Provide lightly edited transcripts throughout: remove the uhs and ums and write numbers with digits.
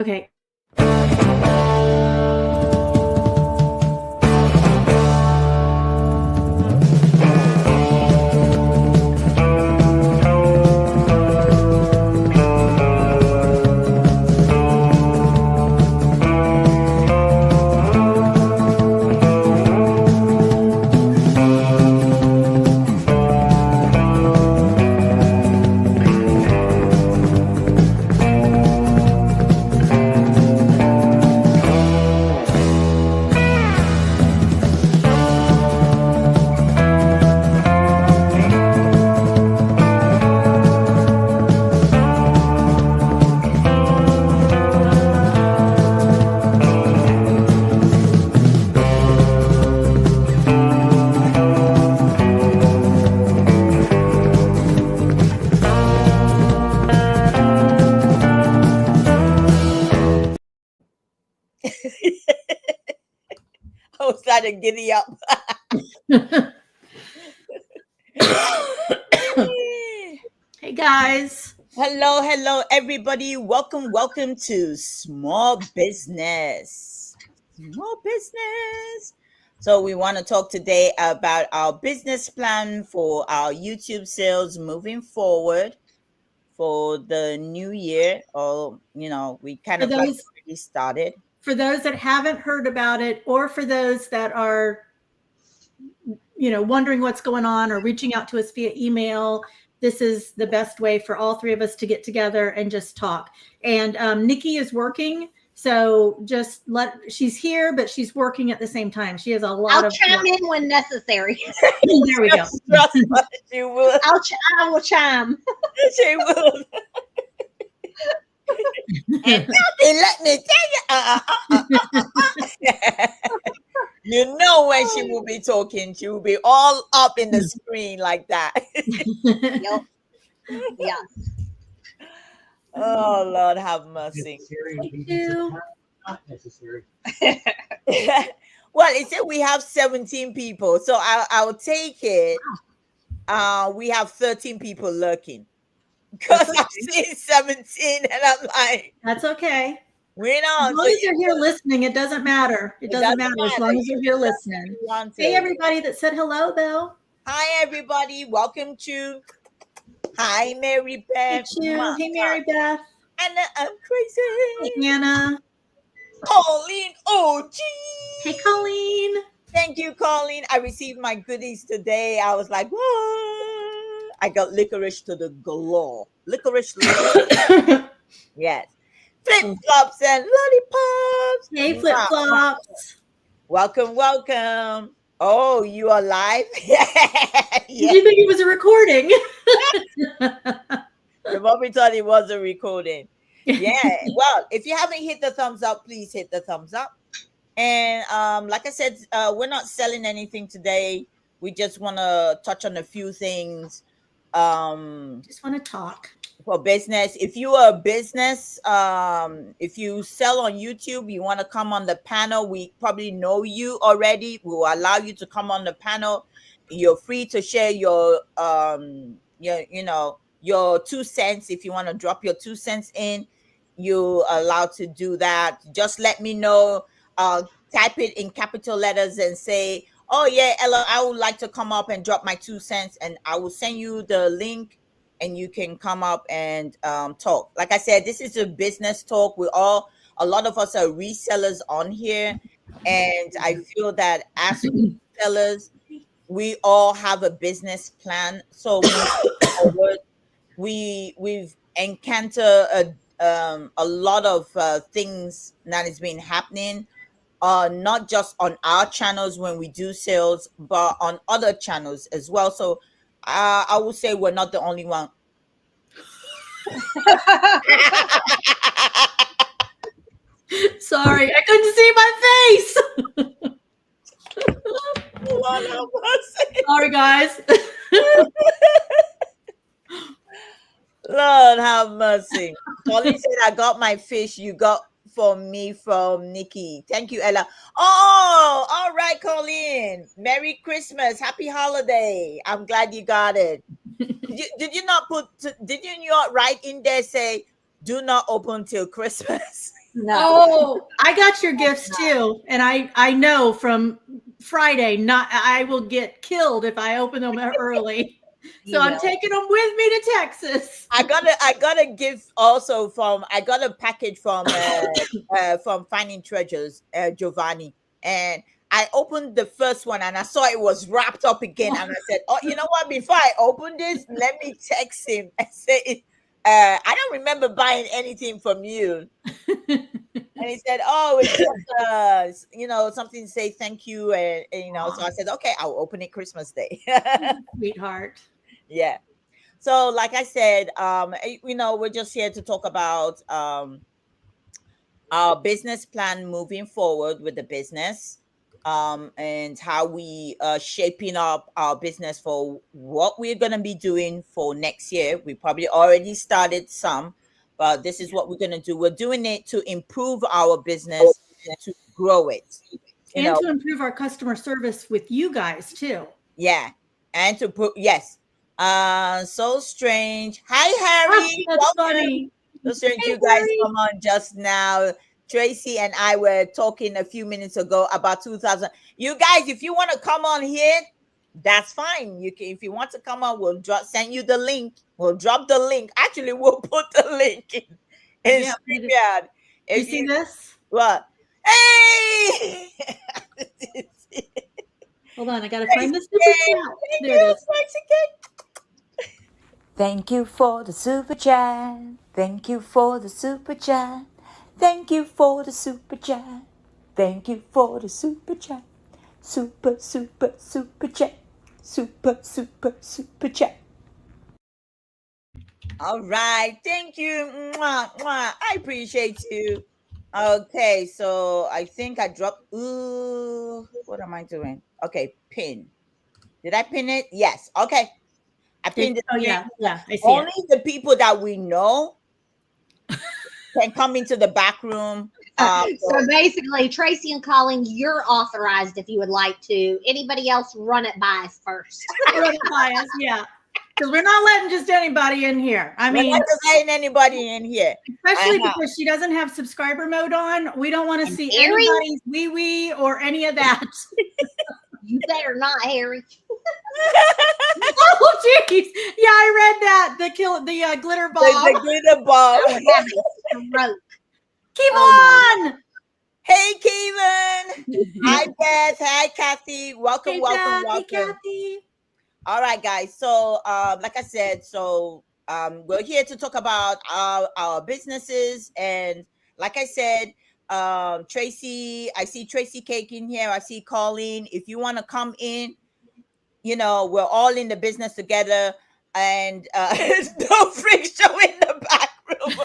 Okay. I was trying to giddy up. Hey guys. Hello, everybody. Welcome to Small Business. Small Business. So we want to talk today about our business plan for our YouTube sales moving forward for the new year. Or, we kind of like already started. For those that haven't heard about it, or for those that are, wondering what's going on or reaching out to us via email, this is the best way for all three of us to get together and just talk. And Nikki is working, so she's here, but she's working at the same time. She has a lot I'll chime in when necessary. There we go. She will. I will chime. She will. And nothing, let me tell you. You know when she will be talking, she will be all up in the screen like that. Yep. Yeah. Oh, Lord, have mercy. Thank you. Not necessary. Well, it said we have 17 people, so I'll take it. We have 13 people lurking. Because Okay. I've seen 17 and I'm like, that's okay. We know. As long as you're here listening, it doesn't matter. It doesn't matter as long as you're here listening. Hey, everybody that said hello, though. Hi, everybody. Welcome to. Hi, Mary Beth. Hey, Mary Beth. Anna, I'm crazy. Hey, Anna. Colleen OG. Hey, Colleen. Thank you, Colleen. I received my goodies today. I was like, what? I got licorice to the galore. Licorice. Yes. Flip-flops and lollipops. Hey, flip-flops. Welcome. Oh, you are live? Did you think it was a recording? The moment thought it was a recording. Yeah. Well, if you haven't hit the thumbs up, please hit the thumbs up. And like I said, we're not selling anything today. We just want to touch on a few things. Just want to talk. For business. If you are a business, if you sell on YouTube, you want to come on the panel, we probably know you already. We will allow you to come on the panel. You're free to share your your 2 cents. If you want to drop your 2 cents in, you're allowed to do that. Just let me know. Type it in capital letters and say, oh yeah, Ella, I would like to come up and drop my 2 cents, and I will send you the link and you can come up and talk. Like I said, this is a business talk. A lot of us are resellers on here, and I feel that as resellers, we all have a business plan. So we've encountered a lot of things that has been happening. Not just on our channels when we do sales, but on other channels as well. So I would say we're not the only one. Sorry, I couldn't see my face. Sorry, guys. Lord have mercy. Colleen said, I got my fish. You got for me from Nikki. Thank you, Ella. Oh, all right, Colleen. Merry Christmas. Happy holiday. I'm glad you got it. Did you not write in there, say, do not open till Christmas? No. Oh, I got your gifts too, and I know from Friday not I will get killed if I open them early. You So I'm will. taking them with me to Texas. I got a gift also I got a package from Finding Treasures, Giovanni, and I opened the first one and I saw it was wrapped up again, and I said, "Oh, you know what? Before I open this, let me text him and say, I don't remember buying anything from you." And he said, "Oh, it's just something to say thank you," and so I said, "Okay, I'll open it Christmas Day." Sweetheart. Yeah. So, like I said, we're just here to talk about our business plan moving forward with the business, and how we are shaping up our business for what we're going to be doing for next year. We probably already started some, but this is what we're going to do. We're doing it to improve our business, to grow it, And to improve our customer service with you guys too. Yeah, and to put yes. So strange. Hi, Harry. That's Welcome. funny. So strange. Hey, You guys Harry. come on just now. Tracy and I were talking a few minutes ago about 2000. You guys, if you want to come on here, that's fine. You can, if you want to come on, we'll send you the link. We'll drop the link. Actually, we'll put the link in Yeah, StreamYard. You see this? What? Hey! Hold on, I gotta find the super chat. There it is. Thank you for the super chat. Thank you for the super chat. Thank you for the super chat. Thank you for the super chat. Super, super, super chat. Super, super, super chat. All right. Thank you. Mwah, mwah. I appreciate you. Okay, so I think I dropped. Ooh, what am I doing? Okay, pin. Did I pin it? Yes. Okay. I pinned it. Oh yeah, I see Only it. the people that we know can come into the back room. So basically, Tracy and Colleen, you're authorized if you would like to. Anybody else, run it by us first. Run it by us, yeah. Because we're not letting just anybody in here. I mean, we're not just letting anybody in here, especially because she doesn't have subscriber mode on. We don't want to see Harry? anybody's wee or any of that. You better not, Harry. Oh, jeez. Yeah, I read that. The glitter bomb. The glitter bomb. I would have a stroke. Keep on. Hey, Kevin. Hi, Beth. Hi, Kathy. Welcome, Hey, welcome, Beth. welcome. Hey, Kathy. All right, guys. So, like I said, we're here to talk about our businesses, and like I said, Tracy, I see Tracy Cake in here. I see Colleen. If you want to come in, we're all in the business together, and no freak show in the back room.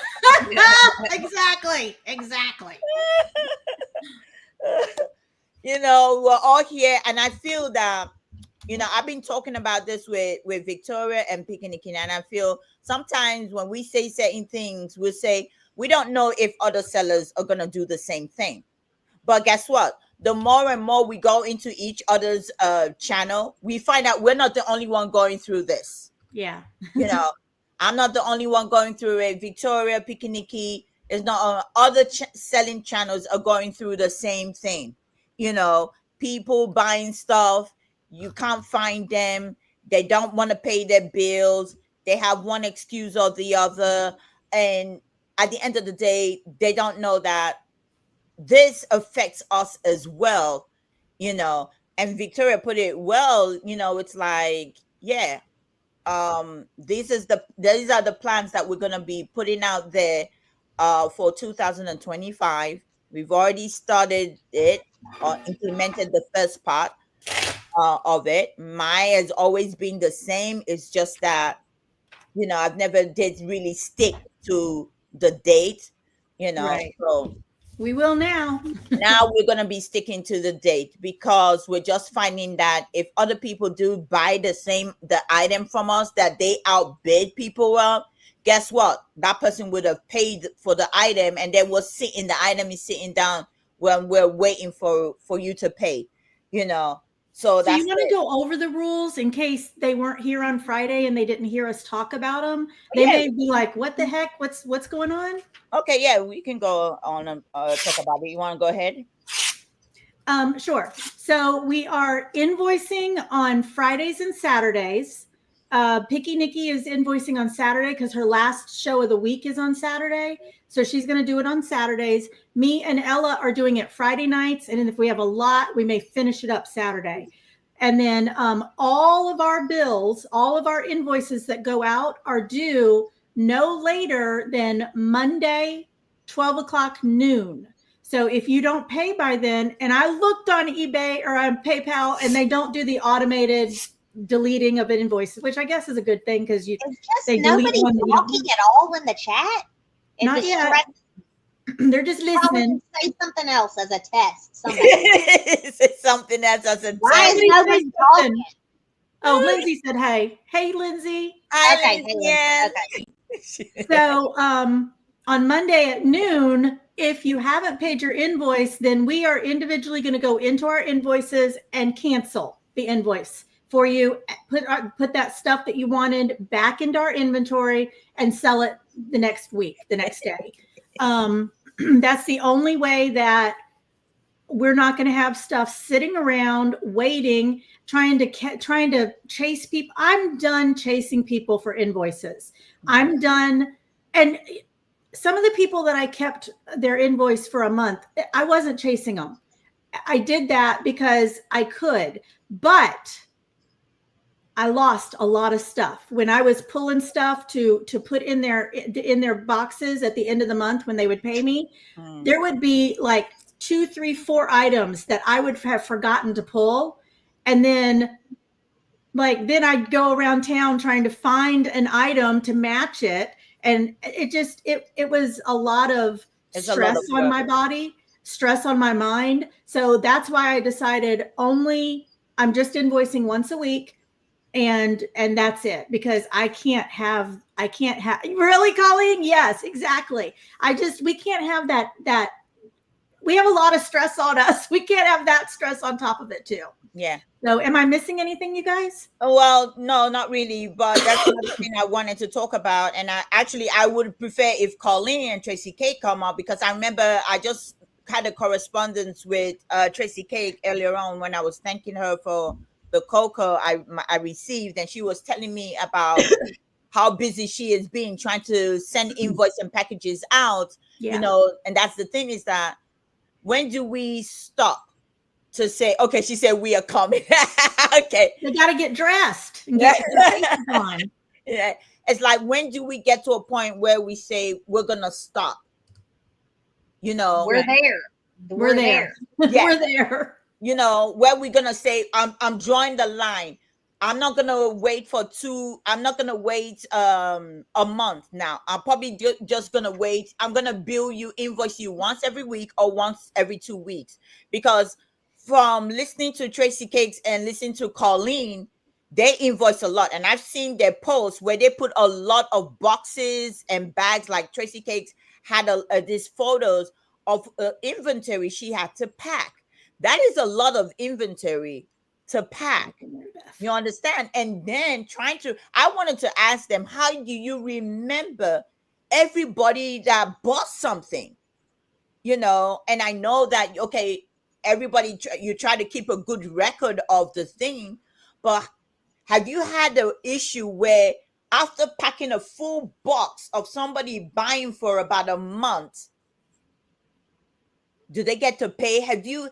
Exactly. We're all here, and I feel that I've been talking about this with Victoria and Picnic, and I feel sometimes when we say certain things, we'll say we don't know if other sellers are gonna do the same thing. But guess what? The more and more we go into each other's channel, we find out we're not the only one going through this. Yeah. I'm not the only one going through it. Victoria, Pikiniki is not other selling channels are going through the same thing. People buying stuff, you can't find them. They don't want to pay their bills. They have one excuse or the other. And at the end of the day, they don't know that this affects us as well, and Victoria put it well, it's like, yeah, these are the plans that we're going to be putting out there for 2025. We've already started it or implemented the first part of it. Mine has always been the same. It's just that I've never did really stick to the date, Right. so We will now. now we're going to be sticking to the date, because we're just finding that if other people do buy the item from us, that they outbid people, well, guess what? That person would have paid for the item, and then the item is sitting down when we're waiting for you to pay, So So that's you want to it. go over the rules in case they weren't here on Friday and they didn't hear us talk about them. They Yeah. may be like, "What the heck? What's going on?" Okay, yeah, we can go on and talk about it. You want to go ahead? Sure. So we are invoicing on Fridays and Saturdays. Picky Nikki is invoicing on Saturday because her last show of the week is on Saturday. So she's going to do it on Saturdays. Me and Ella are doing it Friday nights. And then if we have a lot, we may finish it up Saturday. And then all of our bills, all of our invoices that go out are due no later than Monday, 12 o'clock noon. So if you don't pay by then, and I looked on eBay or on PayPal, and they don't do the automated deleting of invoices, which I guess is a good thing because Is just they delete nobody one that you don't talking need. at all in the chat? Is Not it yet. stress- They're just Probably listening. say something else as a test. Somebody. Say something else as a Why test. is Somebody nobody say talking? something. Oh, Lindsay said, "Hey, hey, Lindsay." Okay, hey, Yeah. okay. So on Monday at noon, if you haven't paid your invoice, then we are individually going to go into our invoices and cancel the invoice for you. Put that stuff that you wanted back into our inventory and sell it the next week, the next day. That's the only way that we're not going to have stuff sitting around waiting, trying to chase people. I'm done chasing people for invoices. I'm done. And some of the people that I kept their invoice for a month, I wasn't chasing them. I did that because I could, but I lost a lot of stuff when I was pulling stuff to put in their boxes at the end of the month when they would pay me. There would be like 2, 3, 4 items that I would have forgotten to pull, and then I'd go around town trying to find an item to match it, and it was a lot of stress on my body, stress on my mind. So that's why I decided I'm just invoicing once a week, and that's it, because I can't have really, Colleen? Yes, exactly. We can't have that we have a lot of stress on us. We can't have that stress on top of it too. Yeah. So am I missing anything, you guys? Well, no, not really. But that's another thing I wanted to talk about. And I would prefer if Colleen and Tracy K come up, because I remember I just had a correspondence with Tracy K earlier on when I was thanking her for the cocoa I received, and she was telling me about how busy she is being trying to send invoice and packages out. Yeah. And that's the thing, is that when do we stop to say, okay, she said we are coming. Okay. They got to get dressed and get their faces on. Yeah. It's like, when do we get to a point where we say we're going to stop? We're there. We're there. Yeah. We're there. Where we're going to say, I'm drawing the line. I'm not going to wait I'm not going to wait a month now. I'm probably just going to wait. I'm going to invoice you once every week or once every 2 weeks, because from listening to Tracy Cakes and listening to Colleen, they invoice a lot. And I've seen their posts where they put a lot of boxes and bags. Like Tracy Cakes had these photos of inventory she had to pack. That is a lot of inventory to pack. You understand? And then I wanted to ask them, how do you remember everybody that bought something? And I know that, okay, everybody, you try to keep a good record of the thing, but have you had the issue where after packing a full box of somebody buying for about a month, do they get to pay? Have you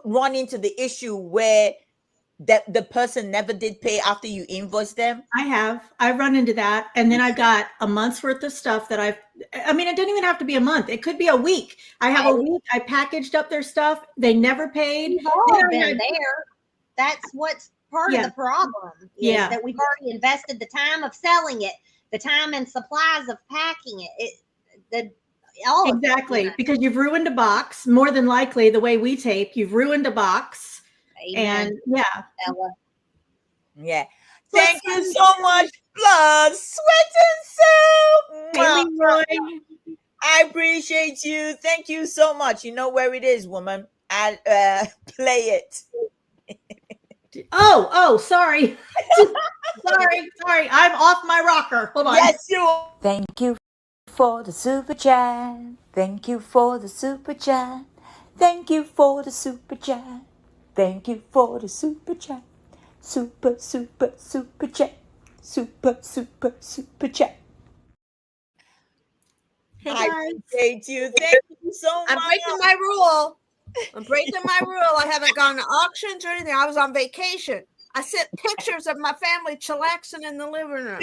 run into the issue where that the person never did pay after you invoiced them? I've run into that. And then I've got a month's worth of stuff that it doesn't even have to be a month. It could be a week. I have a week. I packaged up their stuff. They never paid. We've all been there. That's what's part of the problem. Is that we've already invested the time of selling it, the time and supplies of packing it. Exactly. Because you've ruined a box. More than likely, the way we tape, you've ruined a box. Amen. And Ella. Yeah. Thank you so much, Blood, Sweat, and Soul. Roy. I appreciate you. Thank you so much. You know where it is, woman. I'll play it. Oh, sorry. sorry. I'm off my rocker. Hold on. Yes, you are. Thank you for the super chat. Thank you for the super chat. Thank you for the super chat. Thank you for the super chat. Super chat. Super chat. Hey I guys. appreciate you. Thank you so I'm much. breaking my rule. I haven't gone to auctions or anything. I was on vacation. I sent pictures of my family chillaxing in the living room.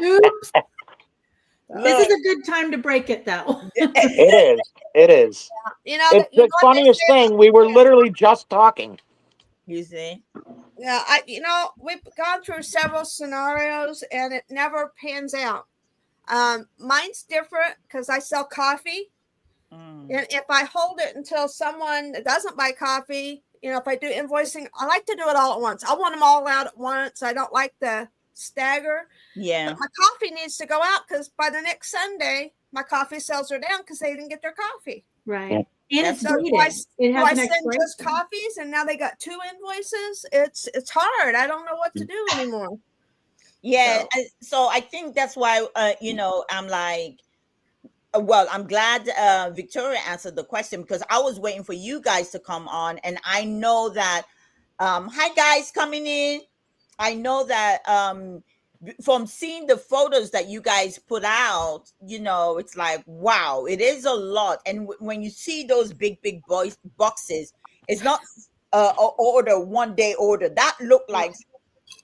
Oops. This is a good time to break it, though. It is. You know, It's the funniest thing. We were literally just talking. You see? Yeah, we've gone through several scenarios and it never pans out. Mine's different because I sell coffee. And if I hold it until someone doesn't buy coffee, if I do invoicing, I like to do it all at once. I want them all out at once. I don't like the stagger. Yeah. But my coffee needs to go out because by the next Sunday, my coffee sales are down because they didn't get their coffee. Right. And it's so dated. I send just coffees and now they got 2 invoices. It's hard. I don't know what to do anymore. Yeah. So I think that's why, I'm like, well, I'm glad Victoria answered the question because I was waiting for you guys to come on. And I know that, hi guys coming in. I know that from seeing the photos that you guys put out, it's like, wow, it is a lot. And when you see those big boxes, it's not one day order. That looked like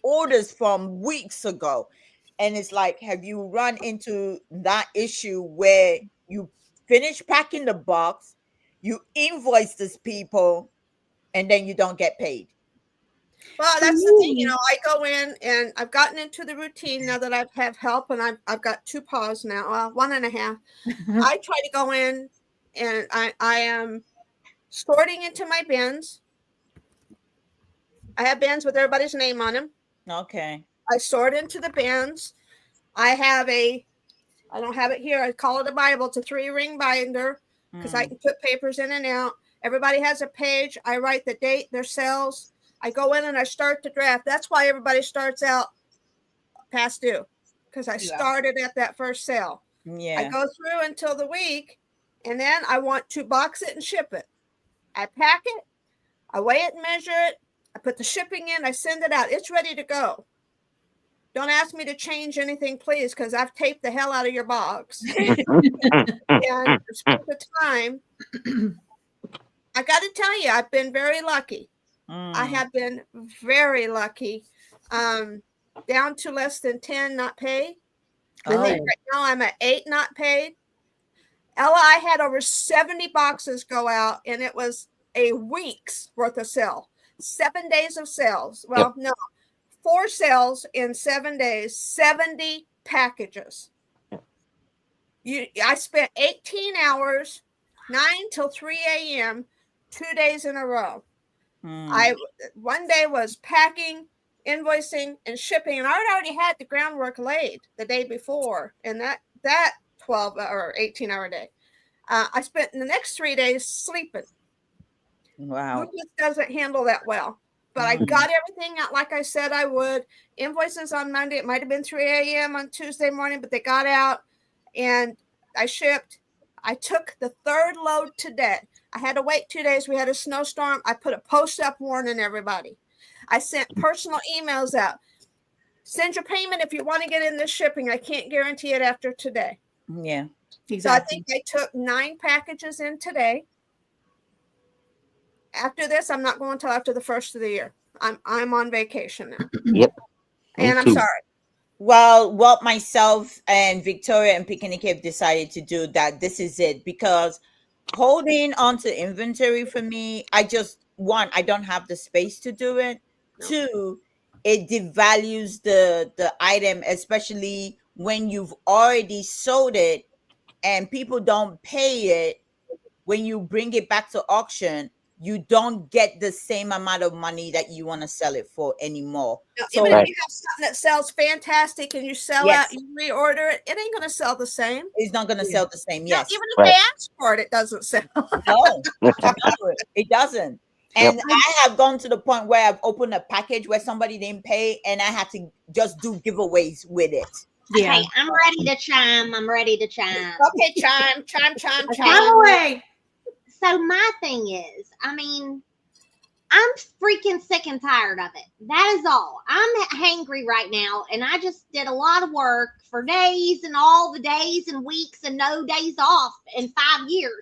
orders from weeks ago. And it's like, have you run into that issue where you finish packing the box, you invoice these people, and then you don't get paid? Well, that's the thing, I go in and I've gotten into the routine now that I have help and I've got 2 paws now, 1.5. I try to go in and I am sorting into my bins. I have bins with everybody's name on them. Okay. I sort into the bins. I don't have it here. I call it a Bible. It's a 3-ring binder because I can put papers in and out. Everybody has a page. I write the date, their sales. I go in and I start the draft. That's why everybody starts out past due because I started at that first sale. Yeah. I go through until the week and then I want to box it and ship it. I pack it. I weigh it and measure it. I put the shipping in. I send it out. It's ready to go. Don't ask me to change anything, please, because I've taped the hell out of your box. And I spent the time. I got to tell you, I've been very lucky. I have been very lucky. Down to less than 10 not paid. I think right now I'm at 8 not paid. Ella, I had over 70 boxes go out, and it was a week's worth of sale. 7 days of sales. Well, no. 4 sales in 7 days, 70 packages. I spent 18 hours, 9 till 3 a.m., 2 days in a row. One day was packing, invoicing, and shipping, and I already had the groundwork laid the day before, and that 12 or 18-hour day. I spent the next 3 days sleeping. Wow. Who just doesn't handle that well? But I got everything out like I said I would. Invoices on Monday. It might have been 3 a.m. on Tuesday morning, but they got out and I shipped. I took the 3rd load today. I had to wait 2 days. We had a snowstorm. I put a post-up warning everybody. I sent personal emails out. Send your payment if you want to get in this shipping. I can't guarantee it after today. Yeah. Exactly. So I think I took 9 packages in today. After this, I'm not going until after the 1st of the year. I'm on vacation now. Yep. And I'm sorry. Well, what myself and Victoria and Picnic have decided to do that this is it, because holding on to inventory for me, I don't have the space to do it. No. 2, it devalues the item, especially when you've already sold it and people don't pay it. When you bring it back to auction, you don't get the same amount of money that you want to sell it for anymore. No, so even if you have something that sells fantastic and you sell out, you reorder it, it ain't going to sell the same. It's not going to sell the same. Yes. No, even if they ask for it, it doesn't sell. No, it doesn't. And I have gone to the point where I've opened a package where somebody didn't pay, and I had to just do giveaways with it. Yeah. Okay, I'm ready to chime. I'm ready to chime. Okay, chime. Chime away. So my thing is, I mean, I'm freaking sick and tired of it. That is all. I'm hangry right now, and I just did a lot of work for days and all the days and weeks and no days off in 5 years.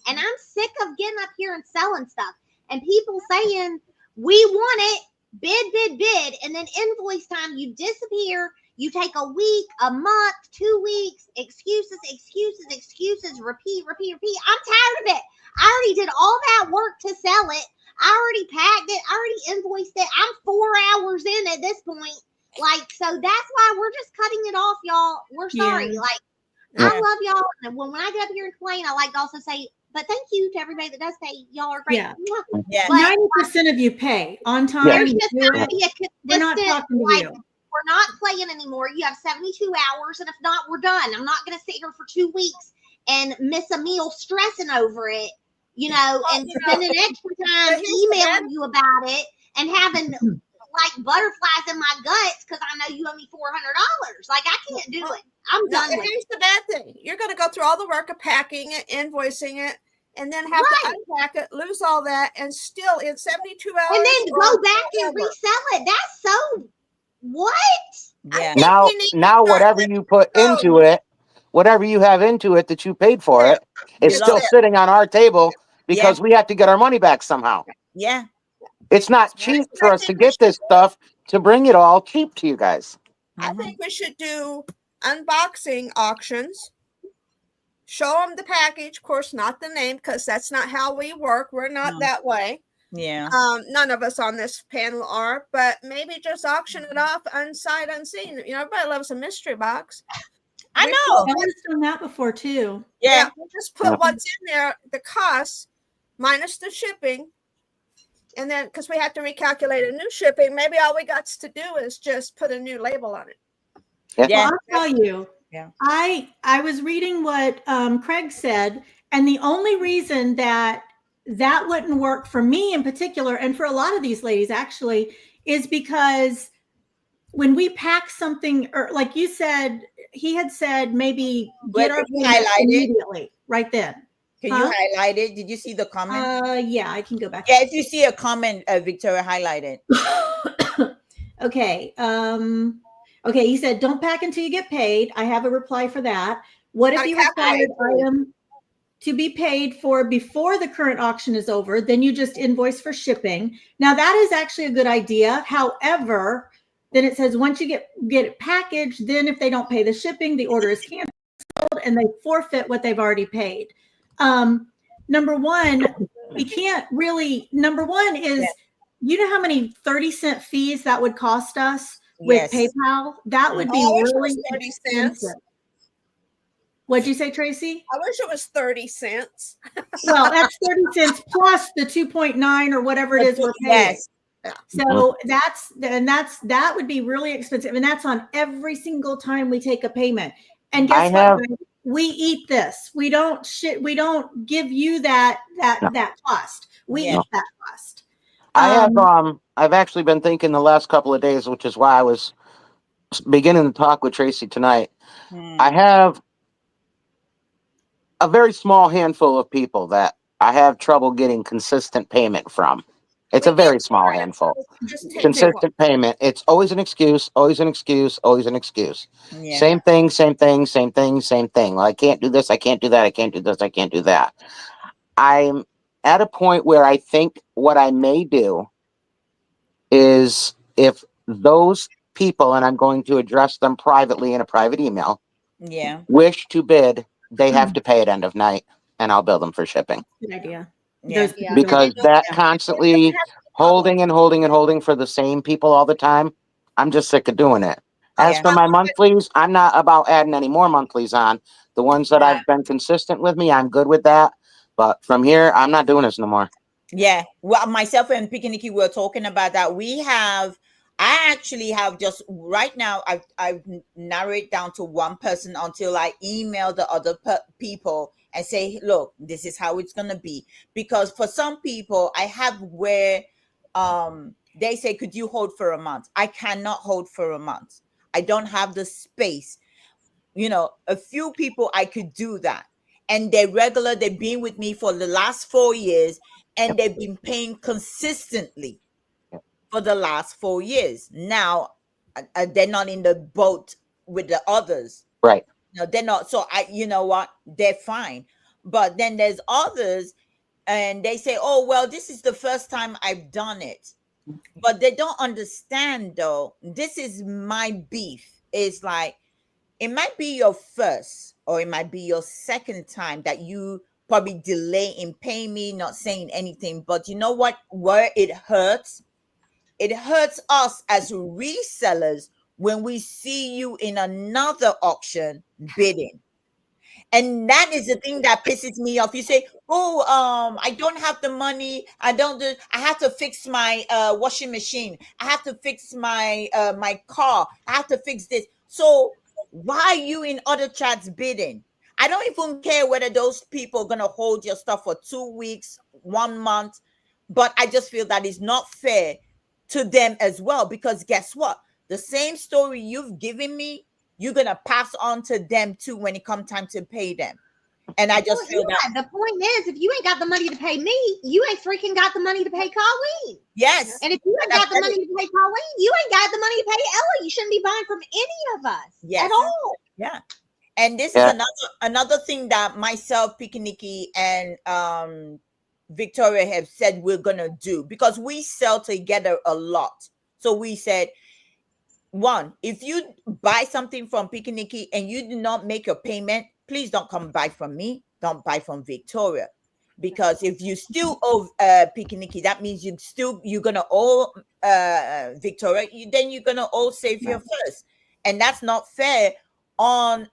And I'm sick of getting up here and selling stuff and people saying, we want it, bid, and then invoice time, you disappear. You take a week, a month, 2 weeks, excuses, repeat. I'm tired of it. I already did all that work to sell it. I already packed it. I already invoiced it. I'm 4 hours in at this point. Like, so that's why we're just cutting it off, y'all. We're sorry. Yeah. Like, I love y'all. And when I get up here and complain, I like to also say, but thank you to everybody that does pay. Y'all are great. Yeah. Yeah. 90% of you pay on time. There's just Do got to it. be a We're not consistent, talking to like, you. we're not playing anymore. You have 72 hours, and if not, we're done. I'm not going to sit here for 2 weeks and miss a meal stressing over it, you know, and spending extra time emailing you about it and having like butterflies in my guts because I know you owe me $400. Like, I can't do it. I'm done with it. Here's the bad thing. You're going to go through all the work of packing it, invoicing it, and then have to unpack it, lose all that, and still in 72 hours. And then go back and resell it. That's so what? Yeah. Now whatever you put into it, whatever you have into it that you paid for it, is still sitting on our table because we have to get our money back somehow. Yeah. It's not cheap for us to get this stuff to bring it all cheap to you guys. I think we should do unboxing auctions. Show them the package, of course, not the name, because that's not how we work. We're not that way. Yeah. None of us on this panel are, but maybe just auction it off unsight unseen. You know, everybody loves a mystery box. I know. I've done that before too. Yeah. We'll just put what's in there, the cost minus the shipping. And then, because we have to recalculate a new shipping, maybe all we got to do is just put a new label on it. Yeah. Well, I'll tell you. Yeah. I was reading what Craig said, and the only reason that wouldn't work for me in particular, and for a lot of these ladies actually, is because when we pack something, or like you said, he had said maybe get our immediately right then. Can you highlight it? Did you see the comment? Yeah, I can go back. Yeah, if you see a comment, Victoria, highlight it. Okay. Okay, he said, don't pack until you get paid. I have a reply for that. What if you require an item to be paid for before the current auction is over? Then you just invoice for shipping. Now, that is actually a good idea. However, then it says once you get it packaged, then if they don't pay the shipping, the order is canceled and they forfeit what they've already paid. Number one, we can't really, number one is, you know how many 30-cent fees that would cost us? With PayPal, that would be really 30 cents. What'd you say, Tracy? I wish it was 30 cents. Well, that's 30 cents plus the 2.9 or whatever it is we're paying. So that would be really expensive, and that's on every single time we take a payment. And guess what? We eat this. We don't give you that cost. We eat that cost. I've actually been thinking the last couple of days, which is why I was beginning to talk with Tracy tonight. I have a very small handful of people that I have trouble getting consistent payment from. It's a very small handful. Consistent payment. It's always an excuse, always an excuse, always an excuse. Yeah. Same thing. Well, I can't do this. I can't do that. I can't do this. I can't do that. I'm at a point where I think what I may do is, if those people, and I'm going to address them privately in a private email, wish to bid, they have to pay at end of night, and I'll bill them for shipping. Good idea. Because that constantly holding for the same people all the time, I'm just sick of doing it. As for my monthlies, I'm not about adding any more monthlies on. The ones that I've been consistent with me, I'm good with that. But from here, I'm not doing this no more. Yeah. Well, myself and Picky Nikki were talking about that. I actually have just right now, I've narrowed it down to one person until I email the other people and say, look, this is how it's going to be. Because for some people, I have where they say, could you hold for a month? I cannot hold for a month. I don't have the space. You know, a few people I could do that. And they've been with me for the last 4 years, and they've been paying consistently for the last 4 years. Now, they're not in the boat with the others. Right. No, they're not. So you know what? They're fine. But then there's others, and they say, oh, well, this is the first time I've done it. But they don't understand, though. This is my beef. It's like, it might be your first or it might be your second time that you probably delay in paying me, not saying anything. But you know what? Where it hurts us as resellers when we see you in another auction bidding. And that is the thing that pisses me off. You say, oh, I don't have the money. I have to fix my washing machine. I have to fix my my car. I have to fix this. So why are you in other chats bidding? I don't even care whether those people are going to hold your stuff for 2 weeks, 1 month, but I just feel that is not fair to them as well, because guess what? The same story you've given me, you're going to pass on to them too when it comes time to pay them. And I just feel that the point is, if you ain't got the money to pay me, you ain't freaking got the money to pay Colleen. yes. And if you ain't got the money to pay Colleen, you ain't got the money to pay Ella. You shouldn't be buying from any of us at all. Yeah. And this is another thing that myself, Pikiniki, and Victoria have said we're gonna do, because we sell together a lot. So we said, one, if you buy something from Pikiniki and you do not make your payment, please don't come buy from me. Don't buy from Victoria. Because if you still owe Pikiniki, that means you're gonna owe Victoria. Then you're gonna owe Savior first, and that's not fair on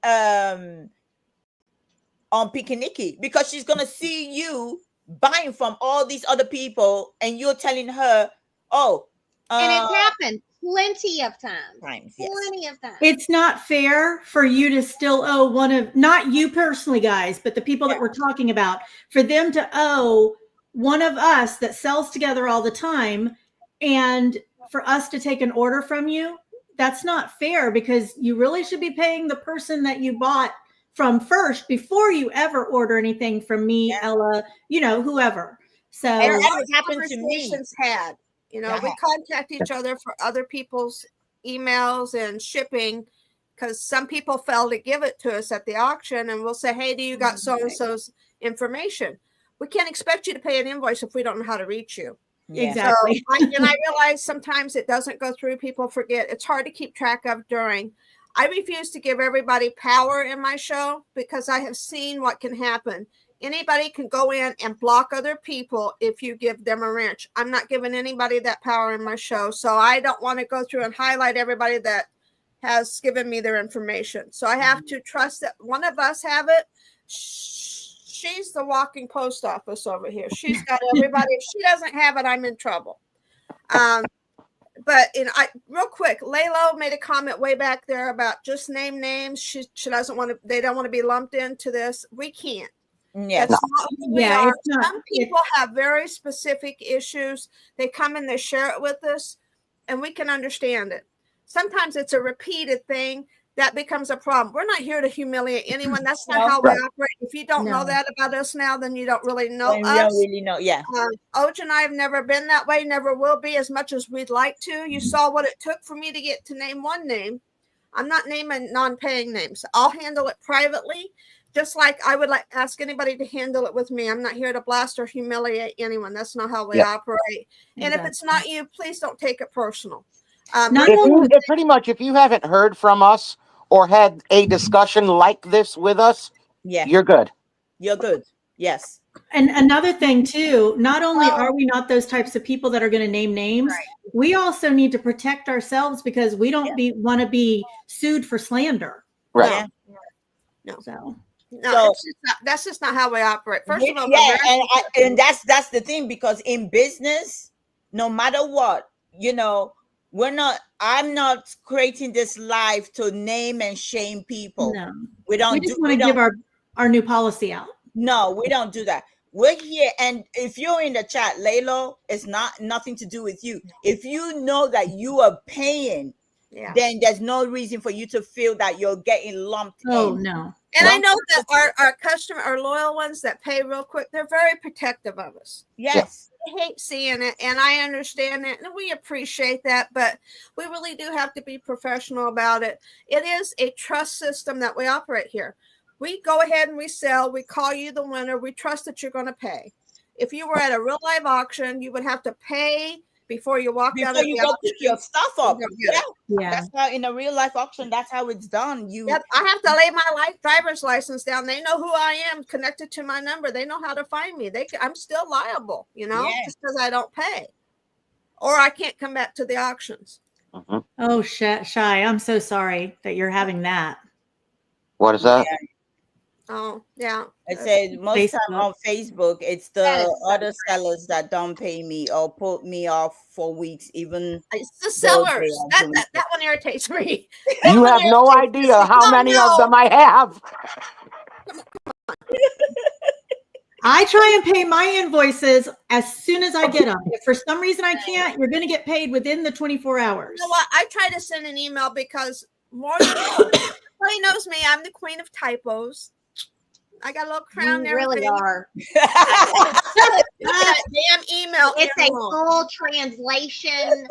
Pikiniki, because she's gonna see you buying from all these other people, and you're telling her, oh, and it's happened plenty of times. Yes. Plenty of times. It's not fair for you to still owe one of, not you personally, guys, but the people that we're talking about, for them to owe one of us that sells together all the time, and for us to take an order from you. That's not fair, because you really should be paying the person that you bought from first before you ever order anything from me, Ella, you know, whoever. So and that has happened to me. Had, you know, we contact each other for other people's emails and shipping, because some people fail to give it to us at the auction, and we'll say, hey, do you got so-and-so's information? We can't expect you to pay an invoice if we don't know how to reach you. Yeah. Exactly. So, I realize sometimes it doesn't go through. People forget. It's hard to keep track of during. I refuse to give everybody power in my show, because I have seen what can happen. Anybody can go in and block other people if you give them a wrench. I'm not giving anybody that power in my show. So I don't want to go through and highlight everybody that has given me their information. So I have to trust that one of us have it. She's the walking post office over here. She's got everybody. If she doesn't have it, I'm in trouble. But real quick, Laylo made a comment way back there about just name names. She doesn't want to. They don't want to be lumped into this. We can't. Yes. That's not who we are. Some people have very specific issues. They come and they share it with us, and we can understand it. Sometimes it's a repeated thing that becomes a problem. We're not here to humiliate anyone. That's not how we operate. If you don't know that about us now, then you don't really know us. You don't really know. Yeah. Oj and I have never been that way, never will be, as much as we'd like to. You saw what it took for me to get to name one name. I'm not naming non-paying names. I'll handle it privately, just like I would ask anybody to handle it with me. I'm not here to blast or humiliate anyone. That's not how we operate. And if it's not you, please don't take it personal. Pretty much, if you haven't heard from us or had a discussion like this with us, you're good. You're good. Yes. And another thing too, not only are we not those types of people that are going to name names, we also need to protect ourselves, because we don't want to be sued for slander. Right. No. So that's just not how we operate. First of all, and that's the thing, because in business, no matter what, you know, I'm not creating this live to name and shame people. No. We don't. We just want to give our new policy out. No, we don't do that. We're here, and if you're in the chat, Laylo, it's nothing to do with you. If you know that you are paying, then there's no reason for you to feel that you're getting lumped Oh in. no. And I know that our loyal ones that pay real quick, they're very protective of us. Yes. I hate seeing it, and I understand that, and we appreciate that, but we really do have to be professional about it. It is a trust system that we operate here. We go ahead and we sell, we call you the winner, we trust that you're going to pay. If you were at a real live auction, you would have to pay before you walk out of the Before you go pick your stuff up. Yeah. That's how in a real life auction, that's how it's done. Yep, I have to lay my driver's license down. They know who I am, connected to my number. They know how to find me. I'm still liable, just because I don't pay, or I can't come back to the auctions. Oh, Shy, I'm so sorry that you're having that. What is that? Yeah. Oh, yeah. I said most time on Facebook, it's the other sellers that don't pay me or put me off for weeks. Even it's the sellers. That one irritates me. You have no idea how many of them I have. I try and pay my invoices as soon as I get them. If for some reason I can't, you're going to get paid within the 24 hours. You know what? I try to send an email because more than everybody knows me. I'm the queen of typos. I got a little crown there. You really are. Damn email. It's a full translation.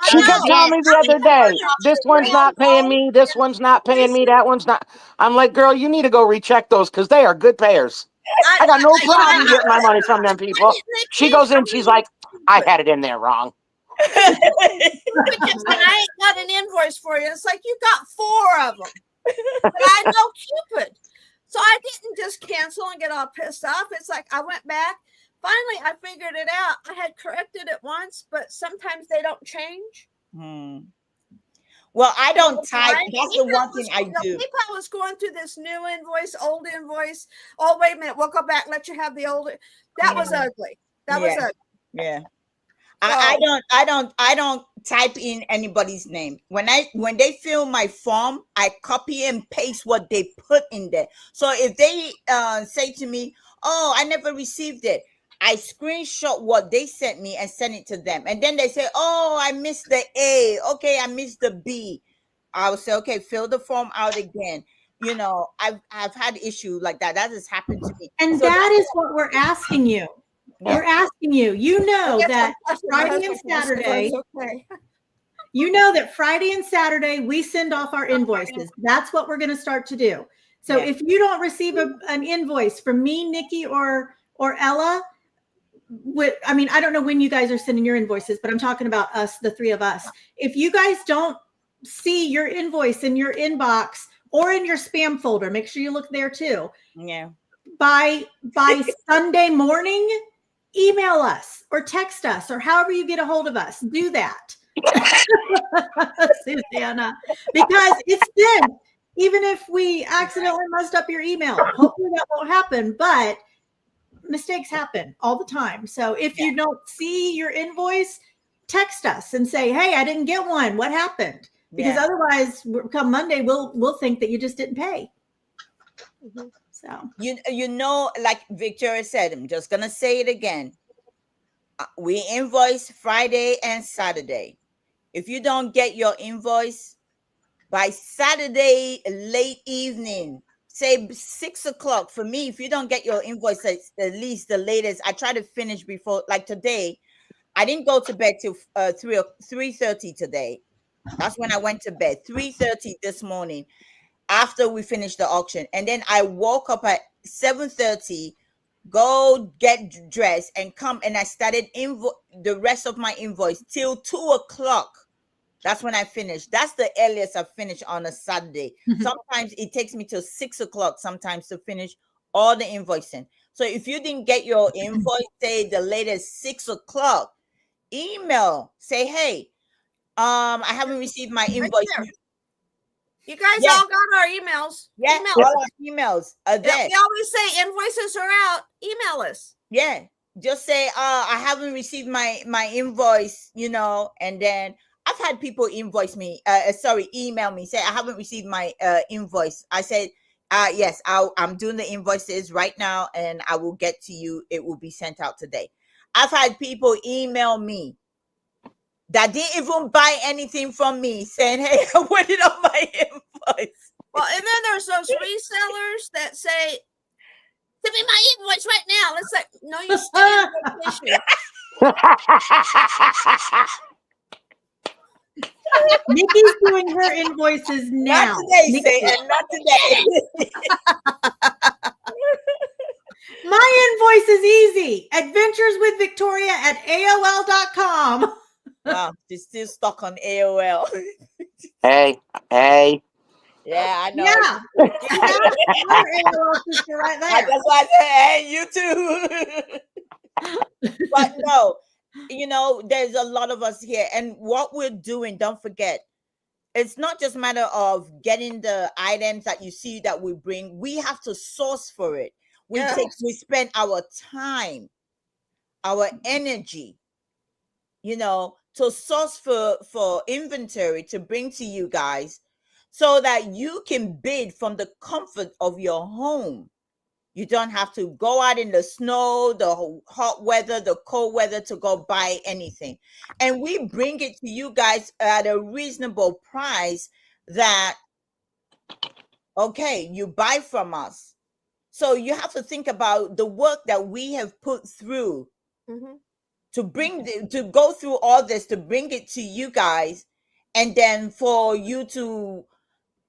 She kept telling me the other day, this one's not paying me, this one's not paying me, that one's not. I'm like, girl, you need to go recheck those because they are good payers. I got no problem getting my money from them people. She goes in, she's like, I had it in there wrong. I ain't got an invoice for you. It's like, you got 4 of them. But I know Cupid. So I didn't just cancel and get all pissed off. It's like I went back. Finally, I figured it out. I had corrected it once, but sometimes they don't change. Well, I don't type. That's the one thing I do. PayPal was going through this new invoice, old invoice. Oh, wait a minute. We'll go back and let you have the old. That was ugly. That was ugly. Yeah. I don't type in anybody's name. When they fill my form, I copy and paste what they put in there. So if they say to me, "Oh, I never received it," I screenshot what they sent me and send it to them. And then they say, "Oh, I missed the A. Okay, I missed the B." I will say, "Okay, fill the form out again." I've had issue like that. That has happened to me. And so that is what we're asking you. We're asking you. You know that Friday and Saturday. You know that Friday and Saturday we send off our invoices. That's what we're going to start to do. So if you don't receive an invoice from me, Nikki, or Ella, I don't know when you guys are sending your invoices, but I'm talking about us, the 3 of us. If you guys don't see your invoice in your inbox or in your spam folder, make sure you look there too. Yeah. By Sunday morning, email us or text us or however you get a hold of us. Do that. Susanna, because it's then, even if we accidentally messed up your email, hopefully that won't happen, but mistakes happen all the time. So if you don't see your invoice, text us and say, "Hey, I didn't get one. What happened?" Because otherwise, come Monday, we'll think that you just didn't pay. So like Victoria said, I'm just gonna say it again. We invoice Friday and Saturday. If you don't get your invoice by Saturday late evening, say 6 o'clock for me, if you don't get your invoice at least the latest, I try to finish before, like today. I didn't go to bed till 3:30 today. That's when I went to bed. 3:30 this morning after we finished the auction. And then I woke up at 7:30, go get dressed and come, and I started the rest of my invoice till 2 o'clock. That's when I finished. That's the earliest I finish on a Saturday. Sometimes it takes me till 6 o'clock sometimes to finish all the invoicing. So if you didn't get your invoice, say the latest 6 o'clock, email, say, "Hey, I haven't received my invoice." You guys all got our emails. Yeah, all our emails are there. We always say invoices are out. Email us. Yeah, just say, "I haven't received my invoice," and then I've had people email me, say, "I haven't received my invoice." I said, Yes, I'm doing the invoices right now, and I will get to you. It will be sent out today. I've had people email me that didn't even buy anything from me, saying, "Hey, I want it on my invoice." Well, and then there's those resellers that say, "Send me my invoice right now." Let's say, "No, you stay on vacation." Nikki's doing her invoices now. Not today, Nikki. Satan. Not today. My invoice is easy. adventureswithvictoria@aol.com. Wow, she's still stuck on AOL. Hey, Yeah, I know. Yeah. Another AOL sister right there. That's why I said, "Hey, you too." But no, there's a lot of us here, and what we're doing, don't forget, it's not just a matter of getting the items that you see that we bring. We have to source for it. We spend our time, our energy, to source for inventory to bring to you guys, so that you can bid from the comfort of your home. You don't have to go out in the snow, the hot weather, the cold weather to go buy anything. And we bring it to you guys at a reasonable price that, okay, you buy from us. So you have to think about the work that we have put through to go through all this, to bring it to you guys, and then for you to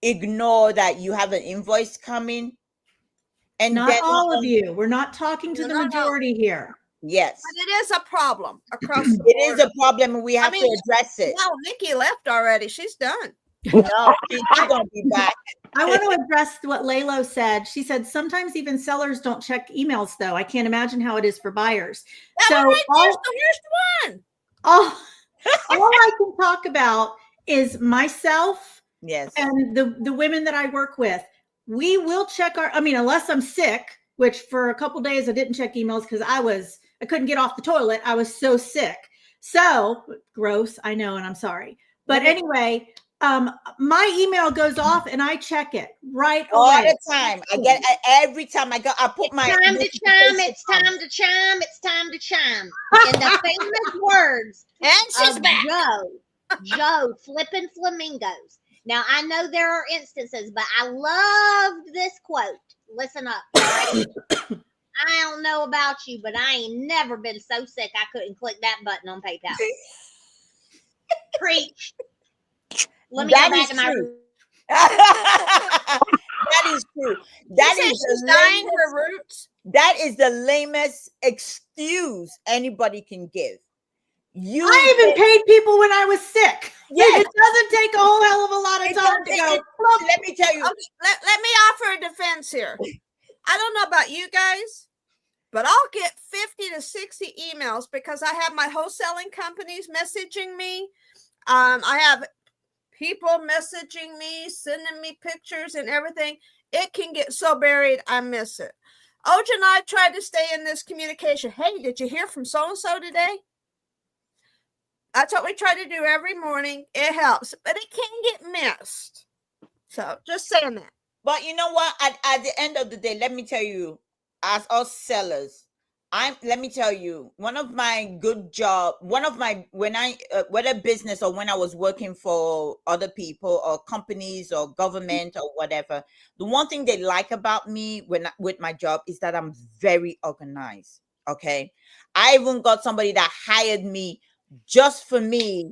ignore that you have an invoice coming. And not all of you. We're not talking to the majority here. Yes. But it is a problem across the board. It is a problem, and we have to address it. No, Nikki left already. She's done. No, she's gonna be back. I want to address what Laylo said. She said sometimes even sellers don't check emails, though. I can't imagine how it is for buyers. That one right there's the worst one. All I can talk about is myself, yes, and the women that I work with. We will check unless I'm sick, which for a couple days I didn't check emails because I couldn't get off the toilet. I was so sick. So gross, I know, and I'm sorry. But anyway, my email goes off and I check it right away. All the time. I get it every time I go. I put my time to chime. It's time to chime. It's time to chime. In the famous words and she's of back. Joe flipping flamingos. Now I know there are instances, but I loved this quote. Listen up. Right? I don't know about you, but I ain't never been so sick I couldn't click that button on PayPal. Preach. Let me go back to my room. That is true. That is dying for roots. That is the lamest excuse anybody can give. I even paid people when I was sick. Yes. It doesn't take a whole hell of a lot of time to go. Let me tell you. Okay, let me offer a defense here. I don't know about you guys, but I'll get 50 to 60 emails because I have my wholesaling companies messaging me. I have people messaging me, sending me pictures and everything. It can get so buried, I miss it. Oj and I tried to stay in this communication. Hey, did you hear from so-and-so today? That's what we try to do every morning. It helps, but it can get missed. So just saying that. But you know what? At the end of the day, let me tell you, as us sellers, let me tell you, one of my whether business or when I was working for other people or companies or government or whatever, the one thing they like about me with my job is that I'm very organized. Okay. I even got somebody that hired me just for me,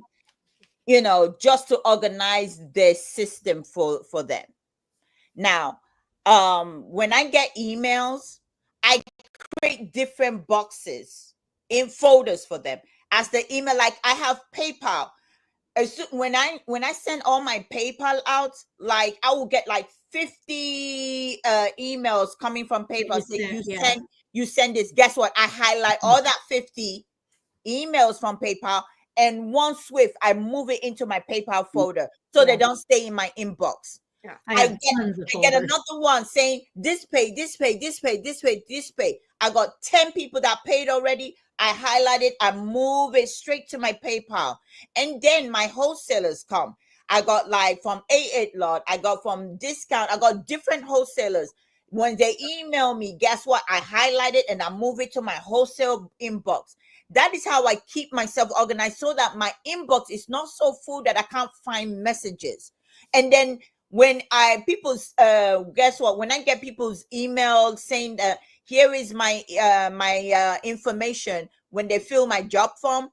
just to organize their system for them. Now, when I get emails, I create different boxes in folders for them. As the email, like I have PayPal. When I send all my PayPal out, like I will get like 50 emails coming from PayPal saying you send this. Guess what? I highlight all that 50 emails from PayPal, and one swift I move it into my PayPal folder so they don't stay in my inbox. Yeah, I get another one saying this pay. I got 10 people that paid already. I highlight it, I move it straight to my PayPal. And then my wholesalers come. I got like from A8 lot, I got from discount, I got different wholesalers. When they email me, guess what? I highlight it and I move it to my wholesale inbox. That is how I keep myself organized, so that my inbox is not so full that I can't find messages. And then when people's guess what? When I get people's emails saying that here is my information, when they fill my job form,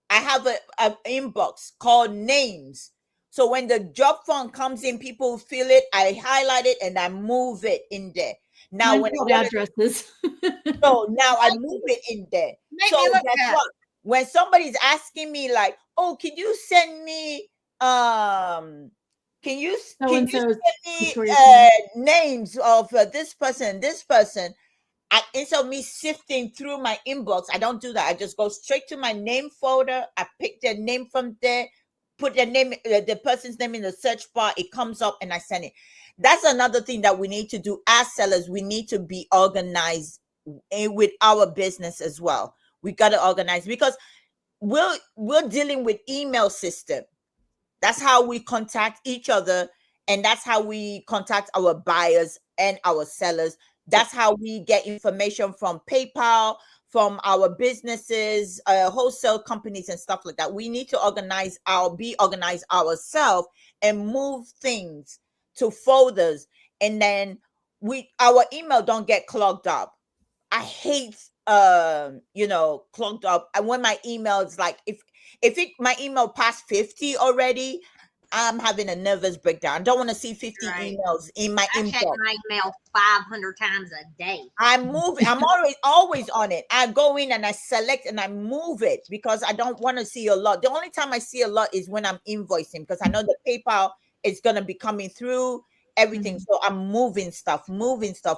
I have an inbox called names. So when the job form comes in, people fill it, I highlight it and I move it in there. Now Mine's called addresses. so now I move it in there. Make So me look guess bad. what? When somebody's asking me like, "Oh, can you send me can you send So-and-so's me Victoria. names of this person, instead of me sifting through my inbox, I don't do that. I just go straight to my name folder. I pick their name from there, put their name, the person's name in the search bar. It comes up and I send it. That's another thing that we need to do as sellers. We need to be organized with our business as well. We got to organize, because we're dealing with email system. That's how we contact each other, and that's how we contact our buyers and our sellers. That's how we get information from PayPal, from our businesses, wholesale companies and stuff like that. We need to be organized ourselves and move things to folders, and then our email don't get clogged up. I hate clogged up. And when my email is like, if my email past 50 already, I'm having a nervous breakdown. I don't want to see 50 Right. emails in my I check inbox. my email 500 times a day. I'm always on it. I go in and I select and I move it, because I don't want to see a lot. The only time I see a lot is when I'm invoicing, because I know the PayPal is going to be coming through everything. So I'm moving stuff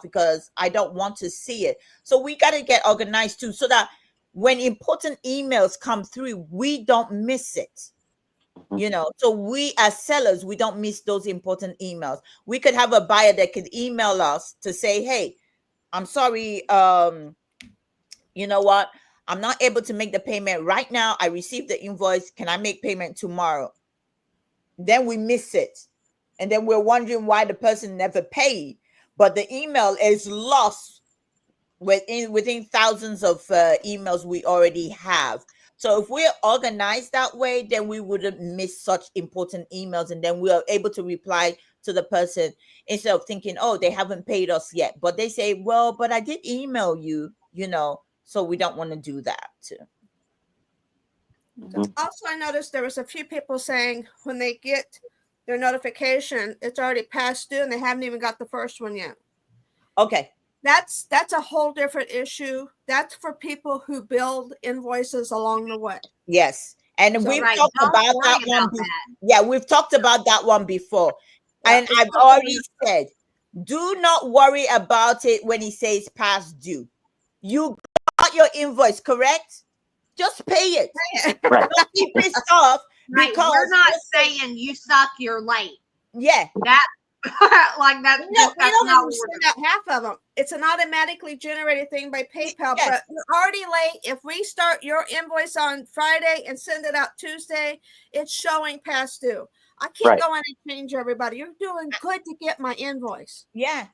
because I don't want to see it. So we got to get organized too, so that when important emails come through, we don't miss it. So we as sellers, we don't miss those important emails. We could have a buyer that could email us to say, hey, I'm sorry, you know what, I'm not able to make the payment right now. I received the invoice. Can I make payment tomorrow? Then we miss it, and then we're wondering why the person never paid, but the email is lost within thousands of emails we already have. So if we're organized that way, then we wouldn't miss such important emails, and then we are able to reply to the person instead of thinking, oh, they haven't paid us yet. But they say, well, but I did email you, so we don't want to do that too. Also, I noticed there was a few people saying when they get their notification, it's already past due and they haven't even got the first one yet. Okay. That's a whole different issue. That's for people who build invoices along the way. Yes. And So, we've Right. talked Don't about worry that one. about that. Yeah, we've talked about that one before. Yeah, And it's I've not already said, do not worry about it when he says past due. You got your invoice, correct? Just pay it. Right. Don't be pissed off Right. because We're not saying you suck, you're late. yeah. That like that. We that's don't not understand what that half of them. It's an automatically generated thing by PayPal, Yes. but you're already late. If we start your invoice on Friday and send it out Tuesday, it's showing past due. I can't Right. go in and change everybody. You're doing good to get my invoice. Yeah.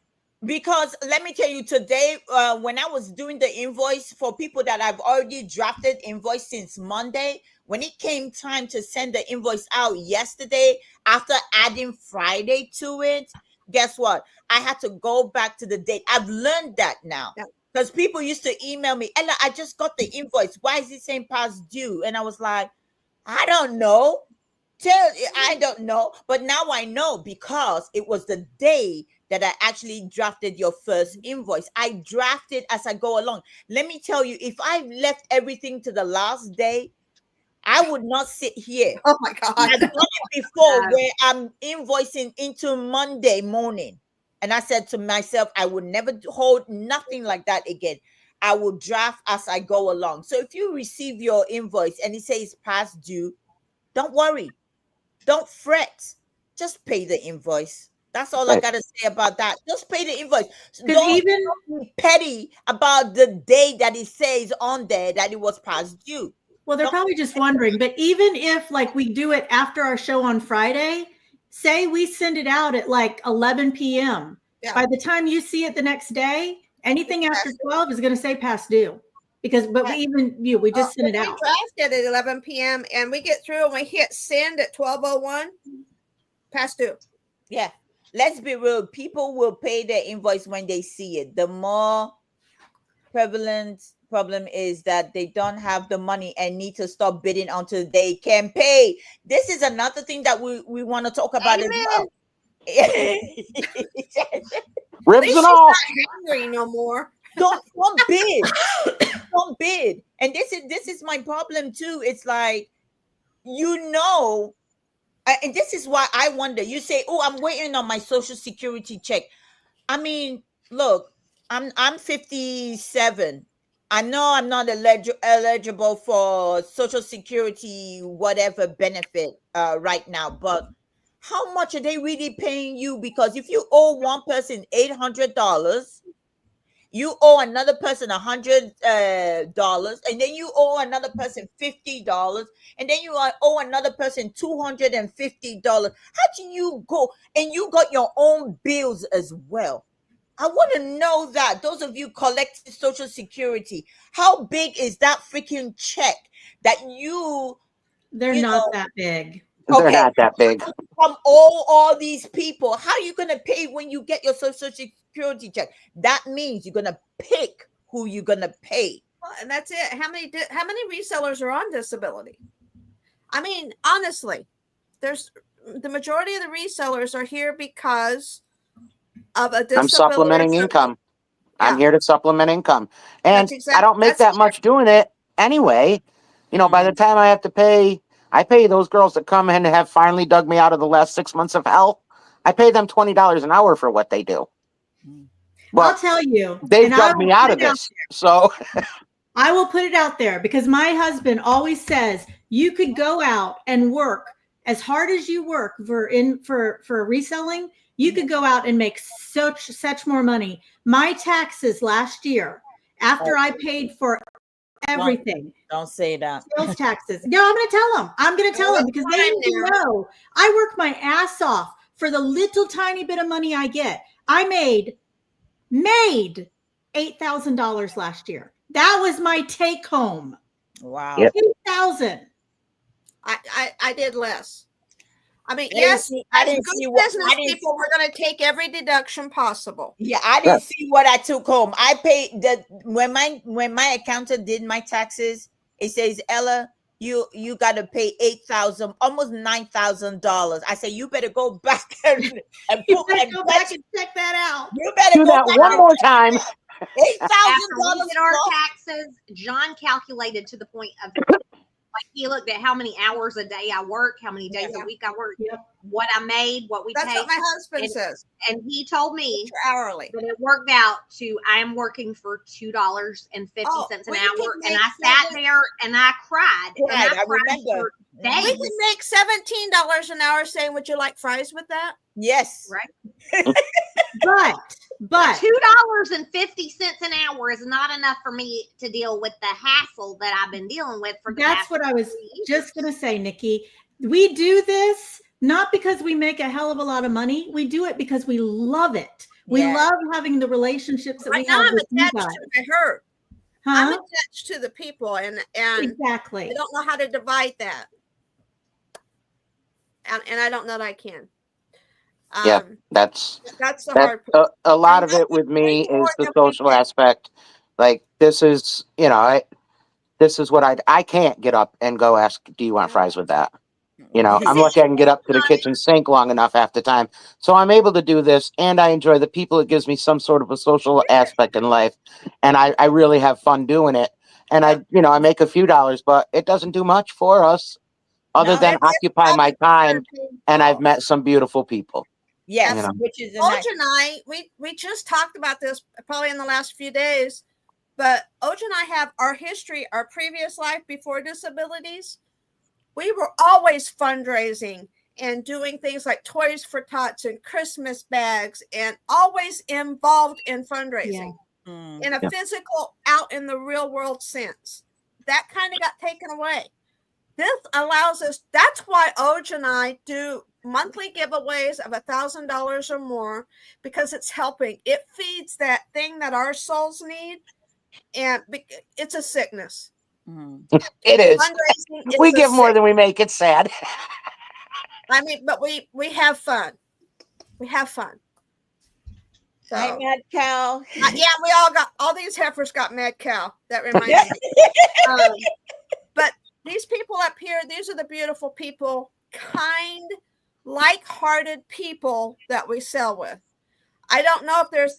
Because let me tell you, today, when I was doing the invoice for people that I've already drafted invoice since Monday, when it came time to send the invoice out yesterday, after adding Friday to it, guess what? I had to go back to the date. I've learned that now. Yeah. Because people used to email me, Ella, I just got the invoice. Why is it saying past due? And I was like, I don't know. I don't know. But now I know, because it was the day that I actually drafted your first invoice. I drafted as I go along. Let me tell you, if I left everything to the last day, I would not sit here. Oh my God. I've done it before where I'm invoicing into Monday morning. And I said to myself, I would never hold nothing like that again. I will draft as I go along. So if you receive your invoice and it says past due, don't worry. Don't fret. Just pay the invoice. That's all I Right. got to say about that. Just pay the invoice. Because Don't even be petty about the day that it says on there that it was past due. well, they're Don't- probably just wondering. But even if like we do it after our show on Friday, say we send it out at like 11 p.m. Yeah. By the time you see it the next day, anything after 12 is going to say past due. Because, but we just send it out. We draft it at 11 p.m. and we get through and we hit send at 12:01. Past due. Yeah. Let's be real. People will pay their invoice when they see it. The more prevalent problem is that they don't have the money and need to stop bidding until they can pay. This is another thing that we want to talk about as well. Ribs and all. Not hungry no more. Don't bid. Don't bid. And this is my problem too. It's like, and this is why I wonder. You say, "Oh, I'm waiting on my social security check." I mean, look, I'm 57. I know I'm not eligible for social security whatever benefit right now, but how much are they really paying you? Because if you owe one person $800, you owe another person $100, and then you owe another person $50, and then you owe another person $250. How do you go? And you got your own bills as well. I want to know that those of you collecting Social Security, how big is that freaking check that They're not that big. They're not that big. From all these people, how are you going to pay when you get your Social Security check? That means you're going to pick who you're going to pay. Well, and that's it. How many resellers are on disability? I mean, honestly, there's the majority of the resellers are here because of a disability. I'm supplementing income. Yeah. I'm here to supplement income. And I don't make that much doing it anyway. You know, by the time I have to pay, I pay those girls that come in and have finally dug me out of the last 6 months of hell. I pay them $20 an hour for what they do. Well, I'll tell you. They've dug me out of this. So I will put it out there because my husband always says you could go out and work as hard as you work for reselling. You could go out and make such more money. My taxes last year, after I paid for everything. Don't say that. Sales taxes. No, I'm going to tell them. I'm going to tell them because they need to know. I work my ass off for the little tiny bit of money I get. I made $8,000 last year. That was my take home. Wow. Yep. $2,000. I did less. I mean, I didn't see business people were going to take every deduction possible. Yeah, I didn't see what I took home. I paid when my accountant did my taxes. It says, Ella, you got to pay $8,000, almost $9,000. I say you better go back and go back and check that out. You better do that one more time. $8,000 in our taxes. John calculated to the point of. Like he looked at how many hours a day I work, how many days a week I work, what I made, what we paid. That's what my husband says. And he told me hourly that it worked out to I'm working for $2.50 an hour, and I sat there and I cried. Right, and I cried remember. We can make $17 an hour. Saying, "Would you like fries with that?" Yes, right. But $2.50 an hour is not enough for me to deal with the hassle that I've been dealing with for the that's what I was just going to say, Nikki. We do this not because we make a hell of a lot of money. We do it because we love it. We love having the relationships that we have with you guys. I heard. Huh? I'm attached to the people, and exactly. I don't know how to divide that, and I don't know that I can. That's the hard part. A lot of it with me is the social aspect. Like this is, this is what I can't get up and go ask, do you want fries with that? I'm lucky I can get up to the kitchen sink long enough half the time. So I'm able to do this, and I enjoy the people. It gives me some sort of a social aspect in life, and I really have fun doing it. And I make a few dollars, but it doesn't do much for us other than occupy my time, and I've met some beautiful people. Yes, which is Oj and I, we just talked about this probably in the last few days, but Oj and I have our history, our previous life before disabilities. We were always fundraising and doing things like Toys for Tots and Christmas bags, and always involved in fundraising in a physical, out in the real world sense. That kind of got taken away. This allows us. That's why Oj and I do monthly giveaways of $1,000 or more because it's helping. It feeds that thing that our souls need, and it's a sickness. It is. Fundraising, We give more than we make. It's sad. I mean, but we have fun. We have fun. So, Hi, Mad Cow. yeah, we all these heifers got mad cow. That reminds me. But these people up here, these are the beautiful people, kind, like-hearted people that we sell with. I don't know if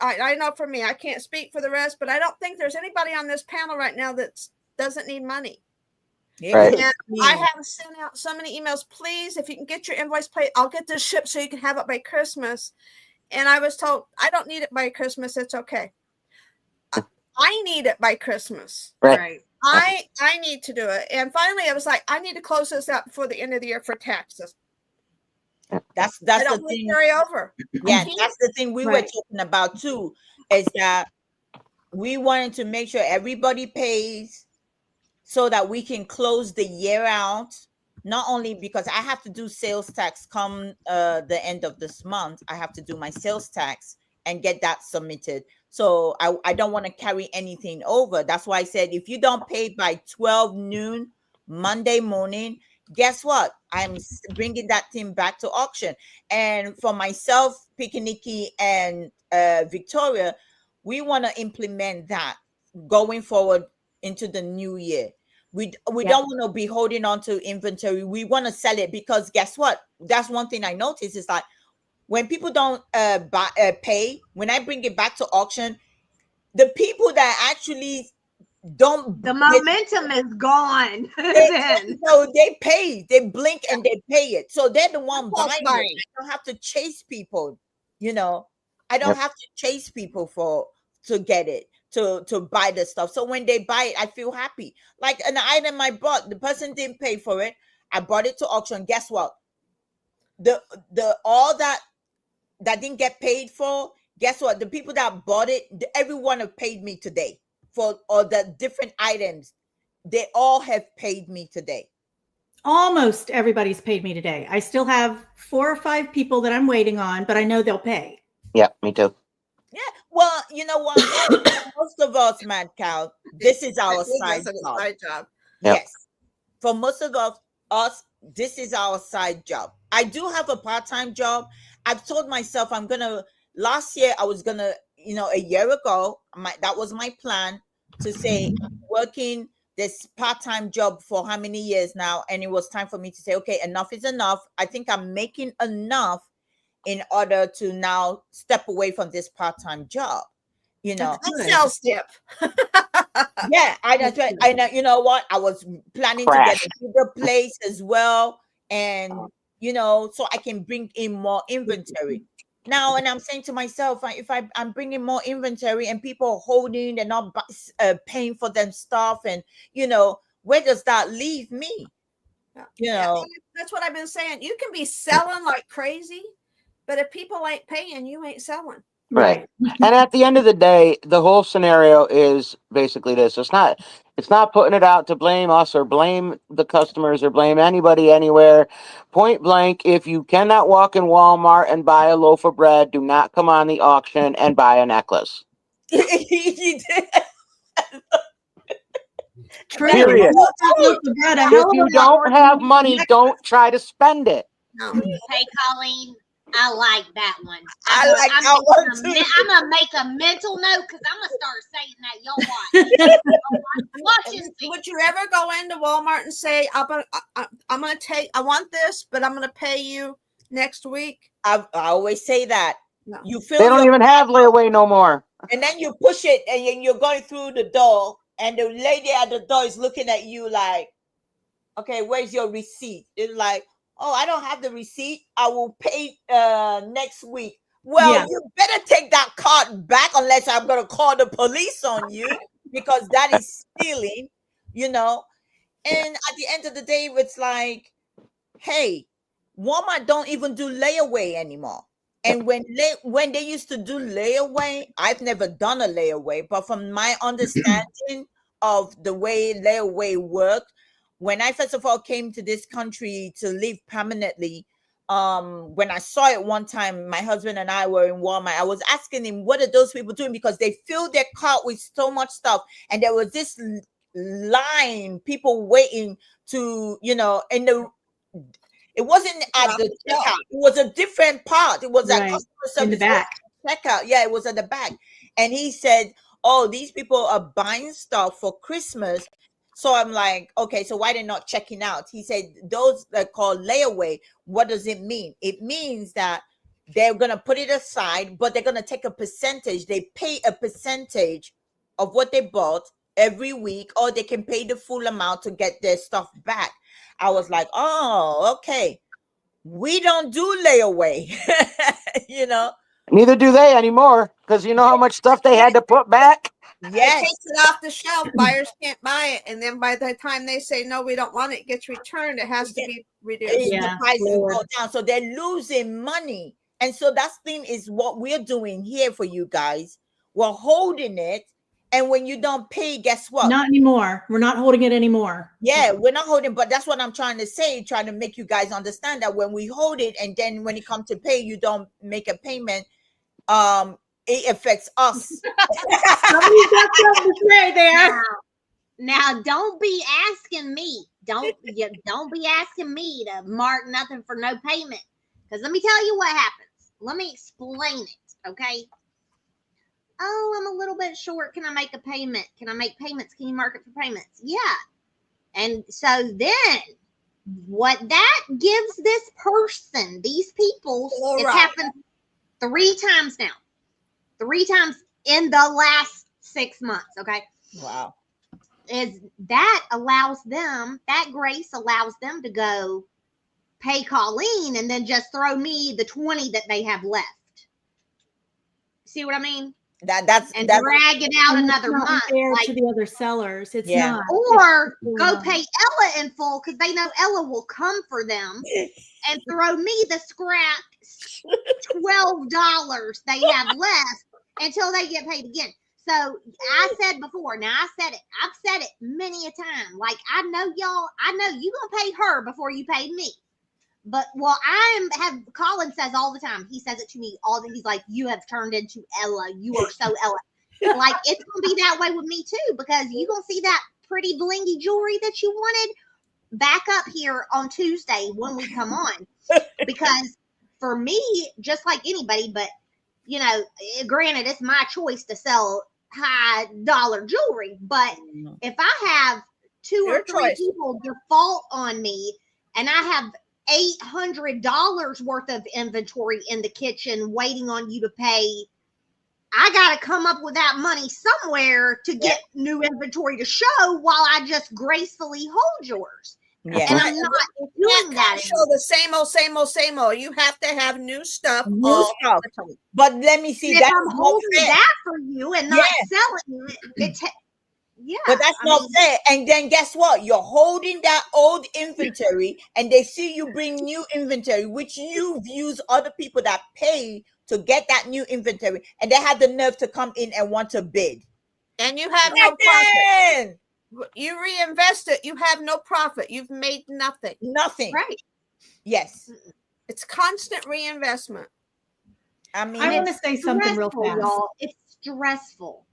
I know for me, I can't speak for the rest, but I don't think there's anybody on this panel right now that doesn't need money. Right. And I have sent out so many emails. Please, if you can get your invoice paid, I'll get this shipped so you can have it by Christmas. And I was told, I don't need it by Christmas. It's okay. I need it by Christmas. Right. I need to do it. And finally, I was like, I need to close this out before the end of the year for taxes. That's I the don't thing. carry over. Yeah, that's the thing we were talking about too, is that we wanted to make sure everybody pays so that we can close the year out. Not only because I have to do sales tax come the end of this month, I have to do my sales tax and get that submitted. So I don't want to carry anything over. That's why I said, if you don't pay by 12 noon Monday morning, guess what? I'm bringing that thing back to auction. And for myself, Pikiniki, and Victoria, we want to implement that going forward into the new year. We don't want to be holding on to inventory. We want to sell it because guess what? That's one thing I noticed is like when people don't pay, when I bring it back to auction, the people that actually don't, the momentum is gone. they pay, they blink and they pay it. So they're the one buying it. I don't have to chase people, I don't have to chase people to get it, to buy the stuff. So when they buy it, I feel happy. Like an item I bought, the person didn't pay for it. I brought it to auction. Guess what? The all that didn't get paid for, guess what? The people that bought it, everyone have paid me today for all the different items. They all have paid me today. Almost everybody's paid me today. I still have 4 or 5 people that I'm waiting on, but I know they'll pay. Yeah, me too. Yeah, well, you know what? Most of us, Mad Cow, this is our side job. Yep. Yes. For most of us, this is our side job. I do have a part-time job. I've told myself last year I was gonna, a year ago, that was my plan to say working this part-time job for how many years now, and it was time for me to say, okay, enough is enough. I think I'm making enough in order to now step away from this part-time job. Sales tip. Yeah, I know. You know what? I was planning to get a bigger place as well, and so I can bring in more inventory. Now, and I'm saying to myself, if I'm bringing more inventory and people are holding, they're not paying for them stuff, and where does that leave me? That's what I've been saying. You can be selling like crazy, but if people ain't paying, you ain't selling. Right. And at the end of the day, the whole scenario is basically this. It's not putting it out to blame us or blame the customers or blame anybody anywhere. Point blank, if you cannot walk in Walmart and buy a loaf of bread, do not come on the auction and buy a necklace. Period. If you don't have money, don't try to spend it. No. Hey, Colleen, I like that one. I'm gonna make a mental note because I'm gonna start saying that. Y'all watch. Would you ever go into Walmart and say, I'm gonna take, I want this, but I'm gonna pay you next week? I always say that. No. You feel they don't even have layaway no more. And then you push it, and you're going through the door, and the lady at the door is looking at you like, okay, where's your receipt? It's like, oh, I don't have the receipt. I will pay next week. Well, you better take that card back unless I'm going to call the police on you because that is stealing, And at the end of the day, it's like, hey, Walmart don't even do layaway anymore. And when they used to do layaway, I've never done a layaway, but from my understanding of the way layaway worked, when I first of all came to this country to live permanently, when I saw it one time, my husband and I were in Walmart. I was asking him, what are those people doing? Because they filled their cart with so much stuff, and there was this line, people waiting to, and it wasn't at the checkout. It was a different part. It was at Right. customer service In the back. checkout. Yeah, it was at the back. And he said, oh, these people are buying stuff for Christmas. So I'm like, okay, so why they're not checking out? He said, those are called layaway. What does it mean? It means that they're going to put it aside, but they're going to take a percentage. They pay a percentage of what they bought every week, or they can pay the full amount to get their stuff back. I was like, oh, okay. We don't do layaway, Neither do they anymore, because you know how much stuff they had to put back. Yes. It takes it off the shelf. Buyers can't buy it, and then by the time they say no, we don't want it, it gets returned. It has to be reduced. The prices go down, so they're losing money. And so that's thing is what we're doing here for you guys. We're holding it, and when you don't pay, guess what? Not anymore. We're not holding it anymore. Yeah, we're not holding, but that's what I'm trying to say, trying to make you guys understand that when we hold it, and then when it comes to pay, you don't make a payment, it affects us. Somebody's got something to say there. Now, don't be asking me. Don't be asking me to mark nothing for no payment. Because let me tell you what happens. Let me explain it, okay? Oh, I'm a little bit short. Can I make a payment? Can I make payments? Can you mark it for payments? Yeah. And so then what that gives this person, these people, it's happened 3 times now. 3 times in the last 6 months, okay? Wow. Is that allows them, that grace allows them to go pay Colleen and then just throw me the 20 that they have left. See what I mean? That's drag it out another month. Fair to the other sellers. It's not. Or go pay Ella in full because they know Ella will come for them and throw me the scrap $12 they have left until they get paid again. So I said before, now I've said it many a time. Like, I know you gonna pay her before you pay me. But Colin says all the time, he says it to me all the time. He's like, you have turned into Ella. You are so Ella. Like, it's gonna be that way with me too, because you gonna see that pretty blingy jewelry that you wanted back up here on Tuesday when we come on. Because for me, just like anybody, but granted, it's my choice to sell high dollar jewelry. But if I have 2 or 3 people default on me and I have $800 worth of inventory in the kitchen waiting on you to pay, I got to come up with that money somewhere to get new inventory to show while I just gracefully hold yours. Yeah. And I'm not doing that. Show the same old. You have to have new stuff. But let me see. If I'm holding that for you and not selling it, but that's not fair. And then guess what? You're holding that old inventory, and they see you bring new inventory, which you've used other people that pay to get that new inventory, and they have the nerve to come in and want to bid. And you have no profit. You reinvest it, you have no profit. You've made nothing. Nothing. Right. Yes. It's constant reinvestment. I want to say something real fast. Y'all. It's stressful.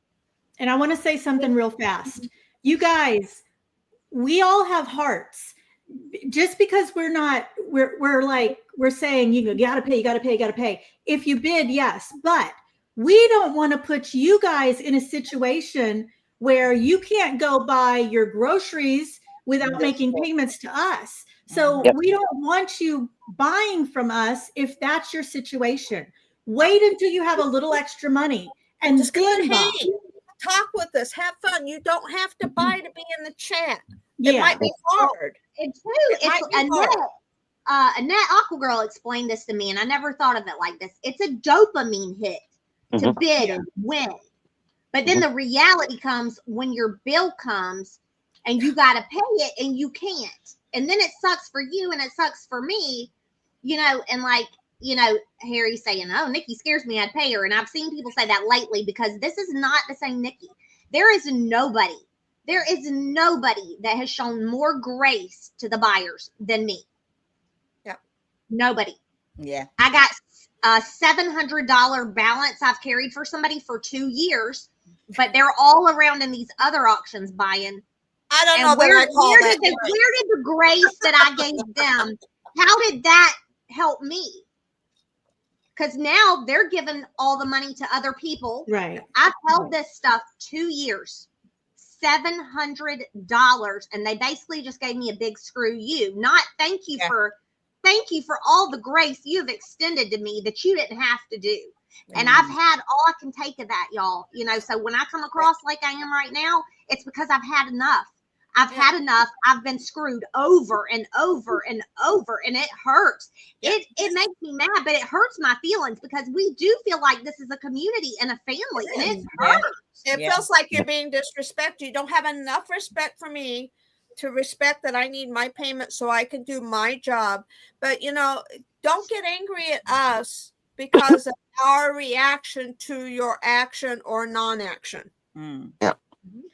And I want to say something real fast. You guys, we all have hearts. Just because we're saying you gotta pay. If you bid, yes. But we don't want to put you guys in a situation where you can't go buy your groceries without making payments to us. So we don't want you buying from us if that's your situation. Wait until you have a little extra money and just then buy. Talk with us. Have fun. You don't have to buy to be in the chat. It might be hard. Annette Aquagirl explained this to me, and I never thought of it like this. It's a dopamine hit to bid and win. But then the reality comes when your bill comes and you got to pay it and you can't. And then it sucks for you and it sucks for me, and Harry's saying, oh, Nikki scares me, I'd pay her. And I've seen people say that lately because this is not the same Nikki. There is nobody that has shown more grace to the buyers than me. Yeah. Nobody. Yeah. I got a $700 balance I've carried for somebody for 2 years, but they're all around in these other auctions buying. I don't And know where that I call where that. did the grace that I gave them, how did that help me? Because now they're giving all the money to other people. Right. I've held this stuff 2 years, $700, and they basically just gave me a big screw you. Not thank you for all the grace you've extended to me that you didn't have to do. And I've had all I can take of that, y'all. You know, so when I come across like I am right now, it's because I've had enough. I've had enough. I've been screwed over and over and over, and it hurts. It makes me mad, but it hurts my feelings because we do feel like this is a community and a family, and it hurts. It feels like you're being disrespected. You don't have enough respect for me to respect that I need my payment so I can do my job. But, you know, don't get angry at us because of our reaction to your action or non-action. Yeah.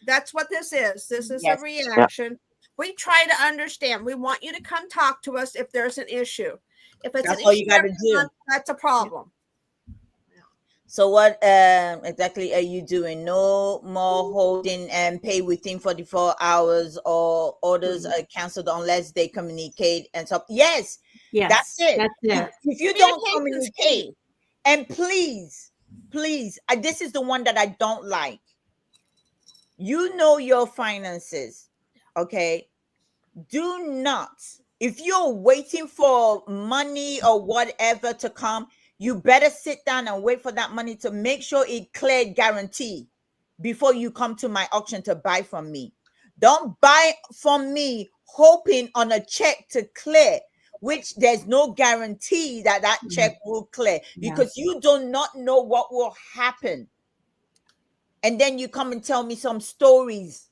That's what this is. This is Yes. a reaction. We try to understand. We want you to come talk to us if there's an issue. If it's That's an all issue you gotta every do. month, that's a problem. So what exactly are you doing? No more holding and pay within 44 hours, or orders are canceled unless they communicate and stuff. Yes, Yes. that's it. That's it. If you don't Communication's communicate, and please, this is the one that I don't like. You know your finances, okay? Do not, if you're waiting for money or whatever to come, you better sit down and wait for that money to make sure it cleared guarantee before you come to my auction to buy from me. Don't buy from me hoping on a check to clear, which there's no guarantee that that check will clear because you do not know what will happen. And then you come and tell me some stories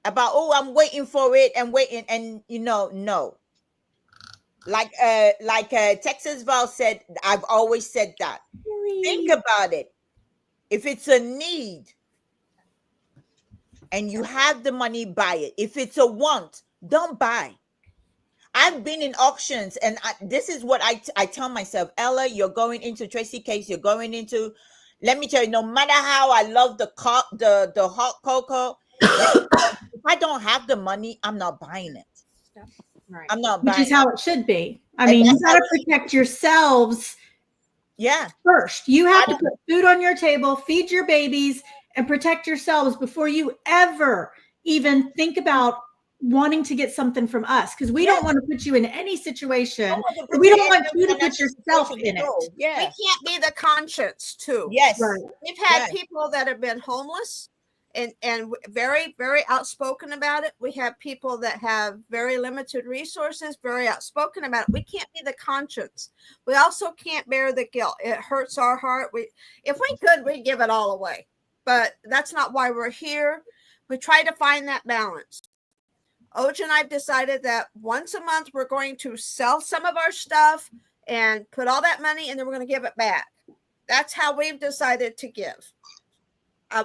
about, oh, I'm waiting for it and waiting, and you know, no. Like Texas Val said, I've always said that. Think about it. If it's a need and you have the money, buy it. If it's a want, don't buy. I've been in auctions, and this is what I tell myself, Ella, you're going into Tracy Case, you're going into, let me tell you, no matter how I love the hot cocoa, if I don't have the money, I'm not buying it. Right. I'm not Which buying is how it. it should be. I And mean, you that's got to how protect yourselves Yeah. first. You have to put food on your table, feed your babies, and protect yourselves before you ever even think about wanting to get something from us, because we don't want to put you in any situation. We don't want you to put yourself in it. Yeah. We can't be the conscience too. Yes. Right. We've had Yeah. people that have been homeless and very, very outspoken about it. We have people that have very limited resources, very outspoken about it. We can't be the conscience. We also can't bear the guilt. It hurts our heart. If we could, we'd give it all away. But that's not why we're here. We try to find that balance. Oj and I've decided that once a month we're going to sell some of our stuff and put all that money, and then we're going to give it back. That's how we've decided to give.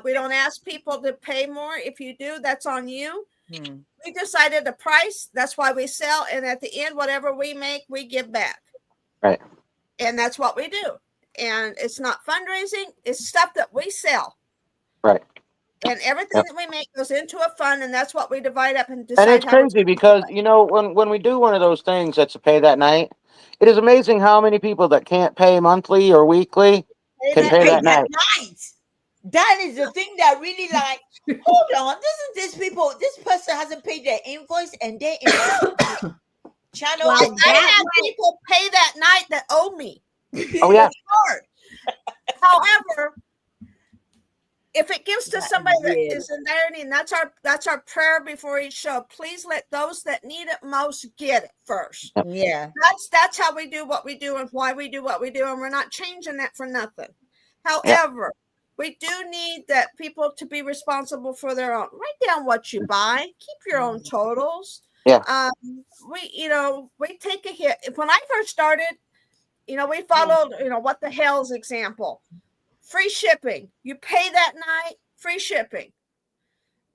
We don't ask people to pay more. If you do, that's on you. We decided the price. That's why we sell. And at the end, whatever we make, we give back. Right. And that's what we do. And it's not fundraising. It's stuff that we sell. Right. And everything that we make goes into a fund, and that's what we divide up and decide. And it's crazy because, you know, when we do one of those things that's a pay that night, it is amazing how many people that can't pay monthly or weekly can pay that night. That is the thing that really, like, hold on, this person hasn't paid their invoice and they channel. Well, I have people pay that night that owe me. Oh yeah. However, if it gives to somebody that is in their need, and that's our prayer before each show, please let those that need it most get it first. Yeah. That's how we do what we do and why we do what we do, and we're not changing that for nothing. However, we do need that people to be responsible for their own. Write down what you buy. Keep your own totals. Yeah. We take a hit. When I first started, we followed, what the hell's example. Free shipping. You pay that night, free shipping.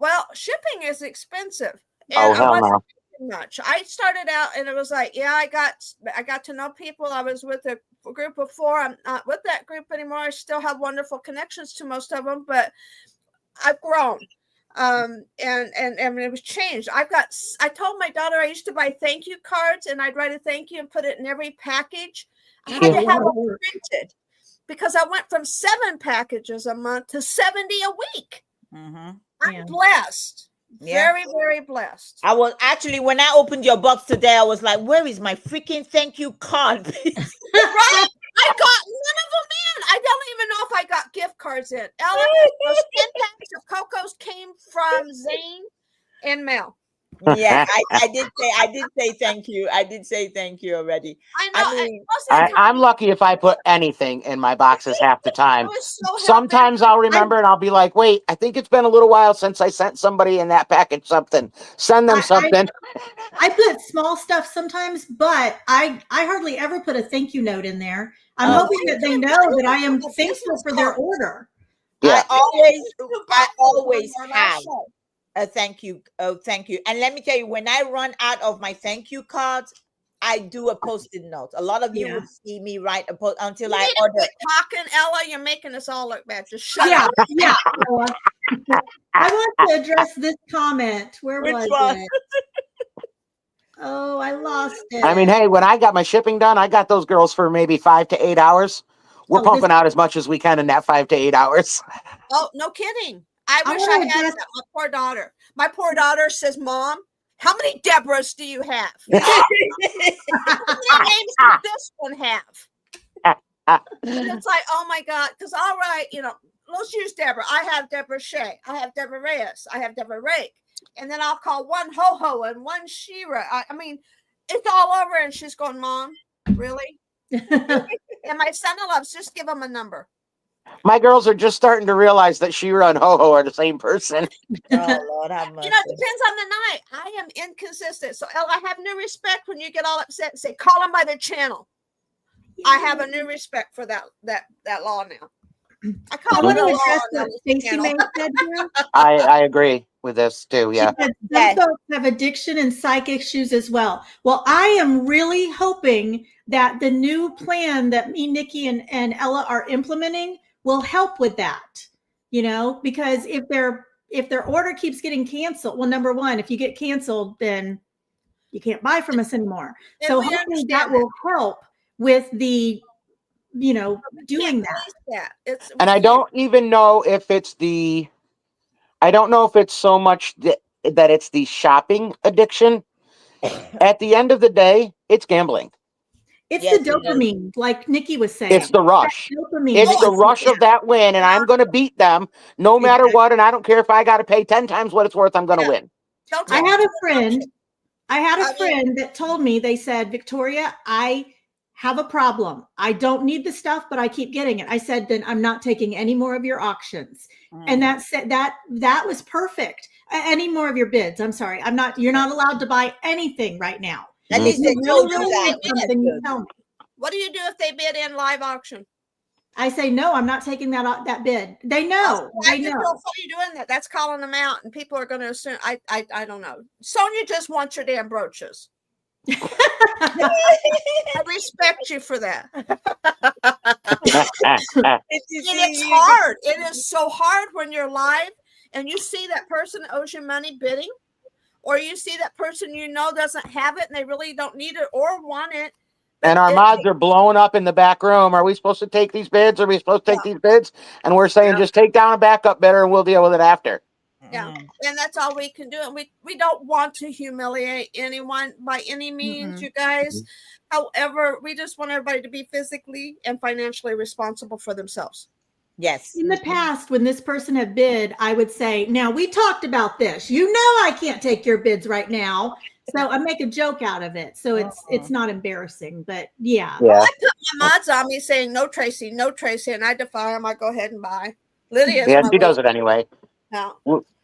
Well, shipping is expensive. And Oh, hell no. too much. I started out and it was like, yeah, I got to know people. I was with a group of 4. I'm not with that group anymore. I still have wonderful connections to most of them, but I've grown. And it was changed. I told my daughter I used to buy thank you cards and I'd write a thank you and put it in every package. I had to have it printed because I went from 7 packages a month to 70 a week. I'm blessed. Very, very blessed. I was actually, when I opened your box today, I was like, where is my freaking thank you card? Right? I got none of them in. I don't even know if I got gift cards in. Ella, those 10 packs of Cocos came from Zane in mail. Yeah, I did say thank you. I did say thank you already. I know. I'm lucky if I put anything in my boxes half the time. So Sometimes I'll remember and I'll be like, wait, I think it's been a little while since I sent somebody in that package something. Send them something. I put small stuff sometimes, but I hardly ever put a thank you note in there. I'm hoping that they know that I am thankful for their order. Yeah. I always have a thank you. Oh, thank you. And let me tell you, when I run out of my thank you cards, I do a post-it note. A lot of you would see me write a post until I order. Talking, Ella, you're making us all look bad. Just shut up. Yeah. I want to address this comment. Where was it? Oh, I lost it. I mean, hey, when I got my shipping done, I got those girls for maybe 5 to 8 hours. We're pumping out as much as we can in that 5 to 8 hours. Oh, no kidding. I wish I had that. My poor daughter. My poor daughter says, Mom, how many Deborahs do you have? How many names does this one have? And it's like, oh my God. Because all right, let's use Deborah. I have Deborah Shea. I have Deborah Reyes. I have Deborah Rake. And then I'll call one Ho-Ho and one Shira. I mean, it's all over. And she's going, Mom, really? And my son-in-law's just give him a number. My girls are just starting to realize that Shira and Ho-Ho are the same person. Oh, Lord have mercy. It depends on the night. I am inconsistent. So, Ella, I have new respect when you get all upset and say, call them by their channel. Yeah. I have a new respect for that law now. I call it a law. Stacey May said here. I agree with this too. Yeah. Some folks have addiction and psych issues as well. Well, I am really hoping that the new plan that me, Nikki, and Ella are implementing will help with that. Because if their order keeps getting canceled, well, number one, if you get canceled, then you can't buy from us anymore. So hopefully that will help with the doing that. And I don't even know if it's I don't know if it's so much that it's the shopping addiction. At the end of the day, it's gambling. It's the dopamine, like Nikki was saying. It's the rush. It's the rush of that win, and I'm going to beat them no matter what, and I don't care if I got to pay 10 times what it's worth, I'm going to win. I had a friend that told me, they said, Victoria, I have a problem. I don't need the stuff, but I keep getting it. I said, then I'm not taking any more of your auctions. And that was perfect. Any more of your bids. I'm sorry. You're not allowed to buy anything right now. At least they told you that. You tell me. What do you do if they bid in live auction? I say, no, I'm not taking that bid. They know. They know. What are you doing that? That's calling them out, and people are going to assume. I don't know. Sonia just wants your damn brooches. I respect you for that. It's hard. It is so hard when you're live and you see that person owes you money bidding, or you see that person doesn't have it and they really don't need it or want it. And our mods are blowing up in the back room. Are we supposed to take these bids? Are we supposed to take these bids? And we're saying just take down a backup bidder and we'll deal with it after. Yeah, and that's all we can do. And we don't want to humiliate anyone by any means, you guys. However, we just want everybody to be physically and financially responsible for themselves. Yes. In the past, when this person had bid, I would say, now we talked about this. I can't take your bids right now. So I make a joke out of it. So it's not embarrassing, but yeah. Well, I put my mods on me saying, no, Tracy, and I defy them. I go ahead and buy. Lydia. Yeah, she does it anyway. No.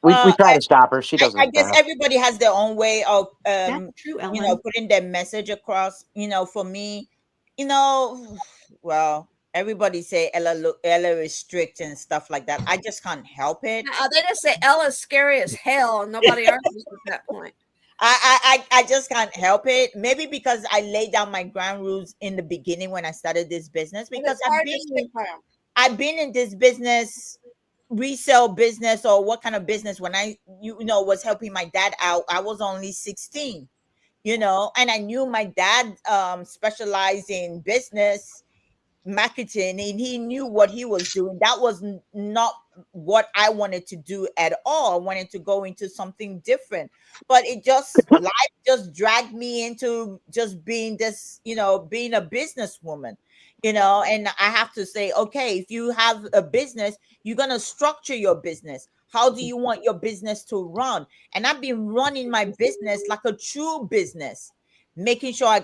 We try to stop her. She doesn't. I guess everybody has their own way of, That's true, Ellen. putting their message across. For me, well, everybody say Ella is strict and stuff like that. I just can't help it. They just say Ella's scary as hell, and nobody argues at that point. I just can't help it. Maybe because I laid down my ground rules in the beginning when I started this business. And Because it's hard to stick by them. I've been in this business, resale business, or what kind of business, when I was helping my dad out. I was only 16, and I knew my dad specialized in business marketing, and he knew what he was doing. That was not what I wanted to do at all. I wanted to go into something different, but life just dragged me into just being this, being a businesswoman, and I have to say, okay, if you have a business, you're going to structure your business. How do you want your business to run? And I've been running my business like a true business, making sure I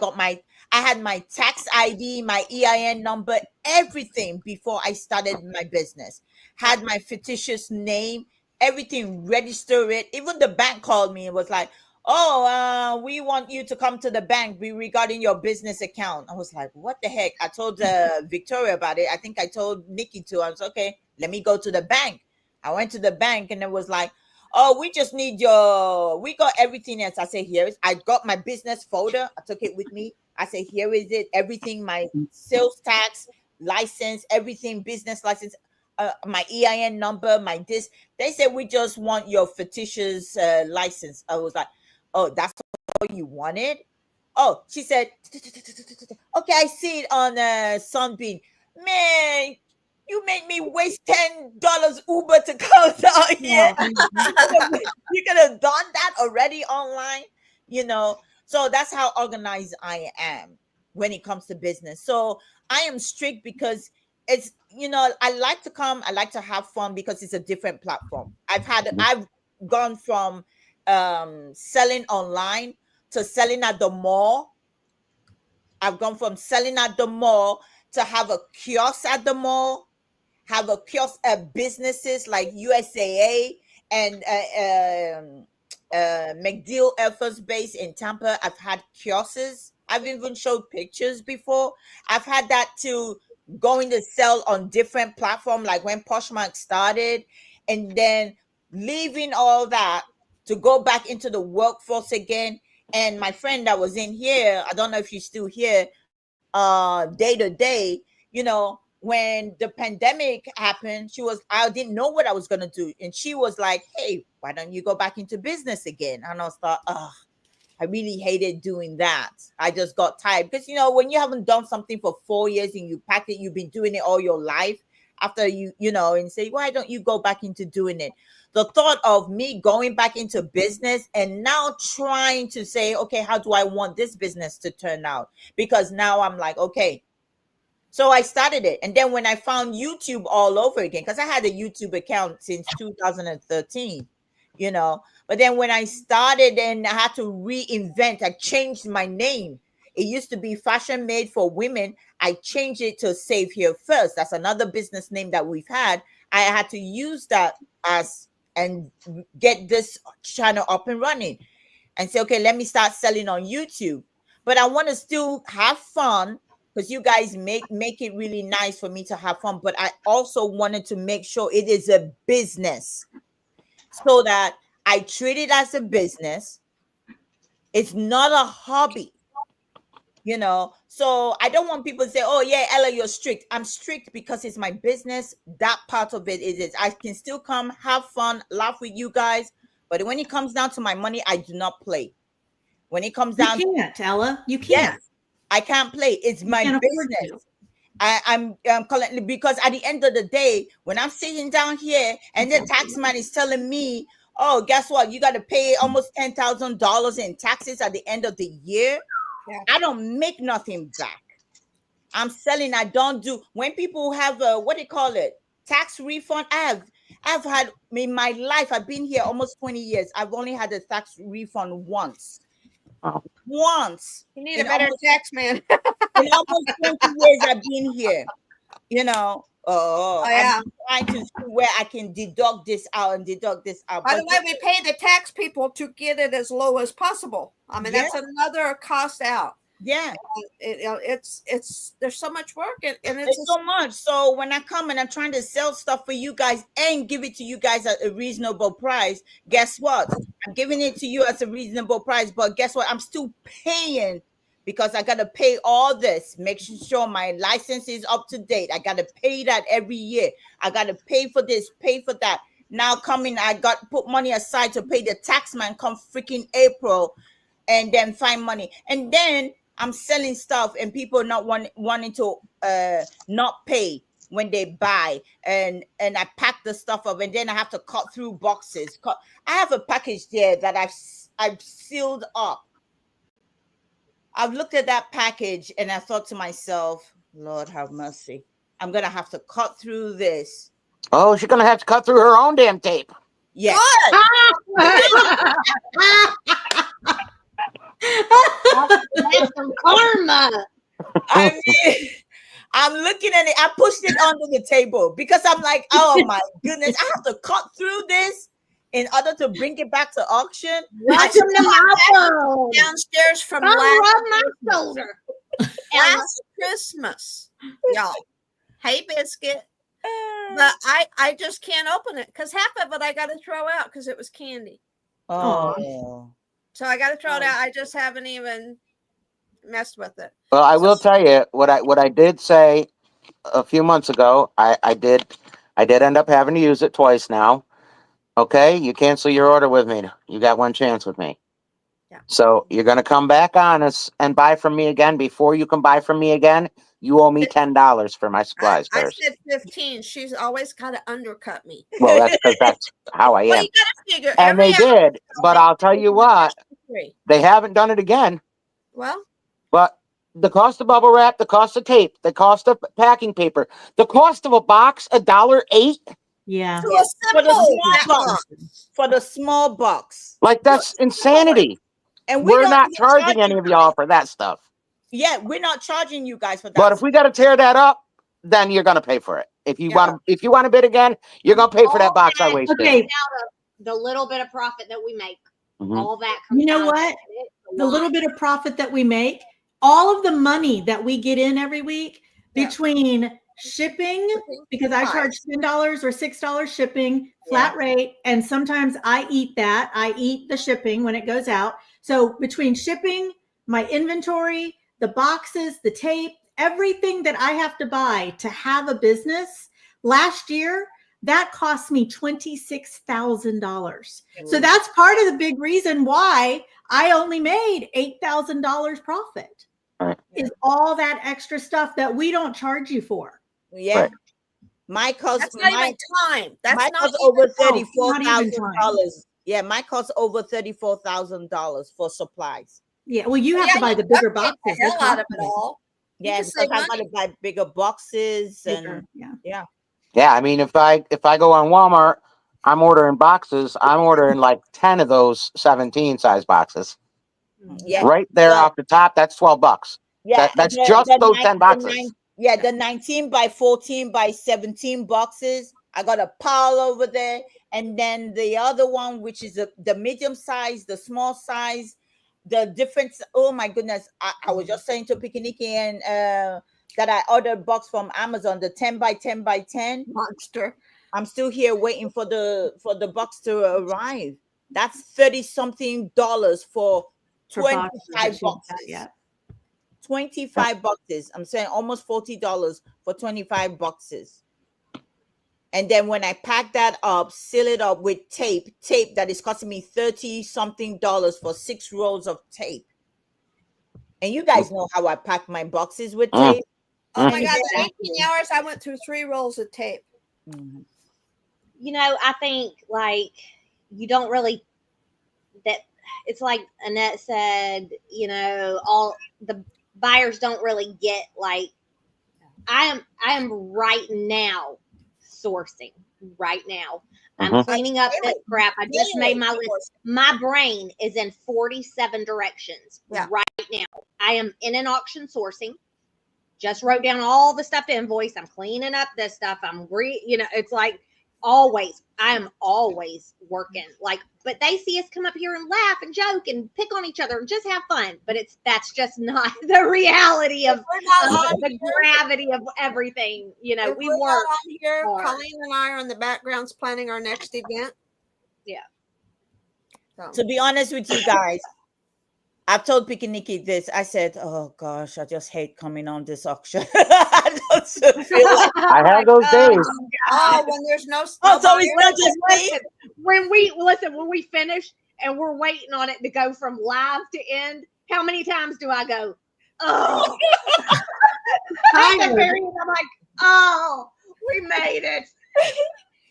had my tax ID, my EIN number, everything before I started my business. Had my fictitious name, everything, register it. Even the bank called me and was like, "Oh, we want you to come to the bank regarding your business account." I was like, "What the heck?" I told Victoria about it. I think I told Nikki too. I was okay. Let me go to the bank. I went to the bank and it was like, "Oh, we just need we got everything else." I say, I got my business folder. I took it with me. I say, "Here is it. Everything, my sales tax license, everything, business license, my EIN number, my this." They said, "We just want your fictitious license." I was like, "Oh, that's all you wanted?" Oh, she said, "Okay, I see it on Sunbeam." Man, you made me waste $10 Uber to come down here. You could have done that already online, So that's how organized I am when it comes to business. So I am strict because it's, I like to come, I like to have fun because it's a different platform. I've gone from selling online to selling at the mall. I've gone from selling at the mall to have a kiosk at the mall, have a kiosk at businesses like USAA and McDill Air Force Base in Tampa. I've had kiosks. I've even showed pictures before. I've had that to going to sell on different platforms, like when Poshmark started, and then leaving all that to go back into the workforce again. And my friend that was in here, I don't know if she's still here, day to day, when the pandemic happened, I didn't know what I was going to do. And she was like, "Hey, why don't you go back into business again?" And I was like, "Oh, I really hated doing that. I just got tired." Because, when you haven't done something for 4 years and you pack it, you've been doing it all your life. After and say, "Why don't you go back into doing it?" The thought of me going back into business and now trying to say, okay, how do I want this business to turn out? Because now I'm like, okay, so I started it. And then when I found YouTube all over again, because I had a YouTube account since 2013, but then when I started and I had to reinvent, I changed my name. It used to be Fashion Made for Women. I changed it to Save Here First. That's another business name that we've had. I had to use that and get this channel up and running and say, okay, let me start selling on YouTube. But I want to still have fun, because you guys make it really nice for me to have fun. But I also wanted to make sure it is a business, so that I treat it as a business. It's not a hobby, So I don't want people to say, "Oh yeah, Ella, you're strict." I'm strict because it's my business. That part of it is I can still come, have fun, laugh with you guys. But when it comes down to my money, I do not play. When it comes down, you can't, Ella. You can't. Yes, I can't play. It's my business. I'm currently, because at the end of the day, when I'm sitting down here and the tax man is telling me, "Oh, guess what? You got to pay almost $10,000 in taxes at the end of the year." Yeah. I don't make nothing back. I'm selling. I don't do. When people have a, what do you call it, tax refund, I've had in my life. I've been here almost 20 years. I've only had a tax refund once. Once. You need a better tax man. In almost 20 years I've been here, yeah. I'm trying to see where I can deduct this out and deduct this out. By the way, we pay the tax people to get it as low as possible. I mean, that's another cost out. Yeah. It's there's so much work and It's so much. So when I come and I'm trying to sell stuff for you guys and give it to you guys at a reasonable price, guess what? I'm giving it to you at a reasonable price, but guess what? I'm still paying because I gotta pay all this, making sure my license is up to date. I gotta pay that every year. I gotta pay for this, pay for that. Now coming, I got put money aside to pay the tax man come freaking April, and then find money, and then I'm selling stuff and people not wanting to not pay when they buy, and I pack the stuff up, and then I have to cut through boxes. I have a package there that I've sealed up. I've looked at that package and I thought to myself, Lord have mercy, I'm gonna have to cut through this. Oh, she's gonna have to cut through her own damn tape. Yes. That's some karma. I mean, I'm looking at it. I pushed it under the table because I'm like, oh my goodness, I have to cut through this in order to bring it back to auction. Welcome to my world. downstairs from Come rub my Christmas. shoulder. Last Christmas, y'all. Hey, biscuit. But I just can't open it because half of it I got to throw out because it was candy. Oh. So I got to throw it out. I just haven't even messed with it. Well, I will tell you what I did say a few months ago. I did end up having to use it twice now. Okay, you cancel your order with me. You got one chance with me. Yeah. So you're gonna come back on us and buy from me again. Before you can buy from me again, you owe me $10 for my supplies I first. said 15. She's always got to undercut me. Well, that's because that's how I Well, am. you got to figure. And they every hour did, but I'll tell you what, they haven't done it again. Well, But the cost of bubble wrap, the cost of tape, the cost of packing paper, the cost of a box, $1.08. Yeah. to a For the simple small box. For the small box. Like that's insanity. And We're don't not even charging charge any you of y'all for that stuff. Yeah, we're not charging you guys for that. But if we got to tear that up, then you're gonna pay for it. If you want to bid again, you're gonna pay for that box I wasted. Okay. Out of the little bit of profit that we make, Mhm. all that comes You know out of what? it. It's a The lot. little bit of profit that we make, all of the money that we get in every week between shipping, because I charge $10 or $6 shipping, flat rate, and sometimes I eat that. I eat the shipping when it goes out. So between shipping, my inventory, the boxes, the tape, everything that I have to buy to have a business, last year, that cost me $26,000. So that's part of the big reason why I only made $8,000 profit. Right. Is all that extra stuff that we don't charge you for. Yeah. Right. My cost That's not even time. That's my not cost even over not even $34,000. Yeah, my cost over $34,000 for supplies. Yeah, well, you have to buy the bigger boxes. The hell out of it all. Yeah, can because save I gotta money. buy bigger boxes Bigger, and yeah. Yeah, I mean, if I go on Walmart, I'm ordering boxes. I'm ordering like 10 of those 17 size boxes. yeah. Right there Well, off the top, that's $12. Yeah, That's just those 10 boxes. The 19 by 14 by 17 boxes. I got a pile over there. And then the other one, which is the medium size, the small size, the difference. Oh my goodness. I was just saying to Pikiniki and that I ordered box from Amazon, the 10 by 10 by 10 monster. I'm still here waiting for the box to arrive. That's $30-something for 25 boxes. Yeah. 25 boxes. I'm saying almost $40 for 25 boxes. And then when I pack that up, seal it up with tape that is costing me $30-something for 6 rolls of tape. And you guys know how I pack my boxes with tape. Oh my God, the 18 hours I went through 3 rolls of tape. Mm-hmm. You know, I think like you don't really that it's like Annette said, you know, all the buyers don't really get like I am right now sourcing right now. I'm cleaning up this crap. I just made my list. My brain is in 47 directions right now. I am in an auction sourcing. Just wrote down all the stuff to invoice. I'm cleaning up this stuff. It's like always, I am always working. Like, but they see us come up here and laugh and joke and pick on each other and just have fun. But that's just not the reality of the gravity of everything. You know, we work on here. hard. Colleen and I are in the backgrounds planning our next event. Yeah. To be honest with you guys, I've told Picky Nikki this. I said, "Oh gosh, I just hate coming on this auction." I just feel like I have those days. Oh, when there's no oh, so it's not just me. When we finish and we're waiting on it to go from live to end, how many times do I go, oh? At the very end, I'm like, oh, we made it.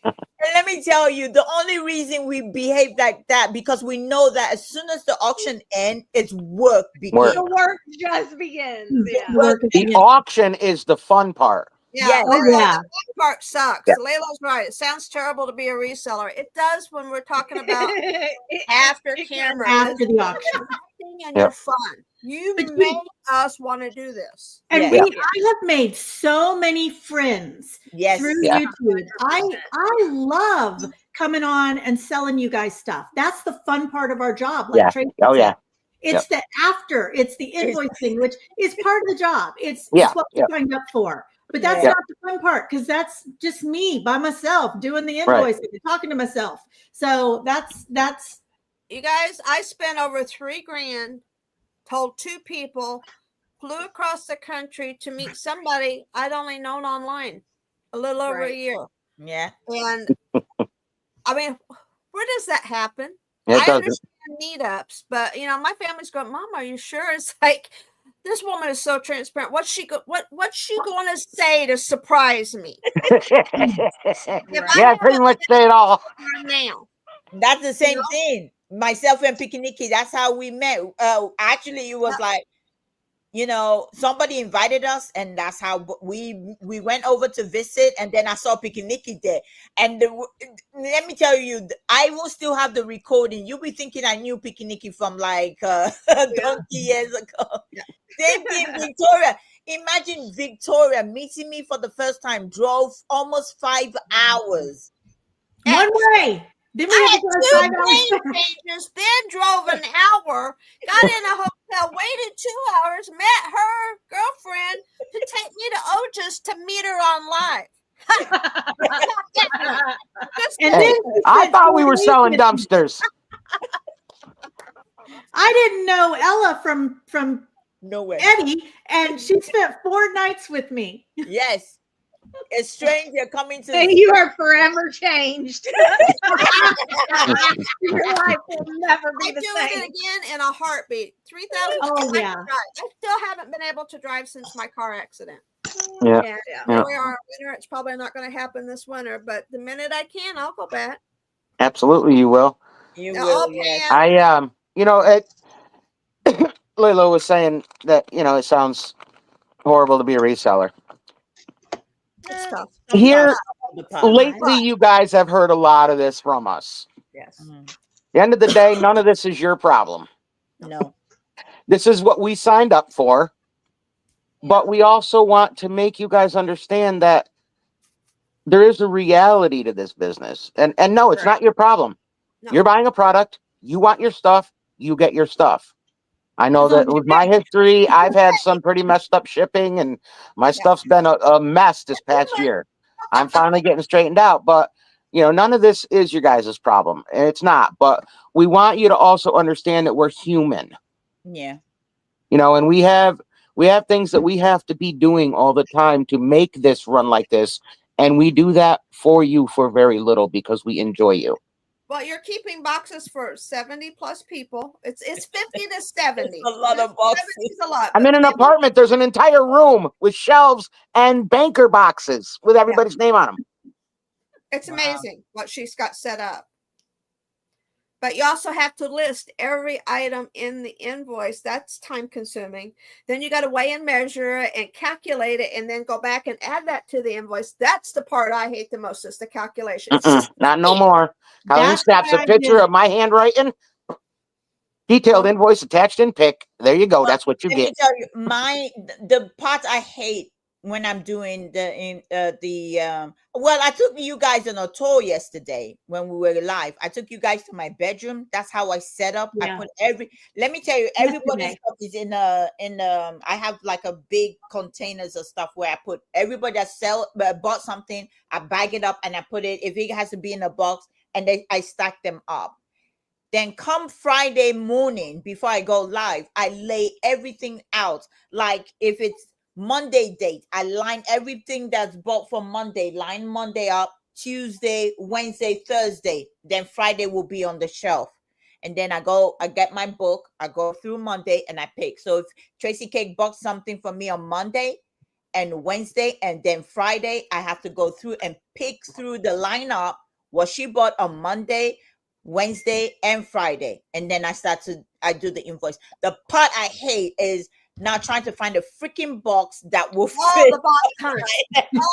And let me tell you, the only reason we behave like that because we know that as soon as the auction ends, it's work begins. The work just begins. Yeah. The auction is the fun part. Yeah. Oh, yeah. That part sucks. Yeah. Layla's right. It sounds terrible to be a reseller. It does when we're talking about after camera. After the auction. And your fun. You made us want to do this. And Yeah. I have made so many friends Yes. through Yeah. YouTube. I love coming on and selling you guys stuff. That's the fun part of our job. Like Yeah. Tracy Oh, said. yeah. It's the after, it's the invoicing, which is part of the job. It's Yeah. what we signed up for. But that's Yeah. not the fun part because that's just me by myself doing the invoicing and talking to myself. So that's You guys, I spent over $3,000, told 2 people, flew across the country to meet somebody I'd only known online a little over a year. Yeah. And I mean, where does that happen? It I doesn't. understand meetups, but my family's going, Mom, are you sure? It's like, this woman is so transparent. What's she going to say to surprise me? Yeah, pretty much say it all. Now. That's the same thing. Myself and Picky Nikki, that's how we met. Actually, it was like, somebody invited us, and that's how we went over to visit. And then I saw Picky Nikki there. And let me tell you, I will still have the recording. You'll be thinking I knew Picky Nikki from like donkey years ago. Yeah. Same thing, Victoria. Imagine Victoria meeting me for the first time, drove almost 5 hours. one way. Then we I had had to 2 go 5 brain hours. changes, then drove an hour, got in a hotel, waited 2 hours, met her girlfriend to take me to Ojas to meet her on live. And Hey, then I thought we were selling dumpsters. I didn't know Ella from No way. Eddie, and she spent 4 nights with me. Yes. It's strange you're coming to And you are forever changed. Your life will never be I the do same. it again in a heartbeat. 3,000. Oh, I yeah. can drive. I still haven't been able to drive since my car accident. Yeah. And Yeah. we are winter. It's probably not going to happen this winter, but the minute I can, I'll go back. Absolutely, you will. You Now, will, I'll yes. plan. Layla was saying that, it sounds horrible to be a reseller. It's tough. Here, All the time. lately, you guys have heard a lot of this from us. Yes. Mhm. At the end of the day, none of this is your problem. No. This is what we signed up for. But we also want to make you guys understand that there is a reality to this business. And no, it's not your problem. No. You're buying a product. You want your stuff. You get your stuff. I know that with my history, I've had some pretty messed up shipping, and my stuff's been a mess this past year. I'm finally getting straightened out, but none of this is your guys' problem, and it's not. But we want you to also understand that we're human, Yeah. and we have things that we have to be doing all the time to make this run like this, and we do that for you for very little because we enjoy you. Well, you're keeping boxes for 70 plus people. It's 50 to 70. It's a lot of boxes. 70 is a lot. I'm in an apartment. There's an entire room with shelves and banker boxes with everybody's name on them. It's Wow. amazing what she's got set up. But you also have to list every item in the invoice. That's time consuming. Then you got to weigh and measure it and calculate it and then go back and add that to the invoice. That's the part I hate the most is the calculation. It's just Not no more. Colleen That's snaps what a I picture did. of my handwriting. Detailed invoice attached in pic. There you go. That's what you Let me get. tell you, the part I hate when I'm doing well, I took you guys on a tour yesterday when we were live. I took you guys to my bedroom. That's how I set up. Yeah. I put let me tell you, everybody's Yesterday. stuff is in I have like a big containers of stuff where I put everybody that bought something, I bag it up and I put it, if it has to be in a box, and then I stack them up. Then come Friday morning before I go live, I lay everything out. Like if it's Monday date, I line everything that's bought for Monday, line Monday up, Tuesday, Wednesday, Thursday. Then Friday will be on the shelf. And then I get my book, I go through Monday and I pick. So if Tracy Cake bought something for me on Monday and Wednesday and then Friday, I have to go through and pick through the lineup what she bought on Monday, Wednesday, and Friday. And then I do the invoice. The part I hate is now trying to find a freaking box that will fit. Oh, the box hunt.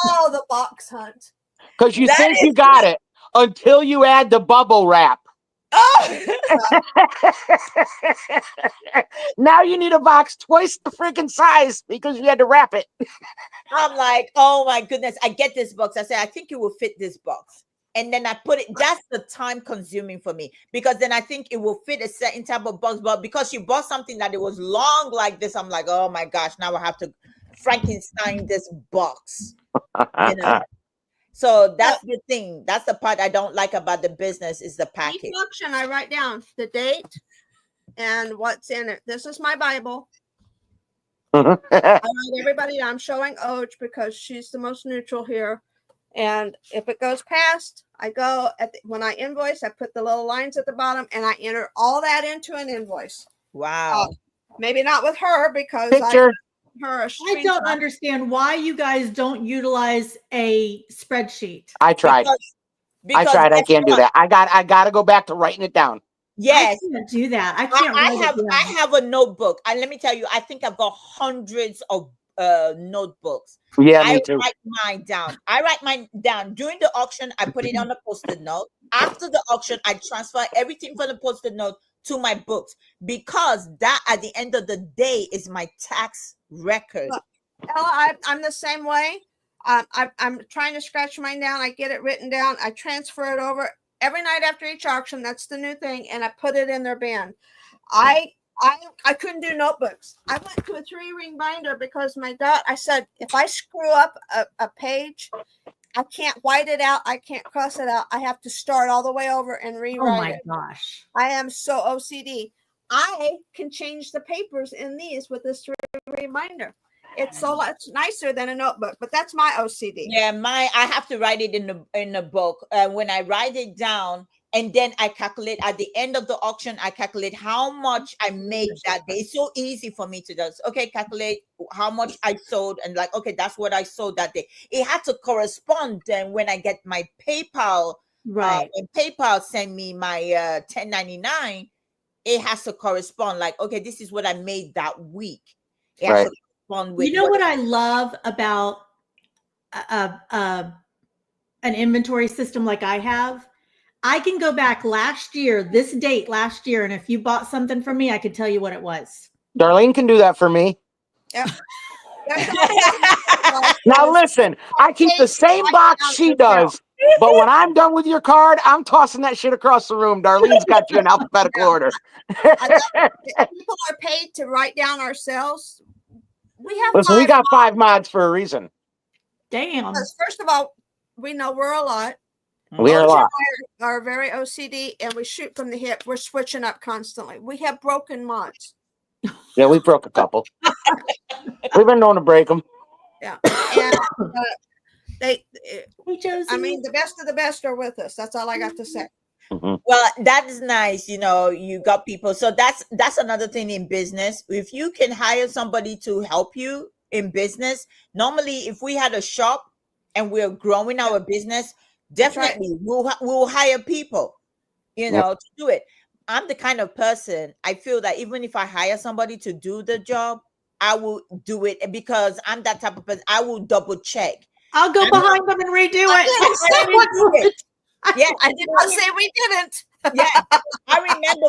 Oh, the box hunt. Because you think you got it until you add the bubble wrap. Oh! Now you need a box twice the freaking size because you had to wrap it. I'm like, oh my goodness, I get this box. I say, I think it will fit this box. And then I put it, that's the time consuming for me, because then I think it will fit a certain type of box. But because you bought something that it was long like this, I'm like, oh my gosh, now I have to Frankenstein this box. You know? So that's the thing. That's the part I don't like about the business is the package. Each auction, I write down the date and what's in it. This is my Bible. I write everybody down. I'm showing Oj because she's the most neutral here. And if it goes past, I go when I invoice, I put the little lines at the bottom and I enter all that into an invoice. Wow. Maybe not with her because Picture. I don't understand why you guys don't utilize a spreadsheet. I tried. Because I tried. I can't do that. I got to go back to writing it down. Yes. I can't do that. I can't. I have a notebook. And let me tell you, I think I've got hundreds of notebooks. Yeah, me too. I write mine down during the auction. I put it on a post-it note. After the auction, I transfer everything from the post-it note to my books, because that at the end of the day is my tax record. Ella, I'm the same way. I'm trying to scratch mine down. I get it written down. I transfer it over every night after each auction. That's the new thing, and I put it in their bin. I couldn't do notebooks. I went to a 3-ring binder because I said, if I screw up a page, I can't white it out. I can't cross it out. I have to start all the way over and rewrite it. Oh my gosh. I am so OCD. I can change the papers in these with this 3-ring binder. It's so much nicer than a notebook, but that's my OCD. Yeah, I have to write it in the book. When I write it down, and then I calculate at the end of the auction, I calculate how much I made that day. It's so easy for me to just, calculate how much I sold, and like, okay, that's what I sold that day. It had to correspond then when I get my PayPal, right? When PayPal send me my 1099, it has to correspond. Like, okay, this is what I made that week. It has to correspond with. You know what I love about an inventory system like I have? I can go back this date last year, and if you bought something from me, I could tell you what it was. Darlene can do that for me. Yep. Now listen, I keep the same box she does, but when I'm done with your card, I'm tossing that shit across the room. Darlene's got you in alphabetical order. People are paid to write down ourselves. We got 5 mods for a reason. Damn. First of all, we know we're a lot. We're a lot. Are very OCD, and we shoot from the hip. We're switching up constantly. We have broken mods. Yeah, we broke a couple. We've been known to break them. Yeah, and I mean, the best of the best are with us. That's all I got to say. Mm-hmm. Well, that is nice. You know, you got people. So that's another thing in business. If you can hire somebody to help you in business, normally if we had a shop and we're growing our business, definitely we'll hire people, to do it. I'm the kind of person, I feel that even if I hire somebody to do the job, I will do it, because I'm that type of person. I will double check. I'll go behind them and redo it. Yeah, I did not say we didn't. Yeah, I remember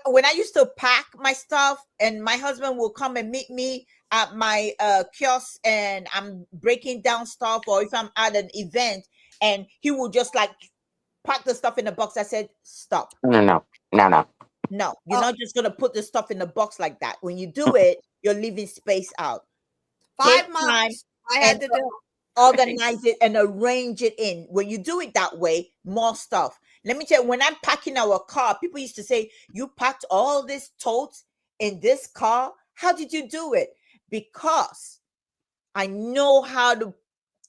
when I used to pack my stuff, and my husband will come and meet me at my kiosk, and I'm breaking down stuff, or if I'm at an event, and he will just like pack the stuff in the box. I said, "Stop! No. No, you're Oh. not just gonna put the stuff in the box like that. When you do it, you're leaving space out. 5 Take time months I had and to do. organize it and arrange it in. When you do it that way, more stuff. Let me tell you, when I'm packing our car, people used to say, "You packed all this totes in this car. How did you do it?" Because I know how to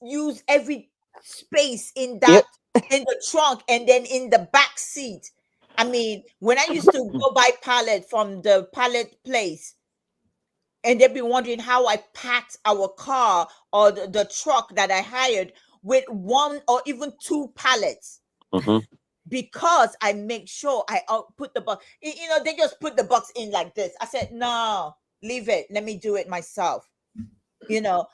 use every space in that in the trunk and then in the back seat. I mean, when I used to go buy pallet from the pallet place, and they'd be wondering how I packed our car or the truck that I hired with 1 or even 2 pallets, Mhm. because I make sure I put the box. You know, they just put the box in like this. I said, "No, leave it. Let me do it myself." You know,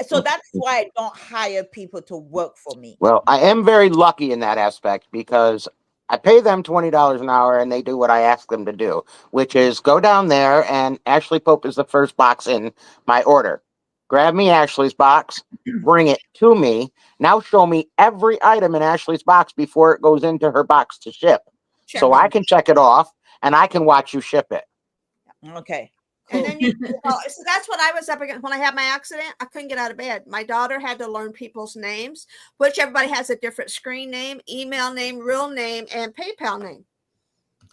so that's why I don't hire people to work for me. Well, I am very lucky in that aspect because I pay them $20 an hour and they do what I ask them to do, which is go down there, and Ashley Pope is the first box in my order. Grab me Ashley's box, bring it to me. Now show me every item in Ashley's box before it goes into her box to ship. So I can check it off and I can watch you ship it. Okay. And Cool. then so that's what I was up against when I had my accident. I couldn't get out of bed. My daughter had to learn people's names, which everybody has a different screen name, email name, real name, and PayPal name.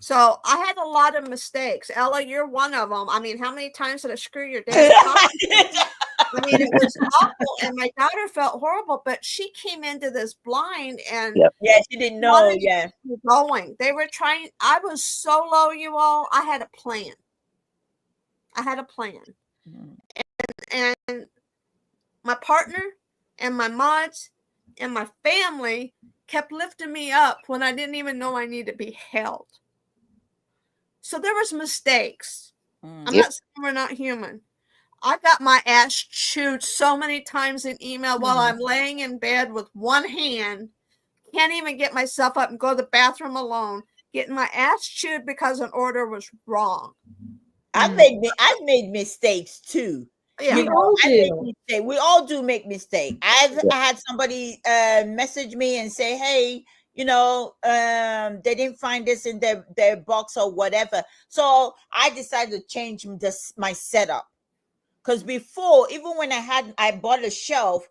So I had a lot of mistakes. Ella, you're one of them. I mean, how many times did I screw your dad? I mean, it was awful, and my daughter felt horrible. But she came into this blind, and Yeah, she didn't know. Yeah, going. They were trying. I was so low, you all. I had a plan. And my partner and my mods and my family kept lifting me up when I didn't even know I needed to be held. So there was mistakes. I'm not saying we're not human. I got my ass chewed so many times in email while I'm laying in bed with one hand, can't even get myself up and go to the bathroom alone, getting my ass chewed because an order was wrong. I've made mistakes too. Yeah. You know, I make mistakes. We all do make mistakes. I had somebody message me and say, "Hey, you know, they didn't find this in their box or whatever." So I decided to change my setup. Because before, even when I bought a shelf,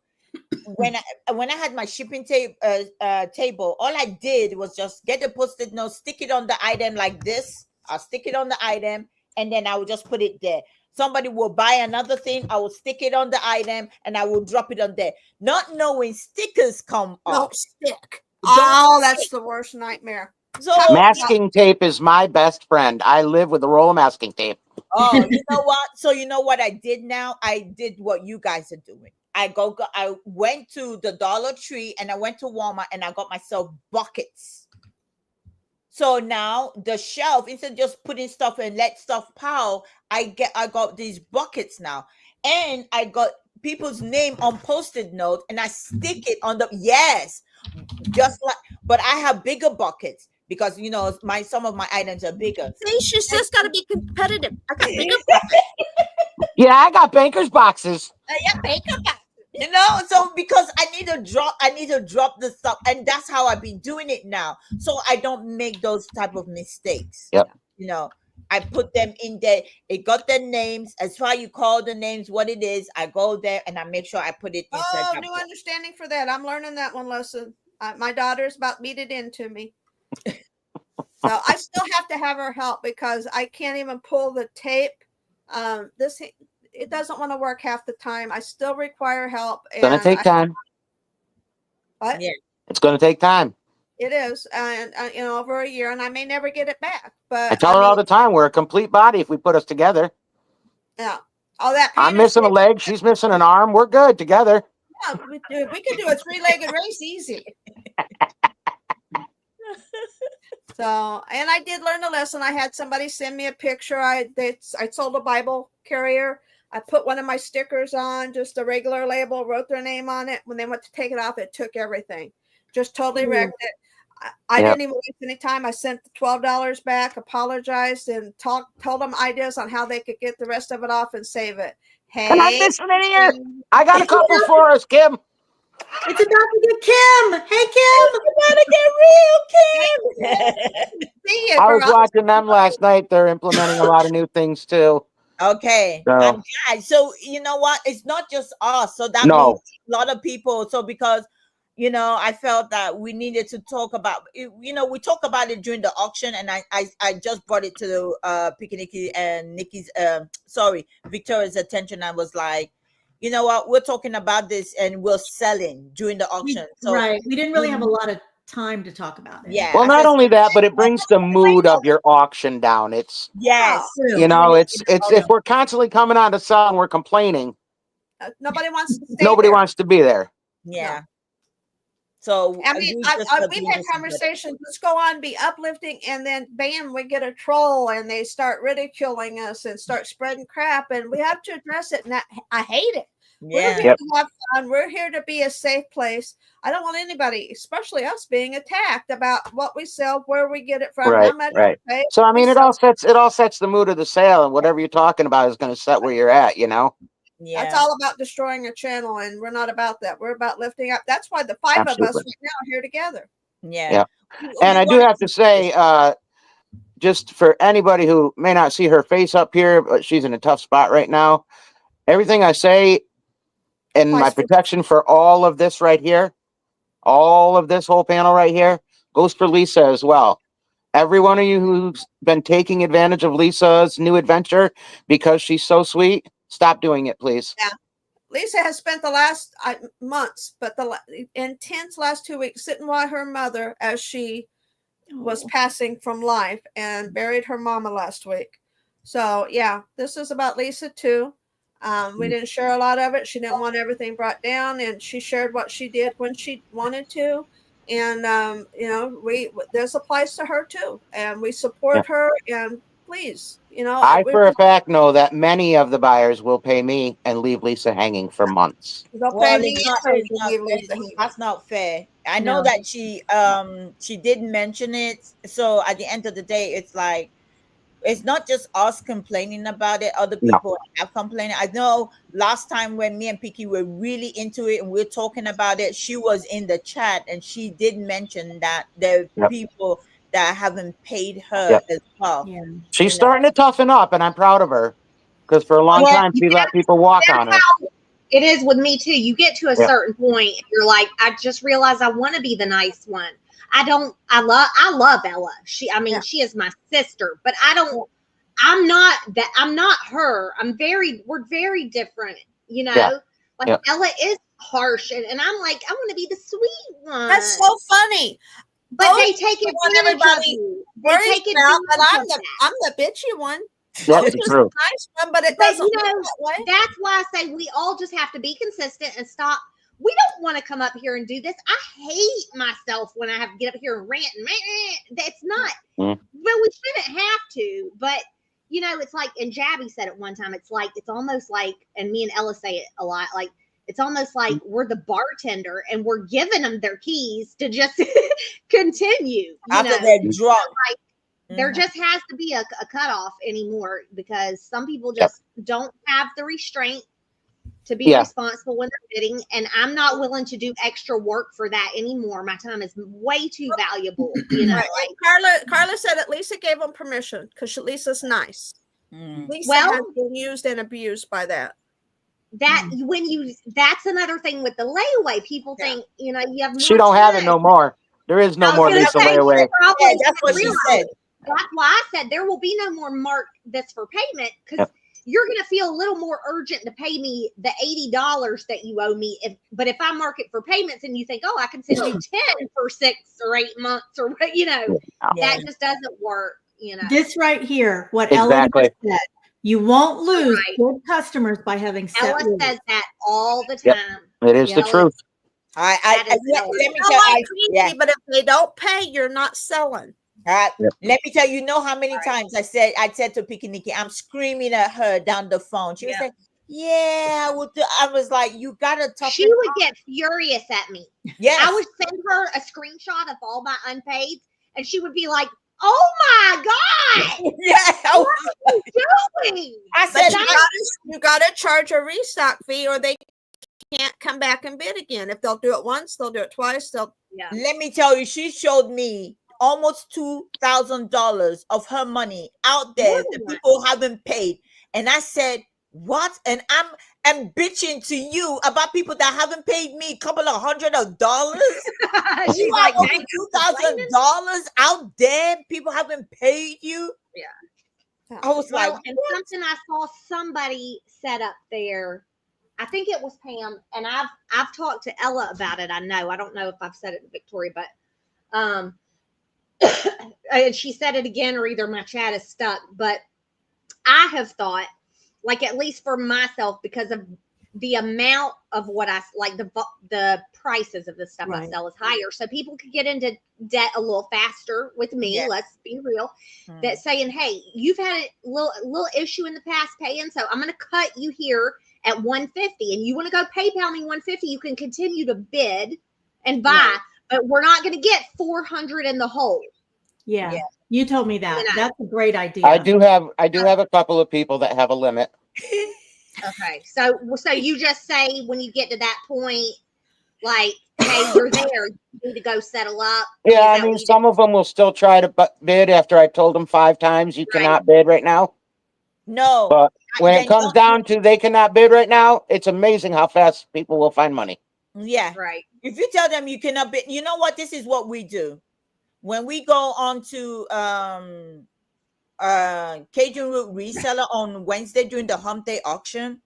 when I had my shipping table, all I did was just get a post-it note, stick it on the item like this. I'll stick it on the item, and then I will just put it there. Somebody will buy another thing, I will stick it on the item, and I will drop it on there. Not knowing stickers come Don't off. stick. Oh, that's the worst nightmare. So Masking tape is my best friend. I live with a roll of masking tape. Oh, you know what? So you know what I did now? I did what you guys are doing. I went to the Dollar Tree and I went to Walmart and I got myself buckets. So now the shelf, instead of just putting stuff and let stuff pile, I got these buckets now. And I got people's name on post-it note and I stick it on the just like, but I have bigger buckets because you know some of my items are bigger. See, she's just got to be competitive. I got bigger Yeah, I got banker's boxes. Banker boxes. You know, so because I need to drop the stuff, and that's how I've been doing it now. So I don't make those type of mistakes. Yep. You know, I put them in there. It got their names. As far you call the names, what it is, I go there and I make sure I put it inside. Oh, new understanding for that. I'm learning that one lesson. My daughter's about beat it into me. So I still have to have her help because I can't even pull the tape. It doesn't want to work half the time. I still require help. It's going to take time. What? Yeah. It's going to take time. It is. And, over a year, and I may never get it back. But I tell her all the time, we're a complete body if we put us together. Yeah. All that. I'm missing a leg. She's missing an arm. We're good together. Yeah, we could do a 3-legged race easy. So, and I did learn a lesson. I had somebody send me a picture. I sold a Bible carrier. I put one of my stickers on, just a regular label, wrote their name on it. When they went to take it off, it took everything. Just totally wrecked it. I didn't even waste any time. I sent the $12 back, apologized, and told them ideas on how they could get the rest of it off and save it. Hey, Can I miss in here? I got a couple for us, Kim. It's about to get Kim. Hey, Kim. It's about to get real, Kim. See you, I was girl. watching them last night. They're implementing a lot of new things too. Okay, So- I'm glad. So you know what? It's not just us. So that No. means a lot of people. So because I felt that we needed to talk about. We talk about it during the auction, and I just brought it to Picky and Nikki's Victoria's attention. I was like, you know what? We're talking about this, and we're selling during the auction. So Right. We didn't really have a lot of time to talk about it. yeah. Well, I not said, only that, but it brings the mood of your auction down. It's yes. True. it's if we're constantly coming on to sell and we're complaining, Nobody wants to stay nobody there. wants to be there. Yeah. So I mean, we've had conversations. Let's go on, be uplifting, and then bam, we get a troll, and they start ridiculing us and start spreading crap, and we have to address it. And I hate it. We're here to have fun. We're here to be a safe place. I don't want anybody, especially us, being attacked about what we sell, where we get it from, Right, how much right. we pay. So I mean, it all sets the mood of the sale, and whatever you're talking about is going to set where you're at. Yeah. That's all about destroying a channel, and we're not about that. We're about lifting up. That's why the five of us Absolutely. right now are here together. Yeah. And I do have to say, just for anybody who may not see her face up here, but she's in a tough spot right now. Everything I say and my protection for all of this right here, all of this whole panel right here, goes for Lisa as well. Every one of you who's been taking advantage of Lisa's new adventure because she's so sweet, stop doing it, please. Yeah. Lisa has spent the last months, but the intense last 2 weeks sitting by her mother as she was passing from life, and buried her mama last week. So yeah, this is about Lisa too. We didn't share a lot of it. She didn't want everything brought down, and she shared what she did when she wanted to. And this applies to her too, and we support her. And please, I for a fact know that many of the buyers will pay me and leave Lisa hanging for months. That's not fair. I know that she did mention it. So at the end of the day, it's like, it's not just us complaining about it. Other people have complained. I know last time when me and Picky were really into it and we're talking about it, she was in the chat and she did mention that there are people that haven't paid her as well. Yeah. She's starting to toughen up, and I'm proud of her, because for a long time she let people walk on her. It is with me too. You get to a certain point, you're like, I just realized I want to be the nice one. I love Ella. She is my sister, but I'm not her. We're very different, Like Ella is harsh, and I'm like, I want to be the sweet one. That's so funny. But they take advantage of you. But I'm the bitchy one. That's true. Nice one, but it doesn't. That's why I say we all just have to be consistent and stop. We don't want to come up here and do this. I hate myself when I have to get up here and rant and that's not. Well, we shouldn't have to, but it's like, and Jabby said it one time. It's almost like, and me and Ella say it a lot. Like, it's almost like we're the bartender and we're giving them their keys to just continue. After they're drunk. There just has to be a cutoff anymore, because some people just don't have the restraint to be responsible when they're bidding, and I'm not willing to do extra work for that anymore. My time is way too valuable. Carla said that Lisa gave them permission because Lisa's nice. Lisa has been used and abused by that. That's another thing with the layaway. People think you have more. She don't have it no more. There is no more Lisa layaway. That's what she said. That's why I said there will be no more mark this for payment, because you're going to feel a little more urgent to pay me the $80 that you owe me. But if I mark it for payments and you think, oh, I can send you 10 for 6 or 8 months, or that just doesn't work. This right here, what Ella said, you won't lose good customers by having set Ella rules. says that all the time. It is the truth. Let me tell you, but if they don't pay, you're not selling. Let me tell you, how many times I said to Picky Nikki, I'm screaming at her down the phone. She was like, Yeah, I was like, you gotta toughen She would get furious at me. Yes. I would send her a screenshot of all my unpaid, and she would be like, "Oh my god, Yeah. what are you doing?" I But said, you gotta charge a restock fee, or they can't come back and bid again. If they'll do it once, they'll do it twice. Yeah. let me tell you, she showed me almost $2,000 of her money out there More that than that. people haven't paid. And I said, what? And I'm bitching to you about people that haven't paid me a couple of $100. She's You like, have over "Dang, I'm complaining?" $2,000 out there. People haven't paid you. Yeah. I was like, Well, and something I saw somebody set up there. I think it was Pam, and I've talked to Ella about it. I know. I don't know if I've said it to Victoria, but and she said it again, or either my chat is stuck. But I have thought, like, at least for myself, because of the amount of what I like, the prices of the stuff I Right. sell is higher, so people could get into debt a little faster with me. Yeah. Let's be real. That saying, hey, you've had a little issue in the past paying, so I'm going to cut you here at 150, and you want to go PayPal me 150, you can continue to bid and buy, Right. but we're not going to get 400 in the hole. Yeah. Yeah. You told me that. You know. That's a great idea. I do have a couple of people that have a limit. Okay, so you just say when you get to that point, like, hey, you're there, you need to go settle up. Yeah, Is I that mean, what you some of them will still try to bid after I told them 5 times you Right. cannot bid right now. no. But when Then it comes don't- down to they cannot bid right now, it's amazing how fast people will find money. Yeah. do? Right. If you tell them you cannot bid, you know what? This is what we do. When we go on to Cajun Root Reseller on Wednesday during the Hump Day auction,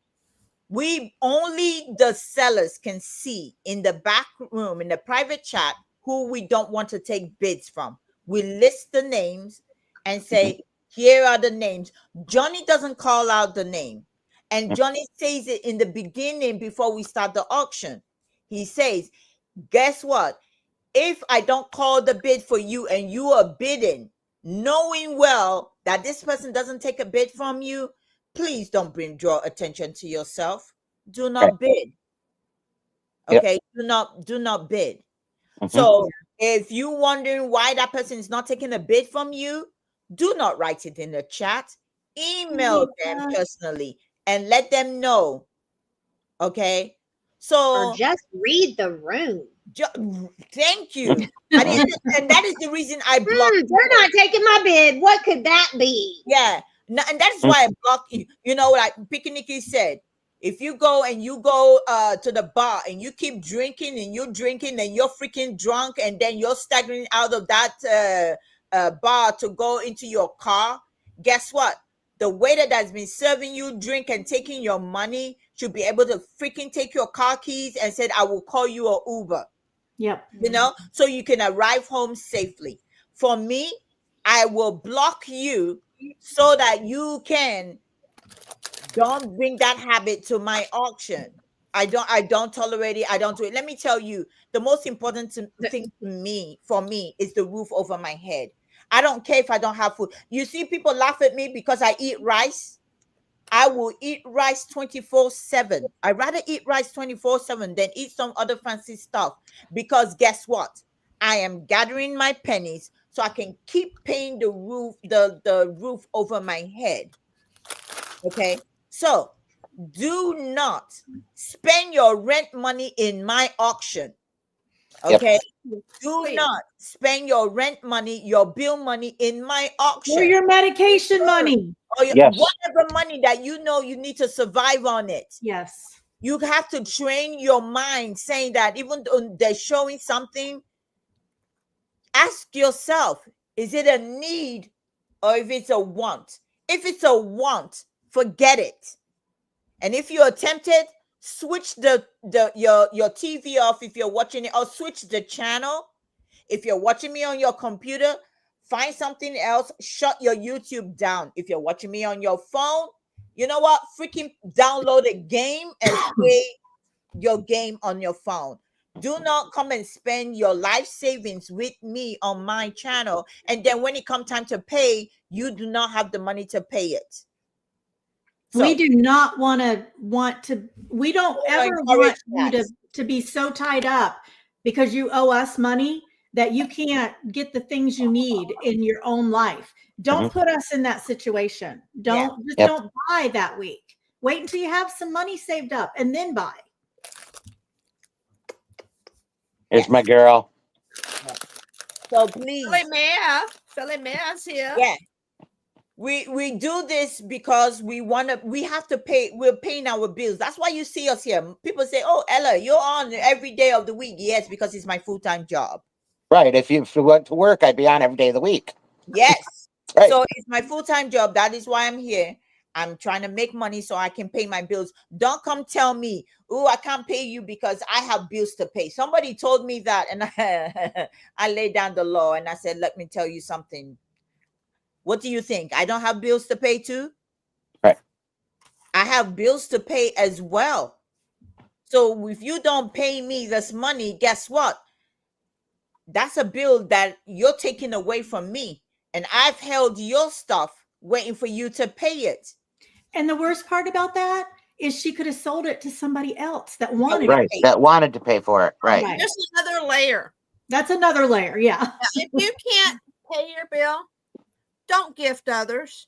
we only the sellers can see in the back room in the private chat who we don't want to take bids from. We list the names and say, here are the names. Johnny doesn't call out the name, and Johnny says it in the beginning before we start the auction. He says, guess what? If I don't call the bid for you and you are bidding, knowing well that this person doesn't take a bid from you, please don't draw attention to yourself. Do not bid. Okay, do not bid. So if you wondering why that person is not taking a bid from you, do not write it in the chat. Email them personally and let them know. Okay, so Or just read the room. Thank you. And that is the reason I blocked. They're not taking my bid. What could that be? Yeah, and that is why I block you. You know, like Picky said, if you go to the bar and you keep drinking and you're drinking and you're freaking drunk and then you're staggering out of that bar to go into your car, guess what? The waiter that's been serving you drink and taking your money should be able to freaking take your car keys and said, I will call you an Uber. Yep. You know, so you can arrive home safely. For me, I will block you so that you don't bring that habit to my auction. I don't tolerate it. I don't do it. Let me tell you, the most important thing for me is the roof over my head. I don't care if I don't have food. You see people laugh at me because I eat rice. I will eat rice 24/7. I'd rather eat rice 24/7 than eat some other fancy stuff. Because guess what? I am gathering my pennies so I can keep paying the roof over my head. Okay? So do not spend your rent money in my auction. Okay? Do not spend your rent money, your bill money in my auction. Or your medication money. Or whatever money that you know you need to survive on it. Yes. You have to train your mind saying that even though they're showing something, ask yourself, is it a need or if it's a want? If it's a want, forget it. And if you're tempted, switch your TV off if you're watching it, or switch the channel. If you're watching me on your computer, find something else. Shut your YouTube down. If you're watching me on your phone, you know what? Freaking download a game and play your game on your phone. Do not come and spend your life savings with me on my channel. And then when it comes time to pay, you do not have the money to pay it. So, we do not we don't ever want you to be so tied up because you owe us money that you can't get the things you need in your own life. Don't put us in that situation. Don't buy that week. Wait until you have some money saved up and then buy. Here's my girl. So please. Philly Mayor's here. Yeah. We do this because we have to pay. We're paying our bills. That's why you see us here. People say, "Oh, Ella, you're on every day of the week." Yes, because it's my full-time job. Right. If you went to work, I'd be on every day of the week. Yes. Right. So it's my full-time job. That is why I'm here. I'm trying to make money so I can pay my bills. Don't come tell me, "Oh, I can't pay you because I have bills to pay." Somebody told me that, and I laid down the law and I said, "Let me tell you something. What do you think? I don't have bills to pay too?" Right. I have bills to pay as well. So if you don't pay me this money, guess what? That's a bill that you're taking away from me. And I've held your stuff waiting for you to pay it. And the worst part about that is she could have sold it to somebody else that wanted right. to pay. That wanted to pay for it. Right. There's another layer. That's another layer. Yeah. If you can't pay your bill, don't gift others.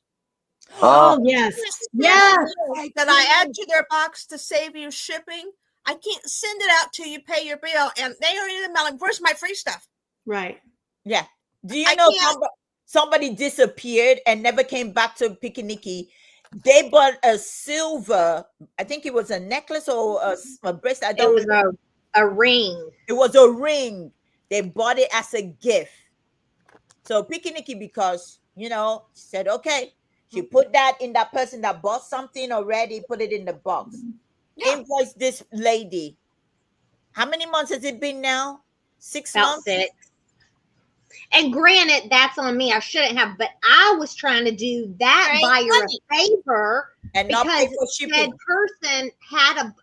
Oh, yes. Yes. That I add to their box to save you shipping. I can't send it out till you pay your bill. And they are emailing, "Where's my free stuff?" Right. Yeah. Do you know somebody disappeared and never came back to Pikiniki? They bought a silver, I think it was a necklace or a bracelet. It was a ring. It was a ring. They bought it as a gift. So Pikiniki, because, said, okay, she put that in that person that bought something already, put it in the box. Yeah. Invoice this lady. How many months has it been now? 6 months? 6. And granted, that's on me. I shouldn't have, but I was trying to do that buyer a favor and not pay for shipping. That person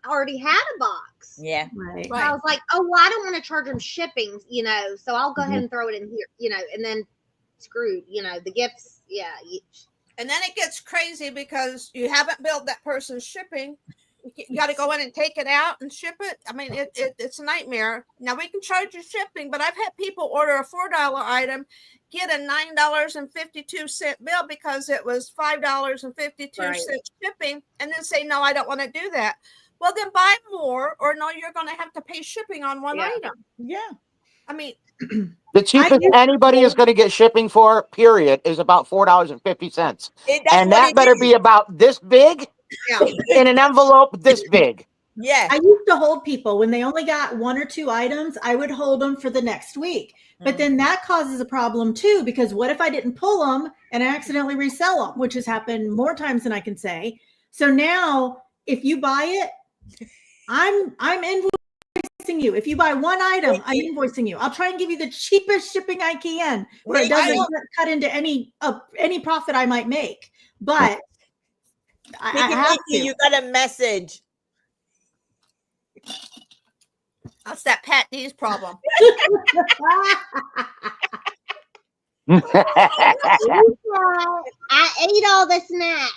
already had a box. Yeah. Right. So I was like, oh, well, I don't want to charge them shipping, so I'll go ahead and throw it in here, and then screwed, the gifts. Yeah. And then it gets crazy because you haven't billed that person's shipping. You got to go in and take it out and ship it. I mean, it's a nightmare. Now we can charge you shipping, but I've had people order a $4 item, get a $9.52 bill because it was $5.52 shipping, and then say, "No, I don't want to do that." Well, then buy more, or no, you're going to have to pay shipping on one item. Yeah. I mean, the cheapest anybody is going to get shipping for, period, is about $4.50. And that better be about this big in an envelope this big. Yeah. I used to hold people when they only got 1 or 2 items. I would hold them for the next week. But then that causes a problem too, because what if I didn't pull them and I accidentally resell them, which has happened more times than I can say. So now if you buy it, I'm invoicing you. If you buy 1 item, I'm invoicing you. I'll try and give you the cheapest shipping I can, where it doesn't cut into any profit I might make. But I have to. You got a message. That's that Pat D's problem. I ate all the snacks.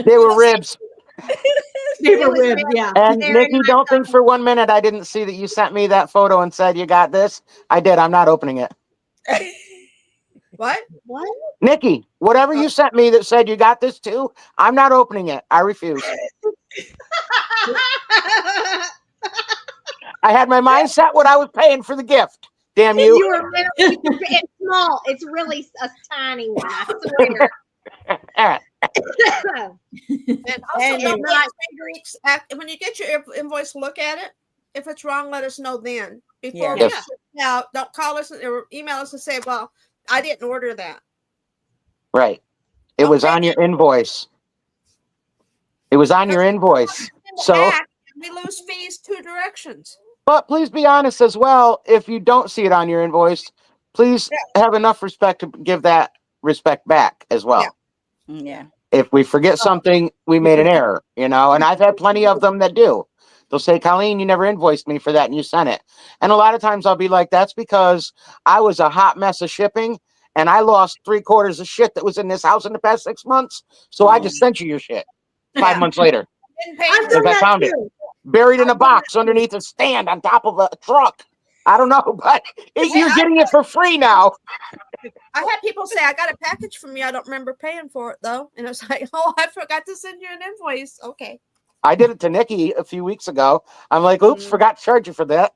They were ribs. They were ribs, yeah. And Nikki, don't think for 1 minute I didn't see that you sent me that photo and said you got this. I did. I'm not opening it. What? Nikki, whatever you sent me that said you got this too, I'm not opening it. I refuse. I had my mind set what I was paying for the gift. Damn you. It's small. It's really a tiny one, I swear. And also, don't when you get your invoice, look at it. If it's wrong, let us know then. Before we ship it out, don't call us or email us and say, "Well, I didn't order that." Right. It was on your invoice. It was on your invoice. So we lose fees 2 directions. But please be honest as well. If you don't see it on your invoice, please have enough respect to give that respect back as well. Yeah. If we forget something, we made an error, and I've had plenty of them that do. They'll say, "Colleen, you never invoiced me for that and you sent it." And a lot of times I'll be like, that's because I was a hot mess of shipping and I lost 3/4 of shit that was in this house in the past 6 months. So I just sent you your shit 5 months later Didn't pay I've for done because I that found it too. buried in a box underneath a stand on top of a truck. I don't know, but you're getting it for free now. I had people say, I got a package from you. I don't remember paying for it though. And it was like, oh, I forgot to send you an invoice. Okay. I did it to Nikki a few weeks ago. I'm like, oops, forgot to charge you for that.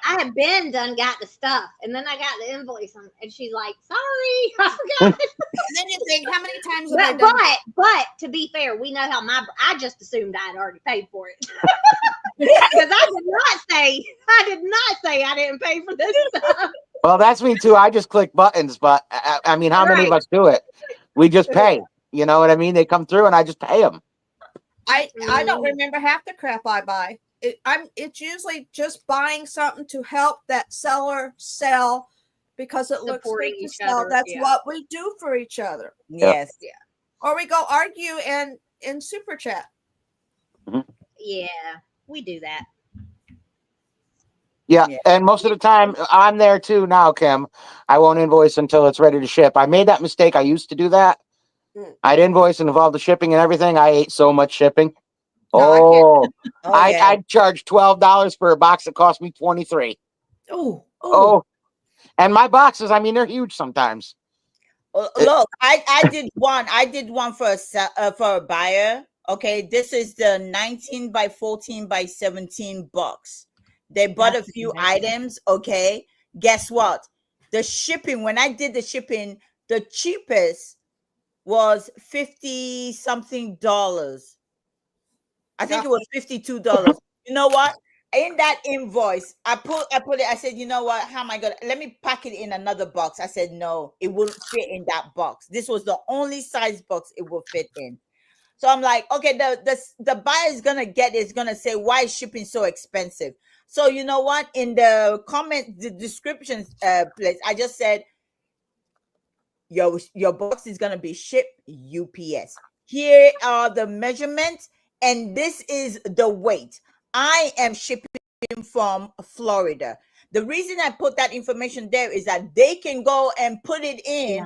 I have been done got the stuff, and then I got the invoice, and she's like, "Sorry, I forgot." And then you think, how many times have I done that? But to be fair, we know how I just assumed I had already paid for it because I did not say I didn't pay for this stuff. Well, that's me too. I just click buttons, but I mean, how many of us do it? We just pay. You know what I mean? They come through and I just pay them. I don't remember half the crap I buy. It's usually just buying something to help that seller sell because it looks Supporting good to each sell. other, That's yeah. what we do for each other. Yes. Yeah. Or we go argue and in super chat. Yeah, we do that. Yeah. Yeah. And most of the time I'm there too now, Kim. I won't invoice until it's ready to ship. I made that mistake. I used to do that. I'd invoice and involve the shipping and everything. I ate so much shipping. No, I can't. I'd charge $12 for a box that cost me $23. Oh. And my boxes, I mean, they're huge sometimes. Look, I did one for a buyer. Okay, this is the 19 by 14 by 17 box. They bought a few items. Okay, guess what? The shipping, when I did the shipping, the cheapest was $50 something. I think it was $52. You know what? In that invoice, I put it. I said, you know what? How am I gonna? Let me pack it in another box. I said, no, it wouldn't fit in that box. This was the only size box it would fit in. So I'm like, okay, the buyer is gonna get it. Is gonna say, why is shipping so expensive? So you know what? In the description place, I just said, your box is gonna be shipped UPS. Here are the measurements, and this is the weight. I am shipping from Florida. The reason I put that information there is that they can go and put it in,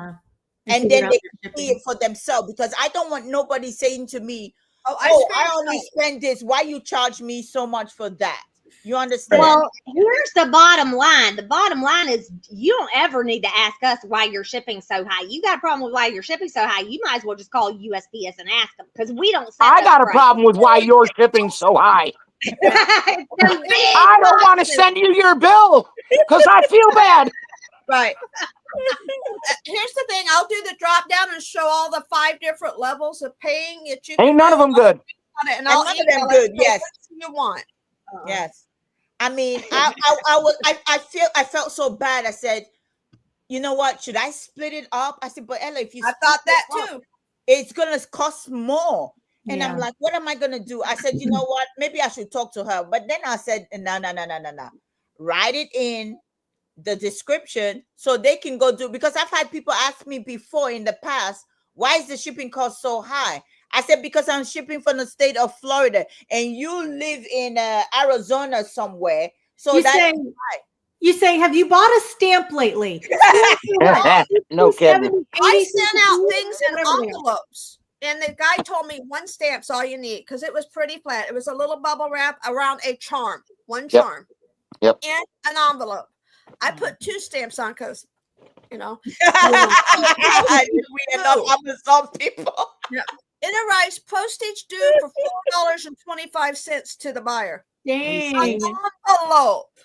and then they can see it for themselves. Because I don't want nobody saying to me, I only spend this. Why you charge me so much for that? You understand? Well, here's the bottom line. The bottom line is you don't ever need to ask us why you're shipping so high. You got a problem with why you're shipping so high, you might as well just call USPS and ask them because we don't set I got a problem with why you're shipping so high. I don't want to send you your bill because I feel bad. Right. Here's the thing. I'll do the drop down and show all the 5 different levels of paying it. You Ain't none of them good. And I'll none of them good. Yes. What you want. Yes. I mean, I felt so bad. I said, you know what? Should I split it up? I said, but Ella, if you I thought that too. It's gonna cost more. And I'm like, what am I gonna do? I said, you know what? Maybe I should talk to her. But then I said, no. Write it in the description so they can go do, because I've had people ask me before in the past, why is the shipping cost so high? I said, because I'm shipping from the state of Florida and you live in Arizona somewhere. So you say, have you bought a stamp lately? No kidding. I sent out things in envelopes. And the guy told me 1 stamp's all you need because it was pretty flat. It was a little bubble wrap around a charm, 1 charm. Yep. And an envelope. I put 2 stamps on because, you know. We end up having some people. Yeah. It arrives postage due for $4.25 to the buyer. Dang. An envelope.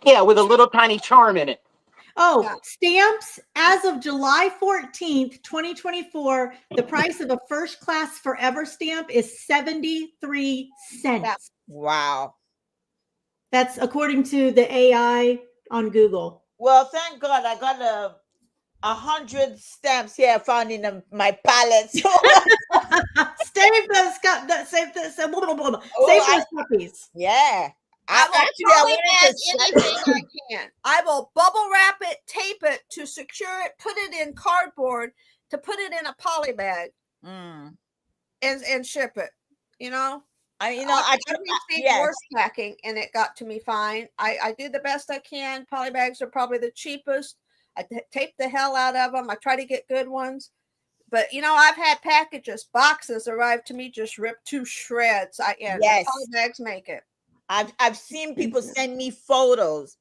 Yeah, with a little tiny charm in it. Stamps as of July 14th, 2024, the price of a first class forever stamp is 73 cents. Wow. That's according to the AI on Google. Well, thank God I got 100 stamps here found in my pallet. Save those puppies. Yeah. Anything I can. I will bubble wrap it, tape it to secure it, put it in cardboard to put it in a poly bag and ship it. You know? I received worse packing and it got to me fine. I do the best I can. Poly bags are probably the cheapest. I tape the hell out of them. I try to get good ones. But you know, I've had boxes arrive to me just ripped to shreds. Yes. Poly bags make it. I've seen people send me photos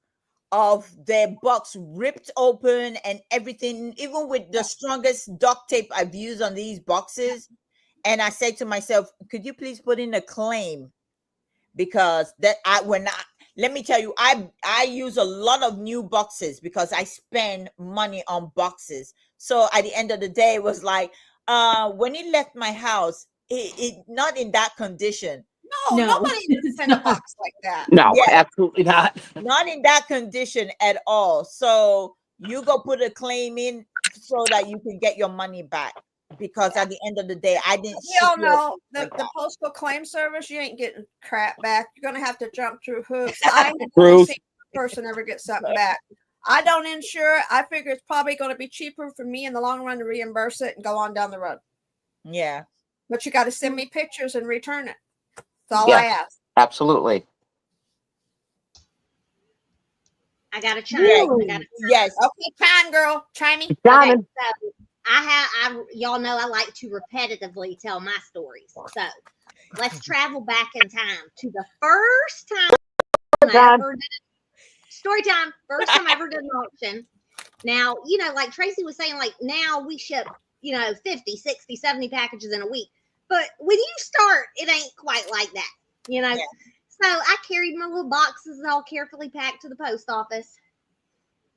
of their box ripped open and everything, even with the strongest duct tape I've used on these boxes. And I say to myself, could you please put in a claim? Because let me tell you, I use a lot of new boxes because I spend money on boxes. So at the end of the day, it was like, when it left my house, it not in that condition. No, No, nobody would it's send a not. box like that. No, Yeah. absolutely not. Not in that condition at all. So you go put a claim in so that you can get your money back. Because at the end of the day, I didn't. We all know like the that. postal claim service, you ain't getting crap back. You're gonna have to jump through hoops. I have Truth. never seen a person ever get something back. I don't insure it. I figure it's probably going to be cheaper for me in the long run to reimburse it and go on down the road. Yeah. But you got to send me pictures and return it. That's all Yeah. I ask. Absolutely. I got a chime. Yes. Okay, chime girl, chimey. Okay, Chiming. so y'all know I like to repetitively tell my stories. So let's travel back in time to the first time I ever did story time. First time I ever did an auction. Now, you know, like Tracy was saying, like now we ship, 50, 60, 70 packages in a week. But when you start, it ain't quite like that, Yeah. So I carried my little boxes all carefully packed to the post office,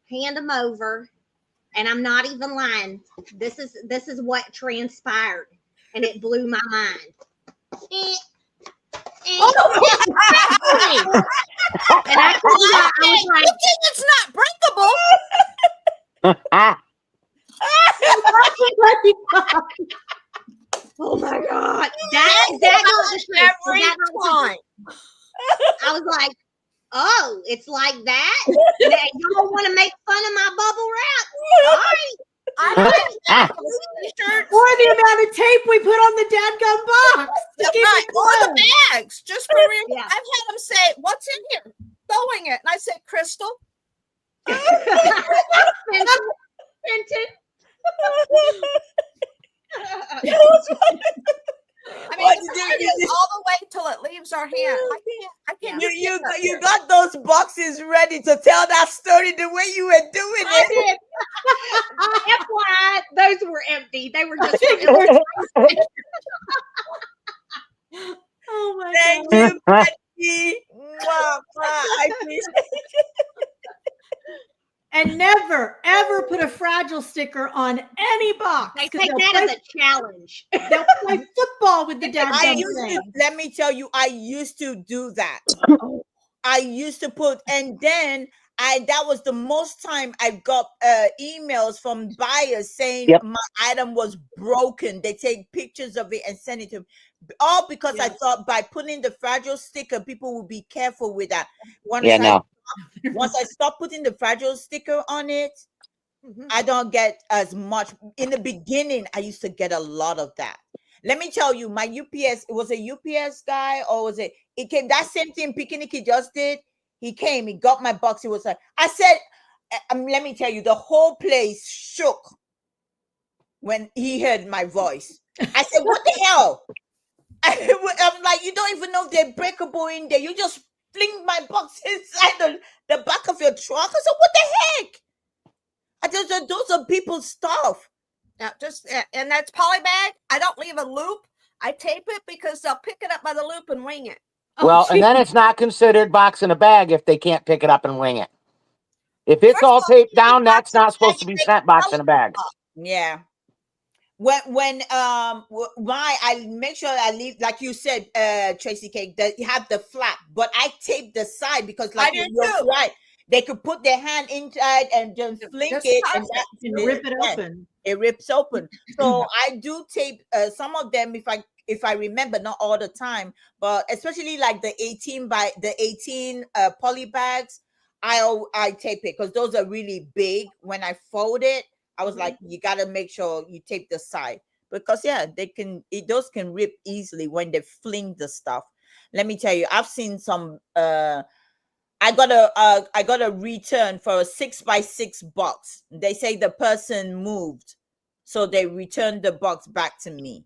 hand them over, and I'm not even lying. This is what transpired, and it blew my mind. And I was like, It's not breakable. oh my God. That got the truth. Every time. I was like, oh, it's like that? Now, y'all want to make fun of my bubble wrap? All right. T-shirts. Or the amount of tape we put on the dadgum box. To keep Right, it or the closed. bags, just for real. Yeah. I've had them say, "What's in here?" Throwing it, and I said, "Crystal." Fenton. I mean, it's all the way till it leaves our hand. I can't. You got those boxes ready to tell that story the way you were doing I it. did. FYI, those were empty. They were just Oh my Thank God. you, Becky. Mwah, mwah. I appreciate it. And never, ever put a fragile sticker on any box. They 'cause take they'll that as play- a challenge. They'll play football with the I dadgum used to, thing. let me tell you, I used to do that. I used to put, and then that was the most time I got emails from buyers saying Yep. my item was broken. They take pictures of it and send it to me. All because I Yeah. thought by putting the fragile sticker, people would be careful with that. Once I stop putting the fragile sticker on it, I don't get as much. In the beginning, I used to get a lot of that. Let me tell you, my UPS, it was a UPS guy, or was it came that same thing Picnic just did. He came, he got my box. He was like, I said, let me tell you, the whole place shook when he heard my voice. I said, what the hell? I'm like, you don't even know if they're breakable in there. You just fling my box inside the back of your truck. I said, what the heck? Those are people's stuff. Now, and that's poly bag. I don't leave a loop. I tape it because they'll pick it up by the loop and wing it. Well, and then it's not considered box in a bag if they can't pick it up and wing it. If it's First all of all, taped you down, box that's in a not supposed bag, to be you sent make box in a bag. Yeah. When I make sure I leave, like you said, Tracy Cake, that you have the flap, but I tape the side because, like I do you're too. right, they could put their hand inside and just flick Just it, touch and it. that And rip it open. It rips open. So I do tape some of them if I remember, not all the time, but especially like the 18 poly bags, I tape it because those are really big. When I fold it, I was like, you got to make sure you tape the side because those can rip easily when they fling the stuff. Let me tell you, I've seen some I got a return for a 6x6 box. They say the person moved, so they returned the box back to me.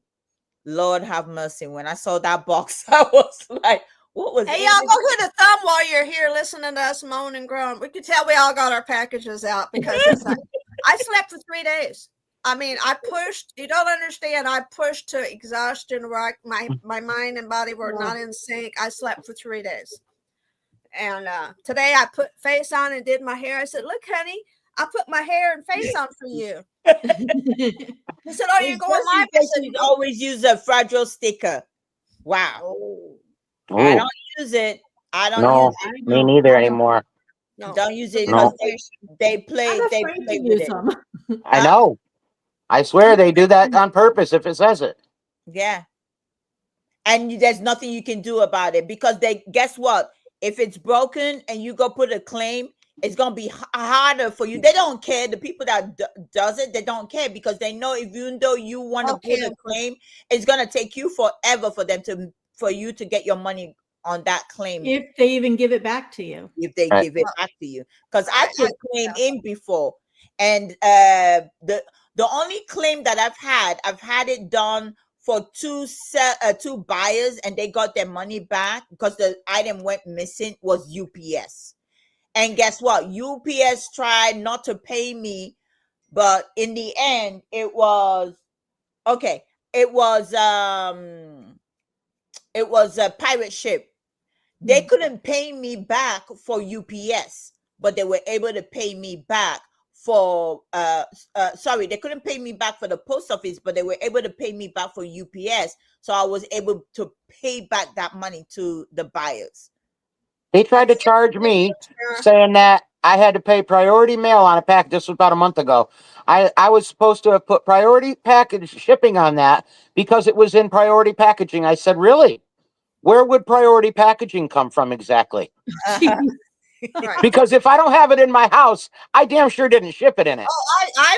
Lord have mercy. When I saw that box, I was like, what was Hey, in y'all, it? go hit a thumb while you're here listening to us moan and groan. We can tell we all got our packages out because it's like, I slept for 3 days. I mean, I pushed. You don't understand. I pushed to exhaustion where my mind and body were not in sync. I slept for 3 days. And today I put face on and did my hair. I said, look, honey, I put my hair and face on for you. He said, oh, you're going live? I said, You always use a fragile sticker. Wow. oh, I Ooh, don't use it. I don't no, use it. me neither anymore. no. Don't use it No. because they play I'm they afraid play to with use it. them. I know. I swear they do that on purpose if it says it. Yeah. And there's nothing you can do about it because they guess what? If it's broken and you go put a claim, it's gonna be harder for you. They don't care. The people that does it, they don't care because they know even though you want to Okay. put a claim, it's gonna take you forever for you to get your money on that claim If they even give it back to you. if they Right. give it back to you. Because I I put claim in before, and the only claim that I've had it done for two buyers, and they got their money back because the item went missing was UPS. And guess what? UPS tried not to pay me, but in the end, it was okay. It was a pirate ship. They couldn't pay me back for UPS, but they were able to pay me back for sorry, they couldn't pay me back for the post office, but they were able to pay me back for UPS. So I was able to pay back that money to the buyers. They tried to charge me saying that I had to pay priority mail on a pack. This was about a month ago. I was supposed to have put priority package shipping on that because it was in priority packaging. I said, really? Where would priority packaging come from exactly? right. Because if I don't have it in my house, I damn sure didn't ship it in it. Oh, I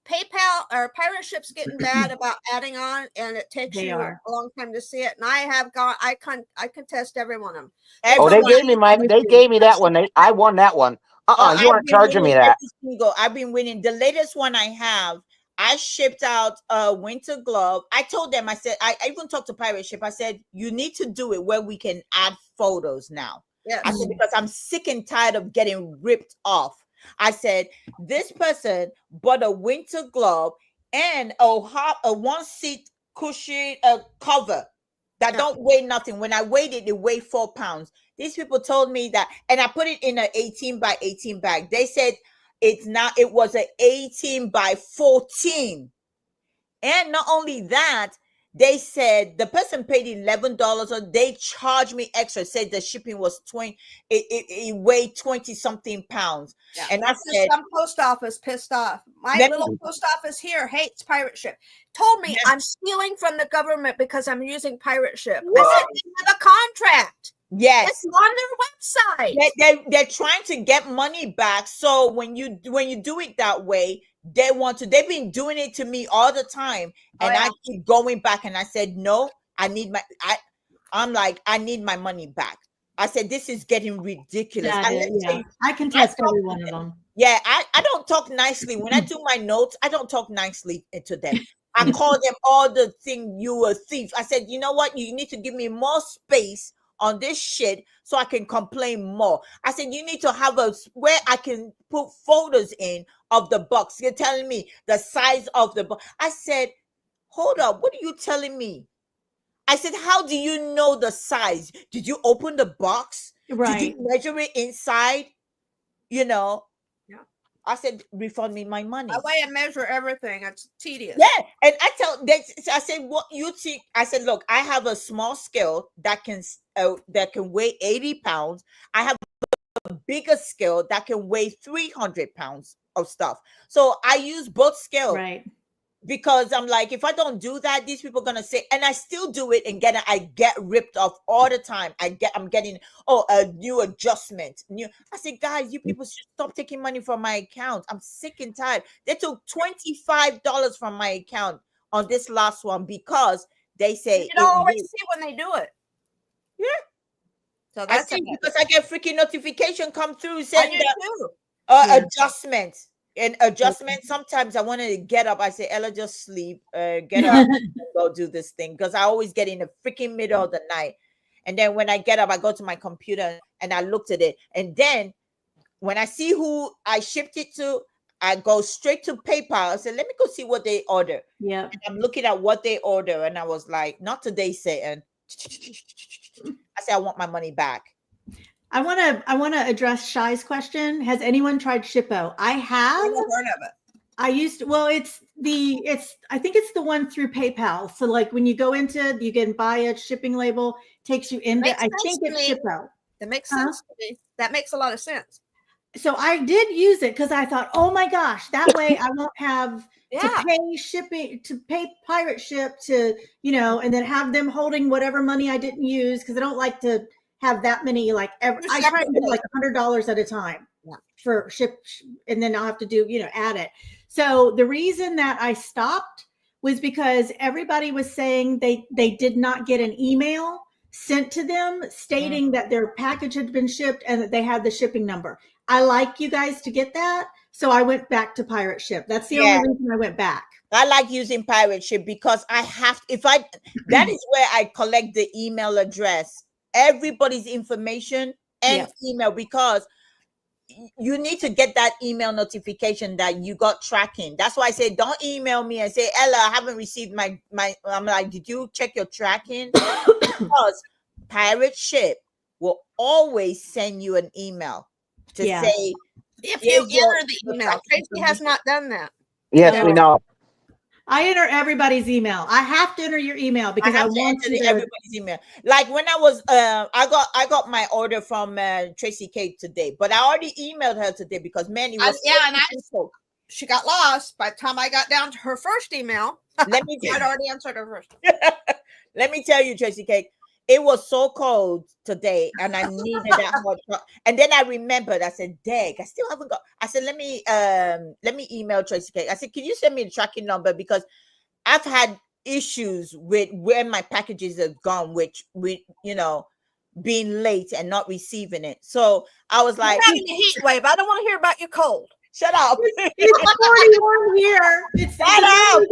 PayPal or pirate ship's getting bad about adding on, and it takes They you are. a long time to see it. And I have gone. I contest every one of them. Oh, they Everyone- gave me that one. I won that one. Oh, You aren't charging me that. I've been winning. The latest one I have, I shipped out a winter glove. I told them, I said, I even talked to Pirate Ship. I said, you need to do it where we can add photos now. Yes. I said, because I'm sick and tired of getting ripped off. I said, this person bought a winter glove and a one seat cushion cover that don't weigh nothing. When I weighed it, it weighed 4 pounds. These people told me that, and I put it in an 18 by 18 bag. They said it was an 18 by 14. And not only that, they said the person paid $11 or they charged me extra, said the shipping was 20, it weighed 20 something pounds. Yeah. And I said, some post office pissed off. My Let little post office here hates pirate ship. Told me I'm stealing from the government because I'm using pirate ship. I said they have a contract. yes, It's on their website. they're trying to get money back. So when you do it that way, they've been doing it to me all the time, and I keep going back. And I said, no, I'm like, I need my money back. I said, this is getting ridiculous. I can test every one of them. Yeah, I don't talk nicely. When I do my notes, I don't talk nicely to them. I call them all the thing, you a thief. I said, you know what? You need to give me more space on this shit so I can complain more. I said, you need to have where I can put photos in of the box. You're telling me the size of the box. I said, hold up, what are you telling me? I said, how do you know the size? Did you open the box? Right. Did you measure it inside? You know? Yeah. I said, refund me my money. I weigh and measure everything. It's tedious. Yeah, and I said, what you think? I said, look, I have a small scale that can weigh 80 pounds. I have a bigger scale that can weigh 300 pounds of stuff. So I use both scales. Right. Because I'm like, if I don't do that, these people are gonna say, and I still do it, and I get ripped off all the time. I'm getting a new adjustment. I said, guys, you people should stop taking money from my account. I'm sick and tired. They took $25 from my account on this last one because they say you don't always see when they do it. Yeah. So I that's see, a because I get freaking notification come through I saying do that too. Yeah. adjustments and adjustment. Sometimes I wanted to get up. I say, Ella, just sleep. Get up, and go do this thing, because I always get in the freaking middle of the night. And then when I get up, I go to my computer and I looked at it. And then when I see who I shipped it to, I go straight to PayPal. I said, let me go see what they order. Yeah. And I'm looking at what they order, and I was like, not today, Satan. I said, I want my money back. I want to address Shy's question. Has anyone tried Shippo? I have. Never heard of it. I used to, well, I think it's the one through PayPal. So like when you go into, you can buy a shipping label, takes you into, Makes I sense think to it's me. Shippo. That makes Huh? sense to me. That makes a lot of sense. So I did use it because I thought, oh my gosh, that way I won't have Yeah. to pay shipping, to pay pirate ship to, and then have them holding whatever money I didn't use, because I don't like to have that many, like I try to do like $100 at a time for ship, and then I'll have to do, add it. So the reason that I stopped was because everybody was saying they did not get an email sent to them stating that their package had been shipped and that they had the shipping number. I like you guys to get that, so I went back to pirate ship. That's the only reason I went back. I like using pirate ship because I have, that is where I collect the email address, everybody's information and email, because you need to get that email notification that you got tracking. That's why I say, don't email me and say, Ella, I haven't received my, I'm like, did you check your tracking? Because pirate ship will always send you an email to say, if you enter the email. Tracy has not done that. Yes, we know. I enter everybody's email. I have to enter your email because I want to everybody's email. Like when I was, I got my order from Tracy Kate today, but I already emailed her today because man, it was she got lost by the time I got down to her first email. Let me I'd already answered her first. Let me tell you, Tracy Kate, it was so cold today, and I needed that hot. And then I remembered. I said, "Dag, I still haven't got." I said, "Let me email Tracy Kate." I said, "Can you send me the tracking number, because I've had issues with where my packages have gone, which being late and not receiving it." So I was like, "You're having a heat wave. I don't want to hear about your cold." Shut up. It's 41 here. Shut up.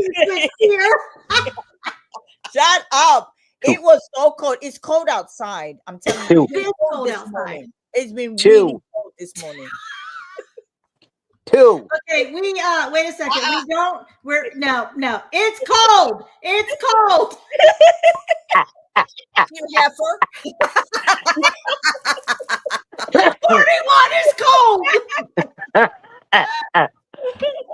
Here. Shut up. It was so cold. It's cold outside. I'm telling you. It's cold outside. Morning. It's been really cold this morning. 2. Okay, we wait a second. No. It's cold. It's cold. You heifer. 41 is cold.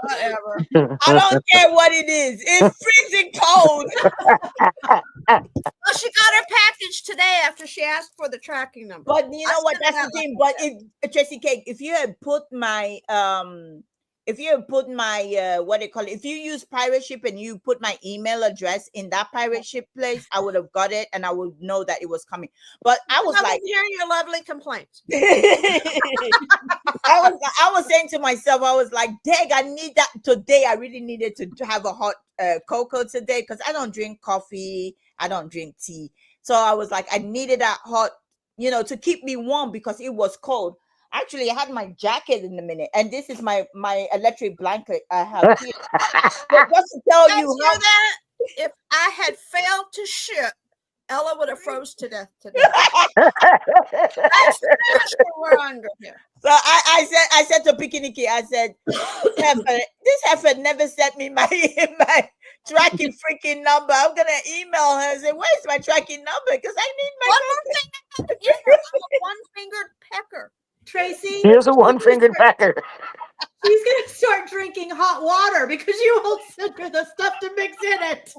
Whatever. I don't care what it is. It's freezing cold. Well, she got her package today after she asked for the tracking number. But you know what? That's the thing. But if Tracy Cake, if you had put my what do you call it? If you use pirate ship and you put my email address in that pirate ship place, I would have got it and I would know that it was coming. But I was like, hearing your lovely complaints. I was saying to myself, I was like, dang, I need that today. I really needed to have a hot cocoa today because I don't drink coffee. I don't drink tea. So I was like, I needed that hot, to keep me warm because it was cold. Actually, I had my jacket in a minute, and this is my electric blanket I have here. But just to tell you that if I had failed to ship, Ella would have froze to death today. That's we're under here. So I said to Pikiniki, I said, this heifer never sent me my tracking freaking number. I'm gonna email her and say, where's my tracking number? Because I need my one-fingered pecker. Tracy, here's a one-fingered pecker. She's gonna start drinking hot water because you won't send her the stuff to mix in it.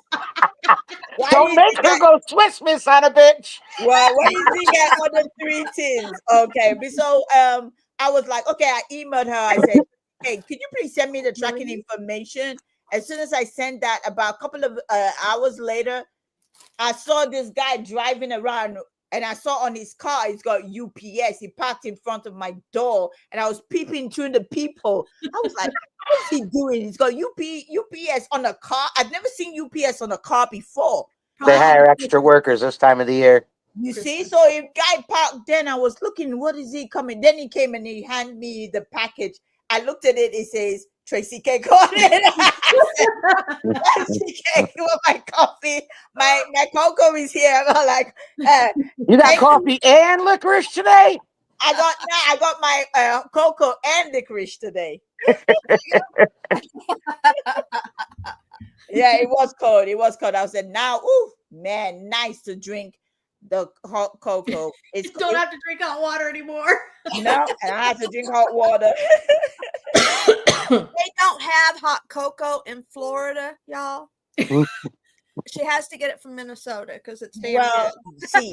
Don't make her go Swiss Miss on a bitch. Well, what do you think at other 3 tins? Okay, so I was like, okay, I emailed her. I said, hey, could you please send me the tracking information? As soon as I sent that, about a couple of hours later, I saw this guy driving around. And I saw on his car, he's got UPS. He parked in front of my door, and I was peeping through the people. I was like, what's he doing? He's got UPS on a car. I've never seen UPS on a car before. They hire extra workers this time of the year. You see, Christmas. so if guy parked, then I was looking, what is he coming? Then he came and he handed me the package. I looked at it, it says Tracy Cake on it. Tracy Cake with my coffee. My cocoa is here. I'm like, You got coffee and licorice today? I got my cocoa and licorice today. Yeah, it was cold. It was cold. I said, now, ooh, man, nice to drink the hot cocoa. You don't have to drink hot water anymore. No, and I have to drink hot water. They don't have hot cocoa in Florida, y'all. She has to get it from Minnesota because it's damn Well, good. see,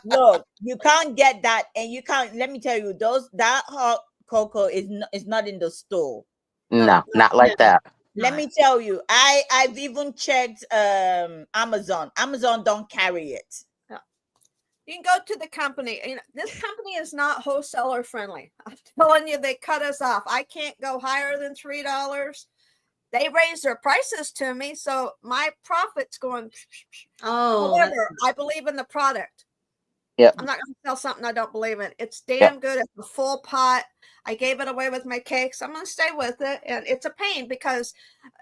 look, you can't get that, and you can't. Let me tell you, that hot cocoa is not in the store. No, not like that. Let me tell you, I've even checked Amazon. Amazon don't carry it. You can go to the company. You know, this company is not wholesaler friendly. I'm telling you, they cut us off. I can't go higher than $3. They raise their prices to me, so my profit's going. Oh, However, I believe in the product. Yeah, I'm not going to sell something I don't believe in. It's damn good. It's a full pot. I gave it away with my cakes. I'm going to stay with it, and it's a pain because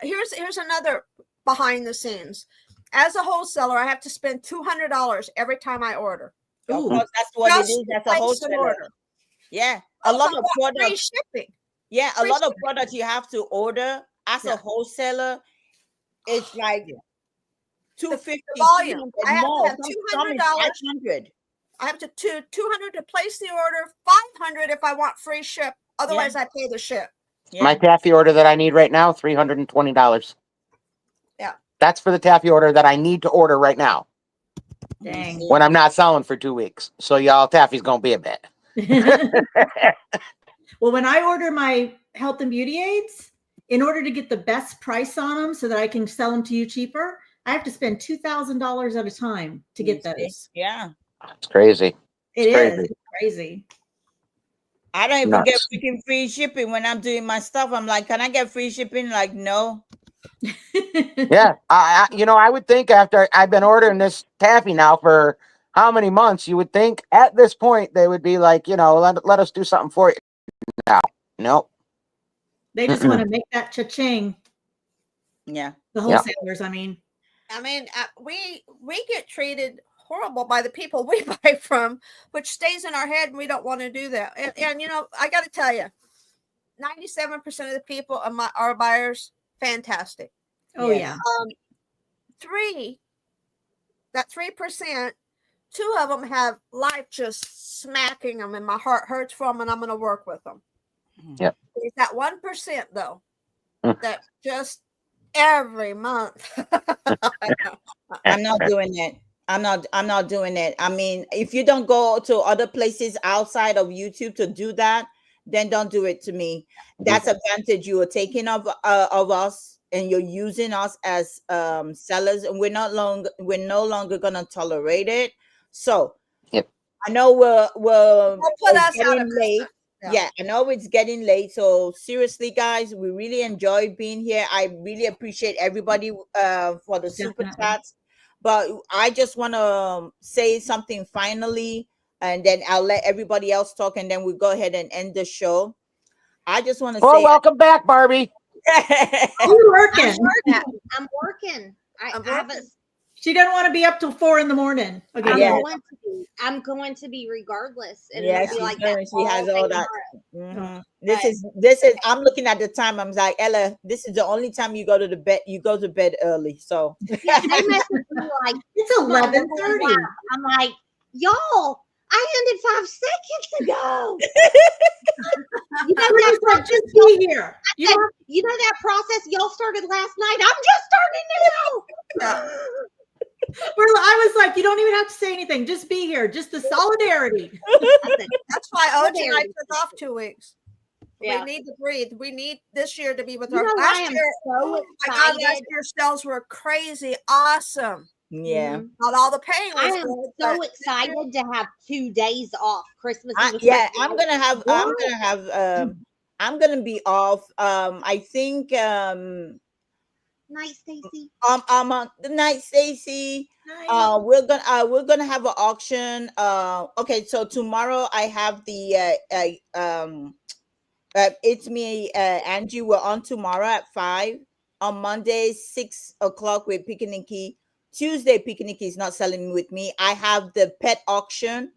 here's another behind the scenes. As a wholesaler, I have to spend $200 every time I order. Of course, that's what it is. That's a wholesaler. Yeah, a lot of products. Shipping. Yeah, a lot of products you have to order as a wholesaler. It's like $250. Volume. I have more. to have $200. $500. I have to $200 to place the order. $500 if I want free ship. Otherwise, I pay the ship. Yeah. My taffy order that I need right now, $320. Yeah. That's for the taffy order that I need to order right now. Dang. When I'm not selling for 2 weeks. So y'all, taffy's gonna be a bit. Well, when I order my health and beauty aids, in order to get the best price on them so that I can sell them to you cheaper, I have to spend $2,000 at a time to get those. Yeah. It's crazy. It's crazy. I don't even get freaking free shipping when I'm doing my stuff. I'm like, can I get free shipping? Like, no. Yeah. I would think after I've been ordering this taffy now for how many months, you would think at this point they would be like, let us do something for you now. Nope. They just want to make that cha-ching. Yeah. The wholesalers, I mean, we get treated horrible by the people we buy from, which stays in our head, and we don't want to do that. And I got to tell you, 97% of the people are our buyers. Fantastic. Oh yeah. 3%, 2 of them have life just smacking them, and my heart hurts for them, and I'm going to work with them. Yep. It's that 1% though that just every month. I'm not doing it. I'm not doing it. I mean, if you don't go to other places outside of YouTube to do that, then don't do it to me. That's advantage you are taking of us, and you're using us as sellers, and we're no longer gonna tolerate it. So I know we're put us out of late. Yeah, I know it's getting late. So seriously, guys, we really enjoyed being here. I really appreciate everybody for the super chats. But I just want to say something finally, and then I'll let everybody else talk, and then we'll go ahead and end the show. I just want to say, welcome back, Barbie. You're working. I'm working. I haven't. She doesn't want to be up till 4 a.m. Okay, I'm going to be regardless. And yeah, it'll be like that. She has all that. Mm-hmm. This is. I'm looking at the time. I'm like, Ella, this is the only time you go to bed. You go to bed early. So yeah, they message me like it's 11:30. I'm like, y'all, I ended 5 seconds ago. You know that just be here. You know that process y'all started last night. I'm just starting now. I was like, you don't even have to say anything. Just be here. Just the solidarity. That's why OJ and I took off 2 weeks. Yeah. We need to breathe. We need this year to be with You our know, last I am year. so last excited. year's sales were crazy, awesome. Yeah. Not all the pain was I am good, so but excited to have 2 days off. Christmas. And I'm gonna be off. I think Night, Stacy. Good night, Stacy. Nice. We're gonna have an auction. Okay, so tomorrow I have the it's me, Angie. We're on tomorrow at 5. On Monday, 6 o'clock with Picnicky. Tuesday, Picnicky is not selling with me. I have the pet auction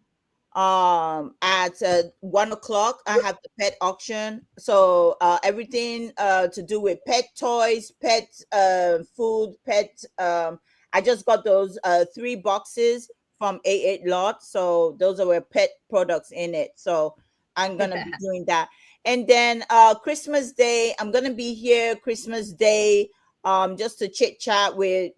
at 1 o'clock. I have the pet auction, so everything to do with pet toys, pet food, pet I just got those 3 boxes from A8 lot, so those are pet products in it, so I'm gonna be doing that. And then Christmas Day, I'm gonna be here Christmas Day, just to chit chat with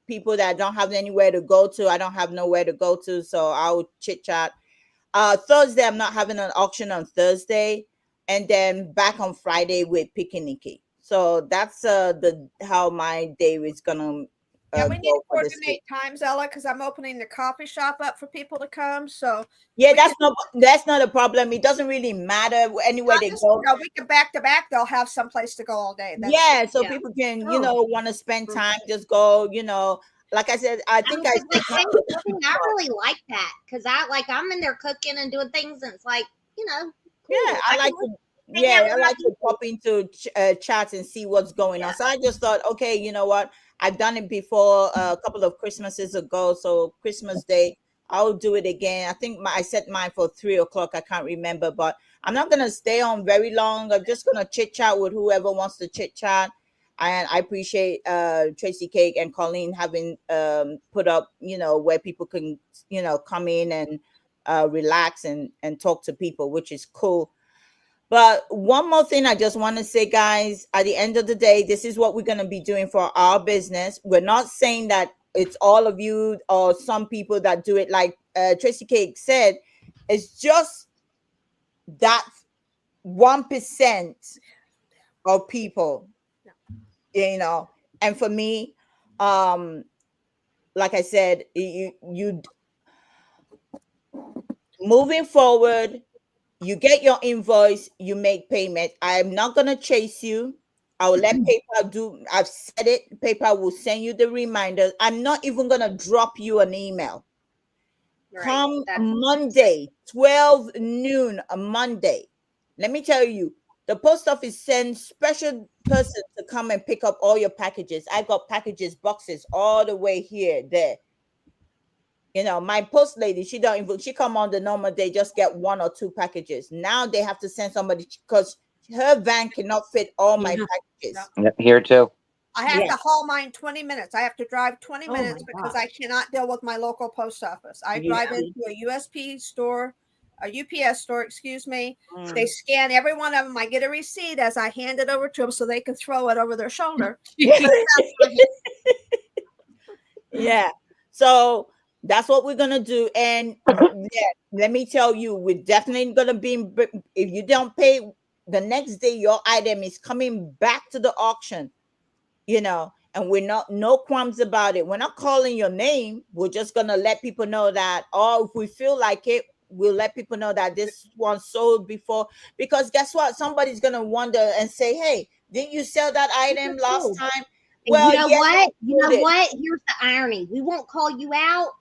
people that don't have anywhere to go to. I don't have nowhere to go to, so I'll chit chat. Thursday, I'm not having an auction on Thursday, and then back on Friday with Picnicky. So that's how my day is gonna Yeah, we need to go for this week. coordinate times, Ella, because I'm opening the coffee shop up for people to come. So Yeah, that's not a problem. It doesn't really matter anywhere they go. we can back to back. They'll have some place to go all day. Yeah, so people can want to spend time, just go. Like I said, I think I really like that because I'm in there cooking and doing things, and it's like cool. Yeah, I like to pop into chats and see what's going on. So I just thought, okay, you know what? I've done it before a couple of Christmases ago. So Christmas Day, I'll do it again. I think I set mine for 3 o'clock. I can't remember, but I'm not gonna stay on very long. I'm just gonna chit chat with whoever wants to chit chat. And I appreciate Tracy Cake and Colleen having put up, where people can, come in and relax and talk to people, which is cool. But one more thing I just want to say, guys, at the end of the day, this is what we're going to be doing for our business. We're not saying that it's all of you or some people that do it. Like Tracy Cake said, it's just that 1% of people, and for me, like I said, you moving forward, you get your invoice, you make payment. I'm not gonna chase you. I will let PayPal do. I've said it. PayPal will send you the reminders. I'm not even gonna drop you an email. Right. Come Monday, 12 noon, a Monday. Let me tell you, the post office sends special person to come and pick up all your packages. I got packages, boxes all the way here, there. My post lady, she come on the normal day, just get 1 or 2 packages. Now they have to send somebody because her van cannot fit all my packages. Here too. I have to haul mine 20 minutes. I have to drive 20 minutes because I cannot deal with my local post office. I drive into a USP store, a UPS store, excuse me. They scan every one of them. I get a receipt as I hand it over to them so they can throw it over their shoulder. Yeah. So that's what we're gonna do. And let me tell you, we're definitely gonna be. If you don't pay the next day, your item is coming back to the auction. And we're no qualms about it. We're not calling your name. We're just gonna let people know that. Or if we feel like it, we'll let people know that this one sold before. Because guess what? Somebody's gonna wonder and say, "Hey, didn't you sell that item last time?" Well, what? You know what? Here's the irony. We won't call you out,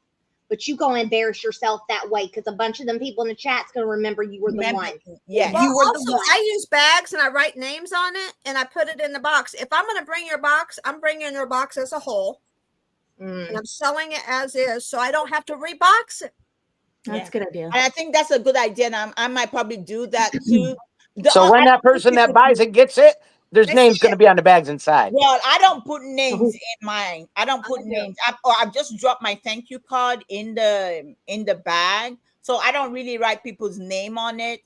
but you gonna embarrass yourself that way because a bunch of them people in the chat's gonna remember you were the one. Yeah. Well, also, I use bags and I write names on it and I put it in the box. If I'm gonna bring your box, I'm bringing your box as a whole, and I'm selling it as is, so I don't have to rebox it. That's a good idea. And I think that's a good idea. And I might probably do that too. So when that person that buys it gets it, their name's going to be on the bags inside. Well, I don't put names in mine. I don't put names. I've just dropped my thank you card in the bag, so I don't really write people's name on it.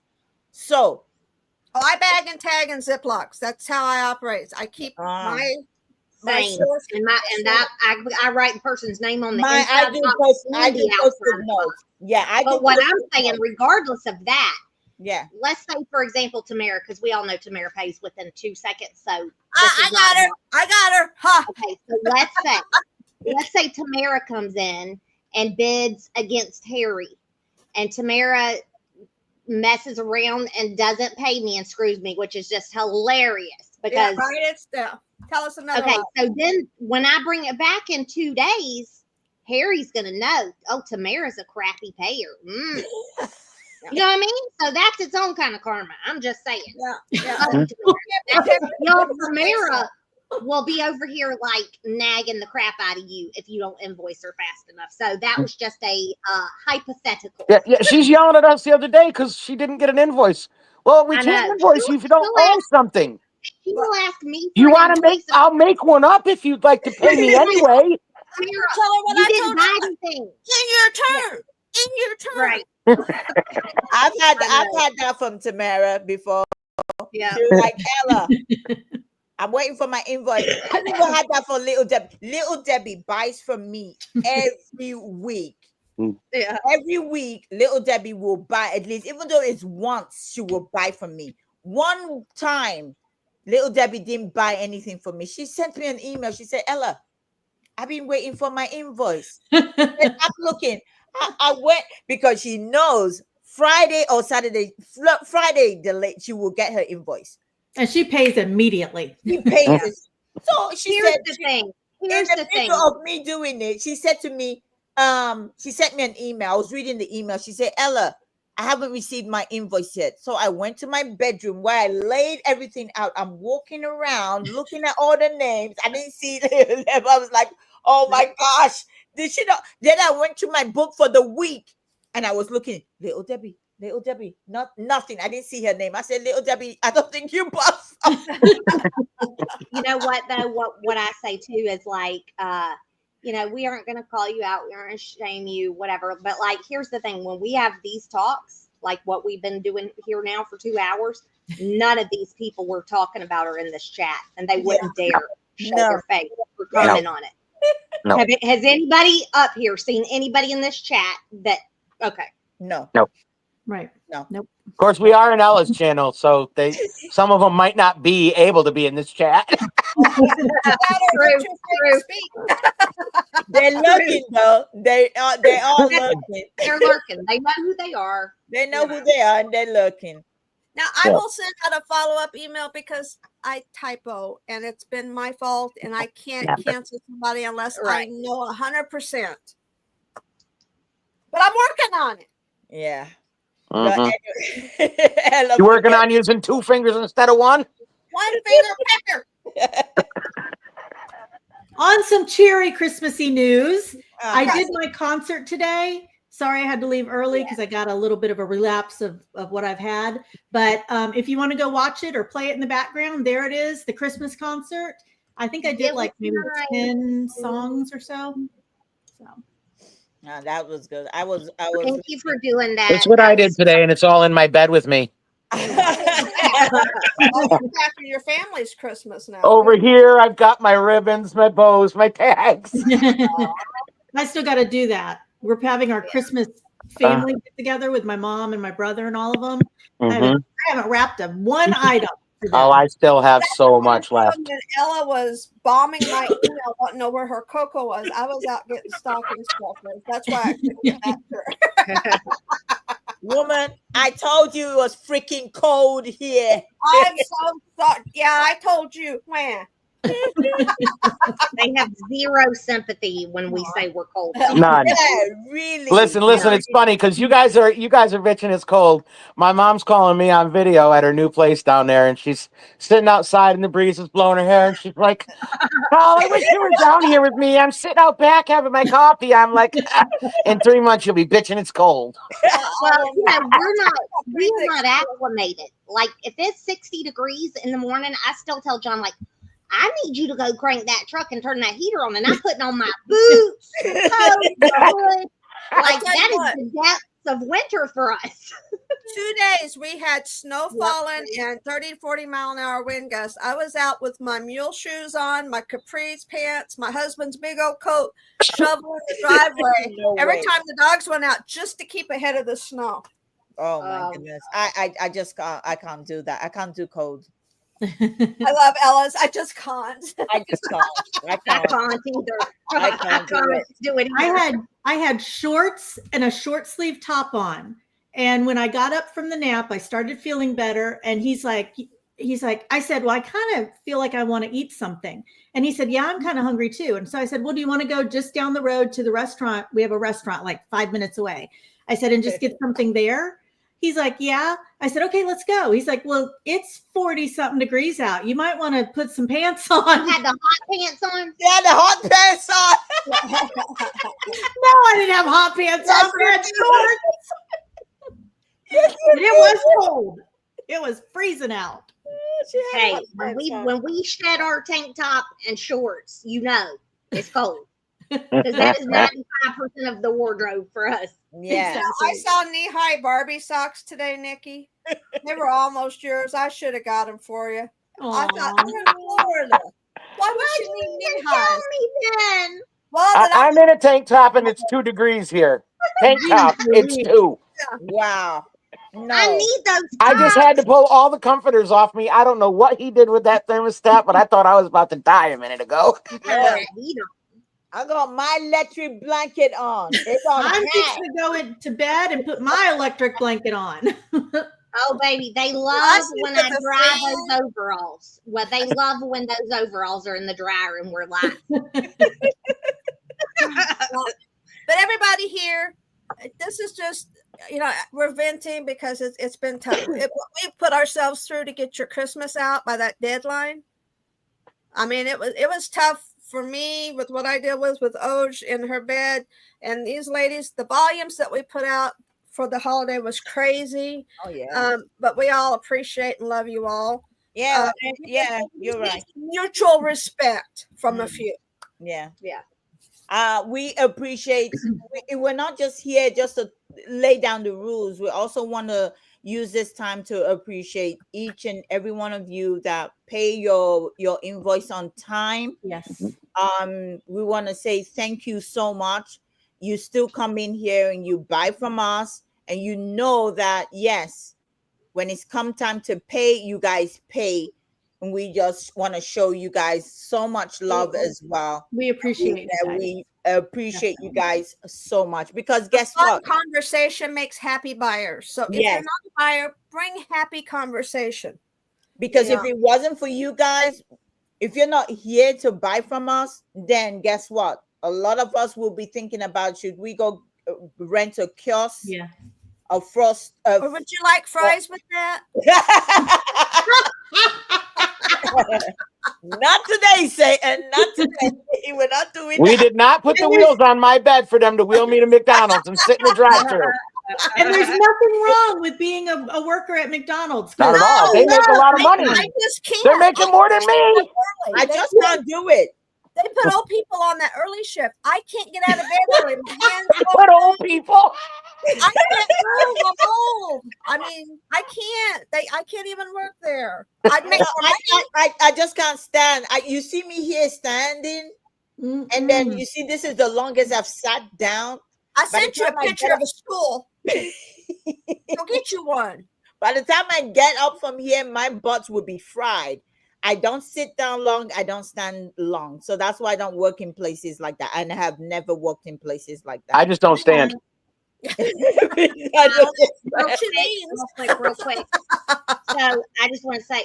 So, I bag and tag in Ziplocs. That's how I operate. I keep my source and I write the person's name on the inside. I do post-it notes. Yeah, But what I'm saying, regardless of that. Yeah. Let's say, for example, Tamara, because we all know Tamara pays within 2 seconds. So I got her. Huh. Okay, so let's say Tamara comes in and bids against Harry, and Tamara messes around and doesn't pay me and screws me, which is just hilarious because Tell us another Okay, lie. so then when I bring it back in 2 days, Harry's gonna know. Oh, Tamara's a crappy payer. You know what I mean? So that's its own kind of karma. I'm just saying. Yeah. Y'all, Tamara will be over here like nagging the crap out of you if you don't invoice her fast enough. So that was just a hypothetical. Yeah, she's yelling at us the other day because she didn't get an invoice. Well, we I can't know. invoice you if you don't owe something. She will ask me. You for an want to make? invoice. I'll make one up if you'd like to pay me anyway. Tamara, Tell her what you I didn't told buy her. anything. In your turn. In your turn. Right. I've had I know. that from Tamara before. Yeah. She was like, Ella, I'm waiting for my invoice. I never had that for Little Debbie. Little Debbie buys from me every week. Yeah. Every week, Little Debbie will buy at least, even though it's once, she will buy from me. One time, Little Debbie didn't buy anything for me. She sent me an email. She said, Ella, I've been waiting for my invoice. And I'm looking. I went because she knows Friday or Saturday, Friday, the late, she will get her invoice. And she pays immediately. She pays it. So she Here's said, the thing. in Here's the the thing. middle of me doing it, she said to me, she sent me an email. I was reading the email. She said, Ella, I haven't received my invoice yet. So I went to my bedroom where I laid everything out. I'm walking around looking at all the names. I didn't see them. I was like, oh my gosh. Did she not? Then I went to my book for the week and I was looking, Little Debbie, nothing. I didn't see her name. I said, Little Debbie, I don't think you bought something. You know what though? What I say too is like, we aren't going to call you out. We aren't going to shame you, whatever. But like, here's the thing: when we have these talks, like what we've been doing here now for 2 hours, none of these people we're talking about are in this chat, and they wouldn't dare show their face or comment on it. No. Has anybody up here seen anybody in this chat that? Okay. No. Right. No. Nope. Of course, we are in Ella's channel, so some of them might not be able to be in this chat. True. They're looking though. They are looking. They're lurking. They know who they are. They know who they are and they're looking. Now, I will send out a follow-up email because I typo and it's been my fault and I can't cancel somebody unless I know 100%. But I'm working on it. Yeah. Mhm. Ella, You working on using 2 fingers instead of 1? One finger pecker. On some cheery Christmassy news, I Uh-huh. did my concert today. Sorry, I had to leave early because I got a little bit of a relapse of what I've had. But if you want to go watch it or play it in the background, there it is, the Christmas concert. I think I did like maybe 10 songs or so. No, that was good. I was. Thank you for doing that. That's what I did today, and it's all in my bed with me. After your family's Christmas now. Over here, I've got my ribbons, my bows, my tags. I still got to do that. We're having our Christmas family get together with my mom and my brother and all of them. I haven't wrapped one item. Oh, I still have so much left. When Ella was bombing my email, wanting to know where her cocoa was, I was out getting stocking stuffers. That's why I couldn't get back to her. Woman, I told you it was freaking cold here. I'm so sorry. Yeah, I told you when. They have zero sympathy when we say we're cold. None. Yeah, really. Listen. It's funny because you guys are bitching it's cold. My mom's calling me on video at her new place down there, and she's sitting outside, and the breeze is blowing her hair, and she's like, "Oh, I wish you were down here with me. I'm sitting out back having my coffee." I'm like, "In 3 months, you'll be bitching it's cold." Well, we're not acclimated. Like if it's 60 degrees in the morning, I still tell John, like, I need you to go crank that truck and turn that heater on. And I'm putting on my boots. Like that is the depths of winter for us. 2 days we had snow falling and 30 to 40 mile an hour wind gusts. I was out with my mule shoes on, my capris pants, my husband's big old coat, shoveling the driveway. Every time the dogs went out just to keep ahead of the snow. Oh my goodness. I just can't. I can't do that. I can't do cold. I love Ella's. I just can't. I just can't. I can't. Can't either. I can't do it. I had shorts and a short sleeve top on. And when I got up from the nap, I started feeling better. And he's like, he's like, I said, well, I kind of feel like I want to eat something. And he said, yeah, I'm kind of hungry too. And so I said, well, do you want to go just down the road to the restaurant? We have a restaurant like 5 minutes away. I said, and just get something there. He's like, yeah. I said, okay, let's go. He's like, well, it's 40 something degrees out. You might want to put some pants on. Had the hot pants on. Yeah, the hot pants on. No, I didn't have hot pants on. I had shorts. It was cold. It was freezing out. Hey, when we shed our tank top and shorts, you know it's cold. Because that is 95% of the wardrobe for us. Yeah. I saw knee-high Barbie socks today, Nikki. They were almost yours. I should have got them for you. I thought, you're in Florida. Why would you need knee-highs? Tell me then. Well, I'm in a tank top and it's 2 degrees here. Tank top, it's 2. Wow. No. I need those. I just had to pull all the comforters off me. I don't know what he did with that thermostat, but I thought I was about to die a minute ago. Yeah. I got my electric blanket on. It's on. I'm fixing to go to bed and put my electric blanket on. Oh, baby, they love when I dry those overalls. Well, they love when those overalls are in the dryer and we're like. But everybody here, this is just, we're venting because it's been tough. We put ourselves through to get your Christmas out by that deadline. I mean, it was tough for me with what I did with Oj in her bed, and these ladies, the volumes that we put out for the holiday was crazy. Oh yeah. But we all appreciate and love you all. Yeah, yeah, you're right. Mutual respect from a few. Yeah. We appreciate. We're not just here just to lay down the rules. We also want to use this time to appreciate each and every one of you that pay your invoice on time. Yes. We want to say thank you so much. You still come in here and you buy from us, and you know that yes, when it's come time to pay, you guys pay. And we just want to show you guys so much love as well. We appreciate that. We appreciate you guys so much, because guess what? Conversation makes happy buyers. So if you're not a buyer, bring happy conversation. Because if it wasn't for you guys, if you're not here to buy from us, then guess what? A lot of us will be thinking about, should we go rent a kiosk? Yeah. A frost. Or would you like fries with that? Not today, Satan. Not today. We're not doing We that. did not put the wheels on my bed for them to wheel me to McDonald's and sit in the drive-thru. And there's nothing wrong with being a worker at McDonald's. Not at all. They make a lot of money. I just can't. They're making more than me. I just can't do it. They put old people on that early shift. I can't get out of bed early. My hands Put old people. I can't move. I'm old. I mean, I can't. I can't even work there. I just can't stand. You see me here standing, and then you see this is the longest I've sat down. I sent you a picture of a stool. Go get you one. By the time I get up from here, my butt will be fried. I don't sit down long. I don't stand long. So that's why I don't work in places like that. And I have never worked in places like that. I just don't stand. Real quick. So I just want to say,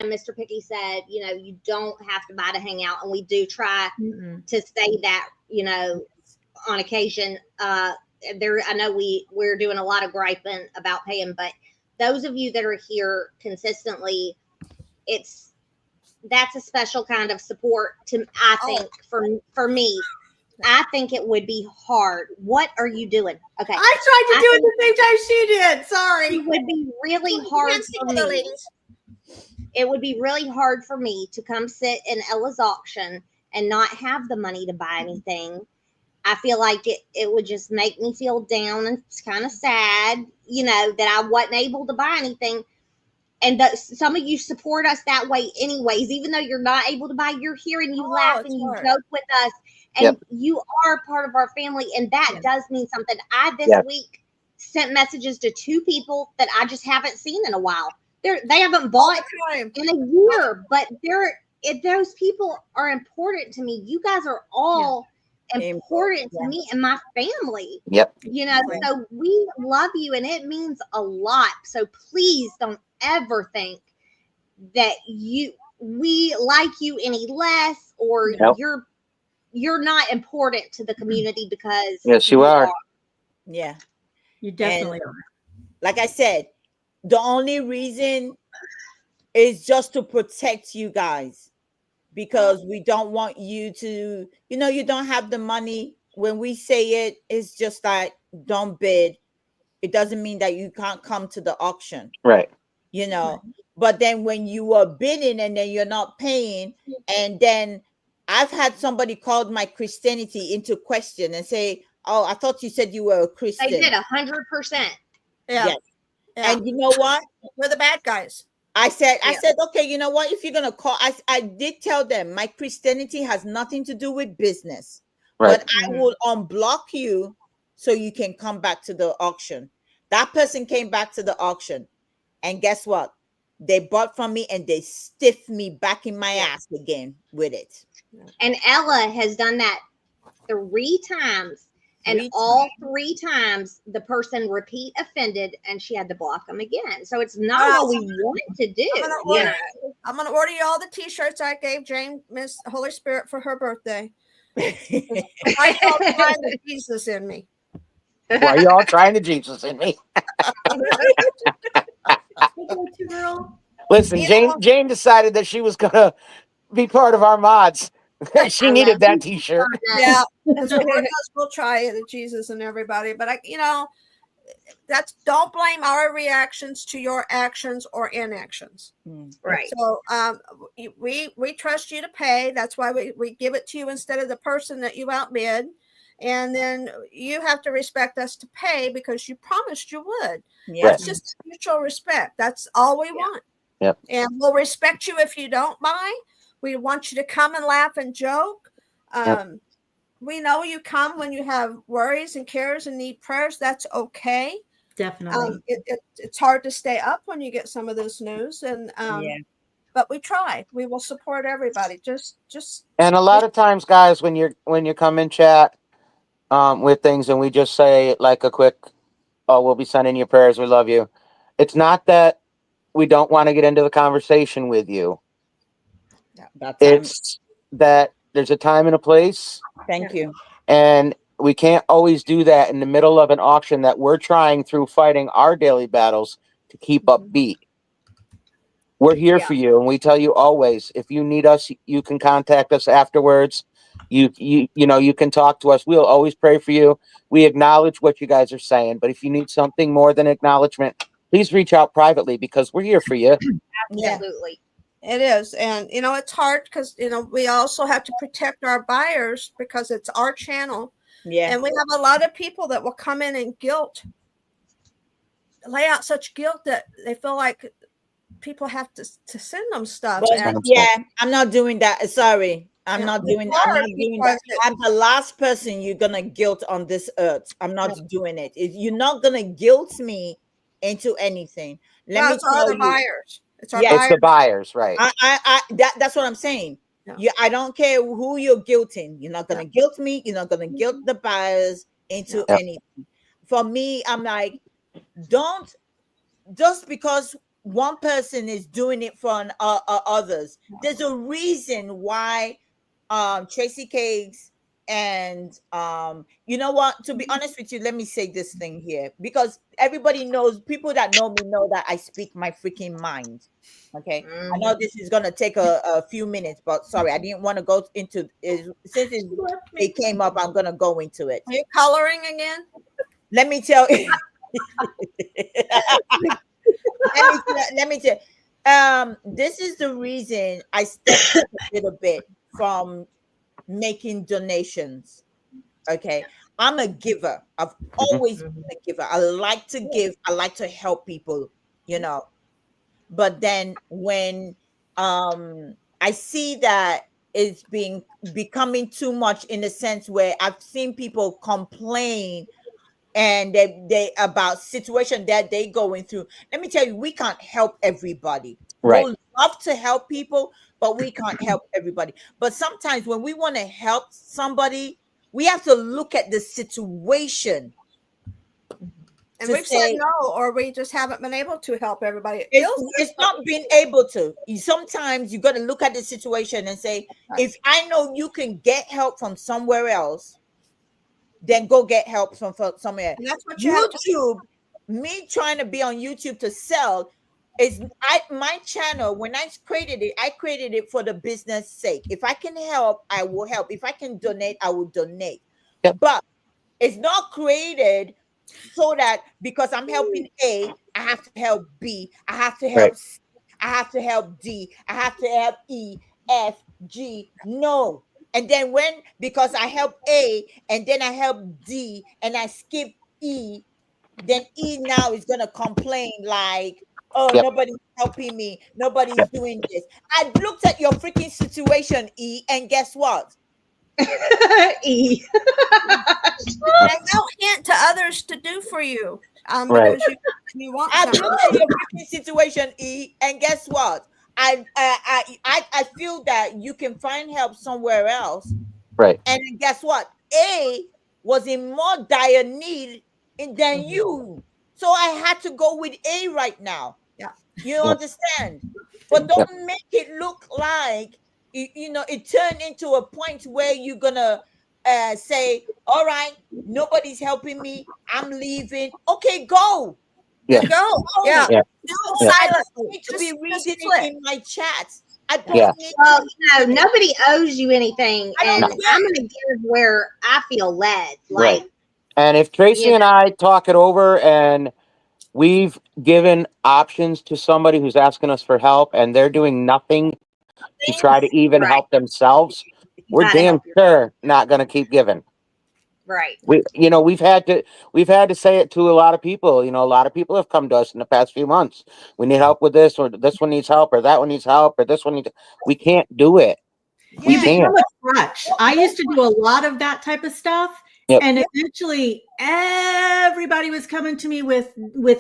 Mr. Picky said, you don't have to buy to hang out. And we do try to say that, on occasion. I know we're doing a lot of griping about paying, but those of you that are here consistently, that's a special kind of support I think for me. I think it would be hard. What are you doing? Okay. I tried to do it the same time she did. Sorry. It would be really hard for me. It would be really hard for me to come sit in Ella's auction and not have the money to buy anything. I feel like it would just make me feel down and it's kind of sad, that I wasn't able to buy anything. And some of you support us that way anyways, even though you're not able to buy, you're here and you laugh and you joke with us. And you are part of our family. And that does mean something. I, this week, sent messages to 2 people that I just haven't seen in a while. They haven't bought in a year, but those people are important to me. You guys are all important to me and my family. Yep. So we love you and it means a lot. So please don't ever think that we like you any less, or Yep. you're not important to the community because Yes, you are. Yeah. You definitely are. Like I said, the only reason is just to protect you guys, because we don't want you to, you don't have the money. When we say it, it's just like, don't bid. It doesn't mean that you can't come to the auction, Right. But then when you are bidding and then you're not paying, and then I've had somebody called my Christianity into question and say, oh, I thought you said you were a they Christian. did 100%. Yeah. Yes. Yeah. And you know what? We're the bad guys. I said, okay, you know what? If you're gonna call, I did tell them my Christianity has nothing to do with business, Right. but I will unblock you so you can come back to the auction. That person came back to the auction, and guess what? They bought from me and they stiffed me back in my ass again with it. And Ella has done that 3 times. And all 3 times the person repeat offended and she had to block them again. So it's not what we want to do. I'm gonna order you all the t-shirts I gave Jane, Miss Holy Spirit, for her birthday. I all find the Jesus in me. Why are you all trying to Jesus in me? Listen, Jane decided that she was gonna be part of our mods. She needed that t-shirt. Yeah, we'll try it, Jesus and everybody. But don't blame our reactions to your actions or inactions. Right. So we trust you to pay. That's why we give it to you instead of the person that you outbid. And then you have to respect us to pay because you promised you would. Yeah. That's just mutual respect. That's all we want. Yep. And we'll respect you if you don't buy. We want you to come and laugh and joke. We know you come when you have worries and cares and need prayers. That's okay. Definitely. It's hard to stay up when you get some of this news, and but we try. We will support everybody. Just And a lot of times, guys, when you come in chat with things, and we just say like a quick, "Oh, we'll be sending you prayers. We love you." It's not that we don't want to get into the conversation with you. It's that there's a time and a place. Thank you. And we can't always do that in the middle of an auction that we're trying through fighting our daily battles to keep upbeat. We're here for you, and we tell you always, if you need us, you can contact us afterwards. You can talk to us. We'll always pray for you. We acknowledge what you guys are saying, but if you need something more than acknowledgement, please reach out privately because we're here for you. Absolutely. It is. And it's hard because we also have to protect our buyers because it's our channel. Yeah. And we have a lot of people that will come in and lay out such guilt that they feel like people have to send them stuff. I'm not doing that. Sorry. I'm not doing that. I'm the last person you're gonna guilt on this earth. I'm not doing it. You're not gonna guilt me into anything. It's our other buyers. It's our buyers. It's the buyers, right? That's what I'm saying. I don't care who you're guilting. You're not gonna guilt me. You're not gonna guilt the buyers into anything. For me, I'm like, don't just because one person is doing it for others. There's a reason why Tracy Cakes and you know what, to be honest with you, let me say this thing here, because everybody knows, people that know me know that I speak my freaking mind. Okay. I know this is gonna take a few minutes, but sorry, I didn't want to go into it. Since it came up, I'm gonna go into it. Are you coloring again? Let me tell you. let me tell. This is the reason I stepped back a little bit from making donations. Okay, I'm a giver. I've always been a giver. I like to give. I like to help people. But then when I see that it's becoming too much, in the sense where I've seen people complain and they about situation that they going through. Let me tell you, we can't help everybody. Right. We'll love to help people, but we can't help everybody. But sometimes when we want to help somebody, we have to look at the situation. And to we've said say no, or we just haven't been able to help everybody. It feels it's not being able to. Sometimes you got to look at the situation and say, if I know you can get help from somewhere else, then go get help from somewhere. and that's what you have to YouTube, me trying to be on YouTube to sell is my channel. When I created it for the business sake. If I can help, I will help. If I can donate, I will donate. Yep. But it's not created so that because I'm helping A, I have to help B, I have to help Right. C, I have to help D, I have to help E, F, G. No. And then because I help A and then I help D and I skip E, then E now is gonna complain like, oh, Yep. nobody's helping me, nobody's Yep. doing this. I looked at your freaking situation, E, and guess what? E. and don't hint to others to do for you. Right. Because you want I something. looked at your freaking situation, E, and guess what? I feel that you can find help somewhere else. Right. And then guess what? A was in more dire need than you. So I had to go with A right now. Yeah. You understand? But don't make it look like it turned into a point where you're gonna say, all right, nobody's helping me, I'm leaving. Okay, go. Yeah. Go. Yeah. Yeah. Do Yeah. it I silently. don't need to be Just reading click. it in my chat. I don't Yeah. need Well, nobody owes you anything, I don't and care. I'm going to give where I feel led. Right. Like, And if Tracy and I talk it over and we've given options to somebody who's asking us for help and they're doing nothing to try to even Right. help themselves, we're Gotta damn help sure not going to keep giving. right. We've had to say it to a lot of people. A lot of people have come to us in the past few months. We need help with this, or this one needs help, or that one needs help, or this one needs. We can't do it. We You can't. become a crutch. I used to do a lot of that type of stuff. Yep. And eventually everybody was coming to me with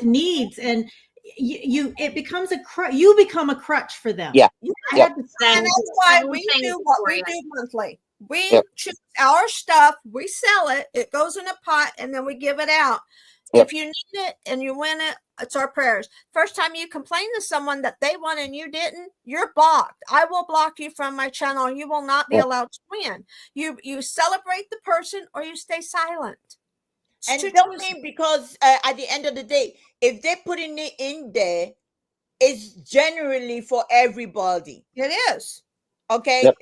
needs, and it becomes you become a crutch for them. Yeah. I Yep. had to And that's why we do what we do monthly. We choose our stuff, we sell it, it goes in a pot, and then we give it out. Yep. If you need it and you win it, it's our prayers. First time you complain to someone that they won and you didn't, you're blocked. I will block you from my channel. You will not be allowed to win. You celebrate the person or you stay silent. And don't mean because at the end of the day, if they're putting it in there, it's generally for everybody. It is. Okay. Yep.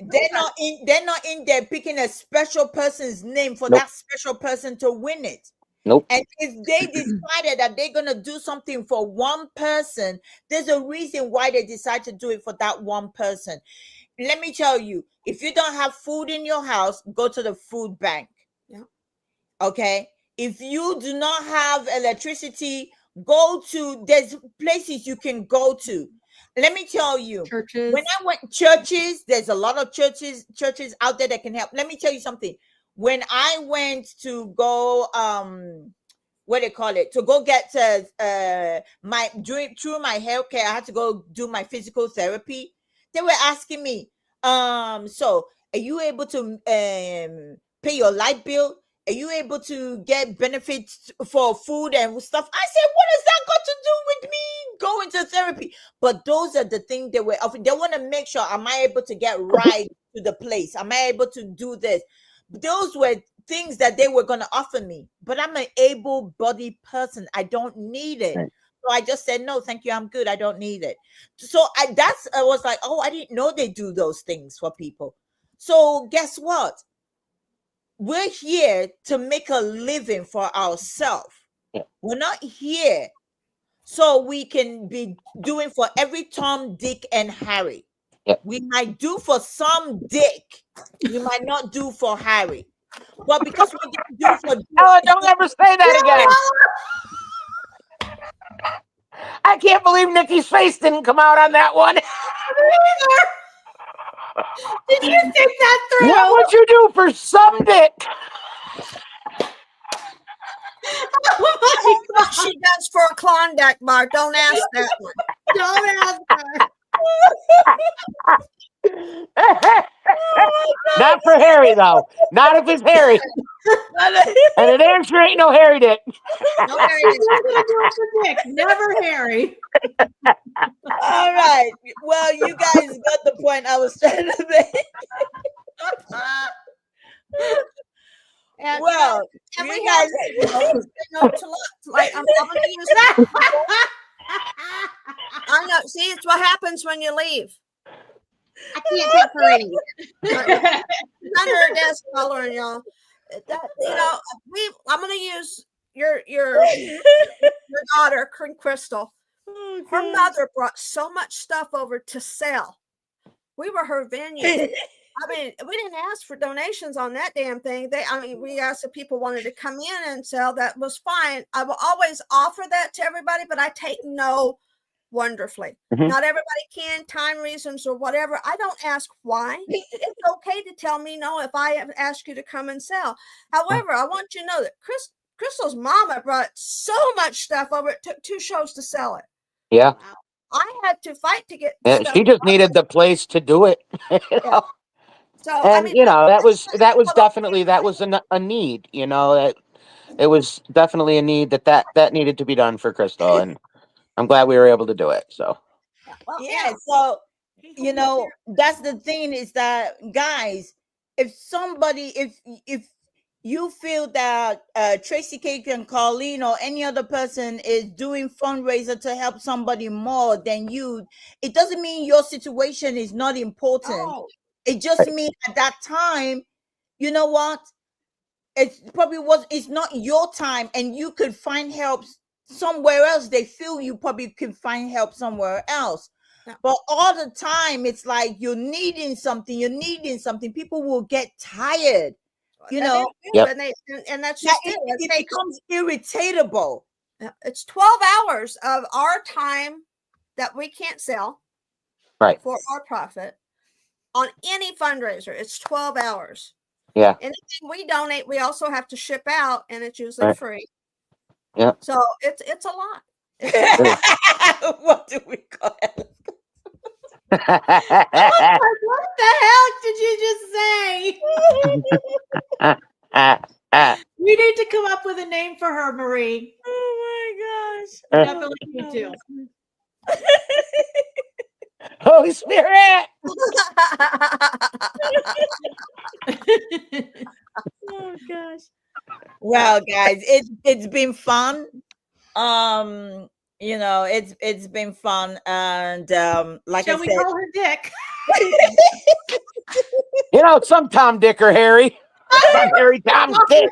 They're not in there picking a special person's name for that special person to win it. Nope. And if they decided that they're gonna do something for one person, there's a reason why they decide to do it for that one person. Let me tell you, if you don't have food in your house, go to the food bank. Yeah. Okay. If you do not have electricity, there's places you can go to. Let me tell you, Churches. when I went churches, there's a lot of churches out there that can help. Let me tell you something. When I went to go, what do you call it? To go get through my healthcare, I had to go do my physical therapy. They were asking me, so are you able to pay your light bill? Are you able to get benefits for food and stuff? I said, what has that got to do with me going to therapy? But those are the things they were offering. They want to make sure, am I able to get right to the place? Am I able to do this? Those were things that they were going to offer me. But I'm an able-bodied person. I don't need it. Right. So I just said, no, thank you. I'm good. I don't need it. So I was like, oh, I didn't know they do those things for people. So guess what? We're here to make a living for ourselves. Yeah. We're not here so we can be doing for every Tom, Dick, and Harry. Yeah. We might do for some Dick. We might not do for Harry. But because we can do for Dick, Ella, don't ever say that again. I can't believe Nikki's face didn't come out on that one. Did you think that through? What would you do for some dick? Oh my God. She does for a Klondike bar. Don't ask that one. Don't ask her. Not for Harry, though. Not if it's Harry. And it damn sure ain't no Harry Dick. No, Harry Dick. We're gonna do it for Dick, never Harry. All right. Well, you guys got the point I was trying to make. And, Well, and you we guys, like I'm gonna use that. I know. See, it's what happens when you leave. I can't take her anywhere. Under her desk hollering, y'all. That, I'm gonna use your daughter, Crystal. Her mother brought so much stuff over to sell. We were her venue. I mean, we didn't ask for donations on that damn thing. We asked if people wanted to come in and sell. That was fine. I will always offer that to everybody, but I take no wonderfully. Mhm. Not everybody can, time reasons or whatever. I don't ask why. It's okay to tell me no if I have asked you to come and sell. However, I want you to know that Crystal's mama brought so much stuff over. It took 2 shows to sell it. Yeah. I had to fight to get Yeah, stuff. she just needed the place to do it. You know? So And I mean, that was definitely a need. It was definitely a need that needed to be done for Crystal, and I'm glad we were able to do it. So yeah. So that's the thing is that, guys, if you feel that Tracy Cake and Colleen or any other person is doing fundraiser to help somebody more than you, it doesn't mean your situation is not important. oh, It just means at that time, you know what? It's not your time, and you could find help somewhere else. They feel you probably could find help somewhere else. Yeah. But all the time, it's like you're needing something. People will get tired. Yep. And that's just it. It becomes irritatable. It's 12 hours of our time that we can't sell Right. for our profit on any fundraiser. It's 12 hours. Yeah. Anything we donate, we also have to ship out, and it's usually Right. free. Yeah. So it's a lot. What do we call it? What the hell did you just say? We need to come up with a name for her, Marie. Oh my gosh. We definitely need to. Holy Spirit. Oh gosh. Well, guys, it's been fun. It's been fun, and like Shall I we said, call her Dick? Some Tom Dick or Harry. Some Harry Tom Dick.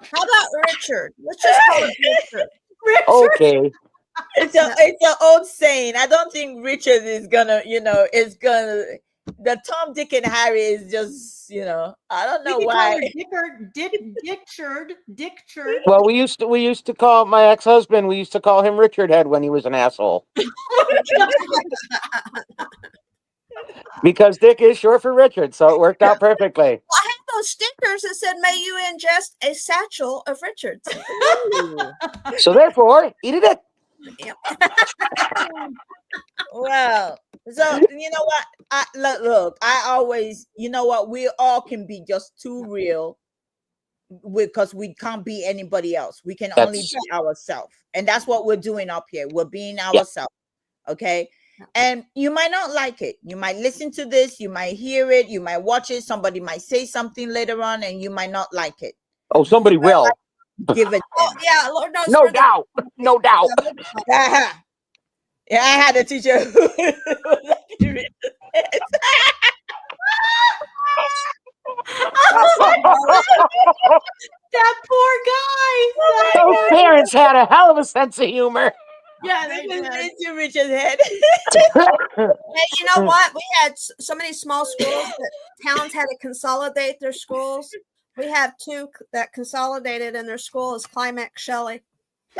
How about Richard? Let's just call it Richard. Okay. it's an old saying. I don't think Richard is gonna, the Tom, Dick, and Harry is just, I don't know We could why. call her Dickchard. Well, we used to call my ex-husband. We used to call him Richard Head when he was an asshole. Because Dick is short for Richard, so it worked out perfectly. I had those stickers that said, "May you ingest a satchel of Richards." So therefore, eat it. Well, so you know what? Look, I always, we all can be just too real, because we can't be anybody else. We can only be ourselves, and that's what we're doing up here. We're being ourselves. Okay. And you might not like it. You might listen to this, you might hear it, you might watch it. Somebody might say something later on, and you might not like it. Oh, somebody will. Give it. Yeah, Lord knows. No doubt. No doubt. Yeah, I had a teacher who That poor guy. Those parents had a hell of a sense of humor. Yeah, they did. into Richard's head. Hey, you know what? We had so many small schools that towns had to consolidate their schools. We have 2 that consolidated, and their school is Climax Shelley.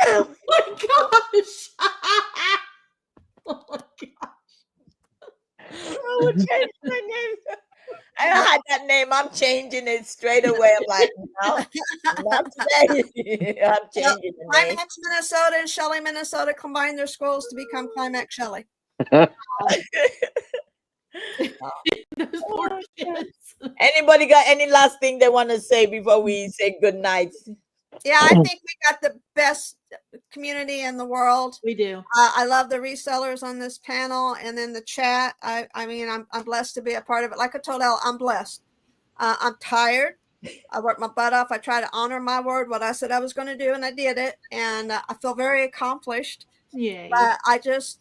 Oh my gosh. Oh my gosh. I would change my name. I don't have that name. I'm changing it straight away. I'm like, no, not today. I'm changing the name. Climax, Minnesota, and Shelley, Minnesota combined their schools to become Climax Shelley. Those poor Oh, kids. Anybody got any last thing they want to say before we say good night? Yeah, I think we got the best community in the world. We do. I love the resellers on this panel and in the chat. I mean, I'm blessed to be a part of it. Like I told Elle, I'm blessed. I'm tired. I worked my butt off. I try to honor my word, what I said I was going to do, and I did it. And I feel very accomplished. Yay. But I just,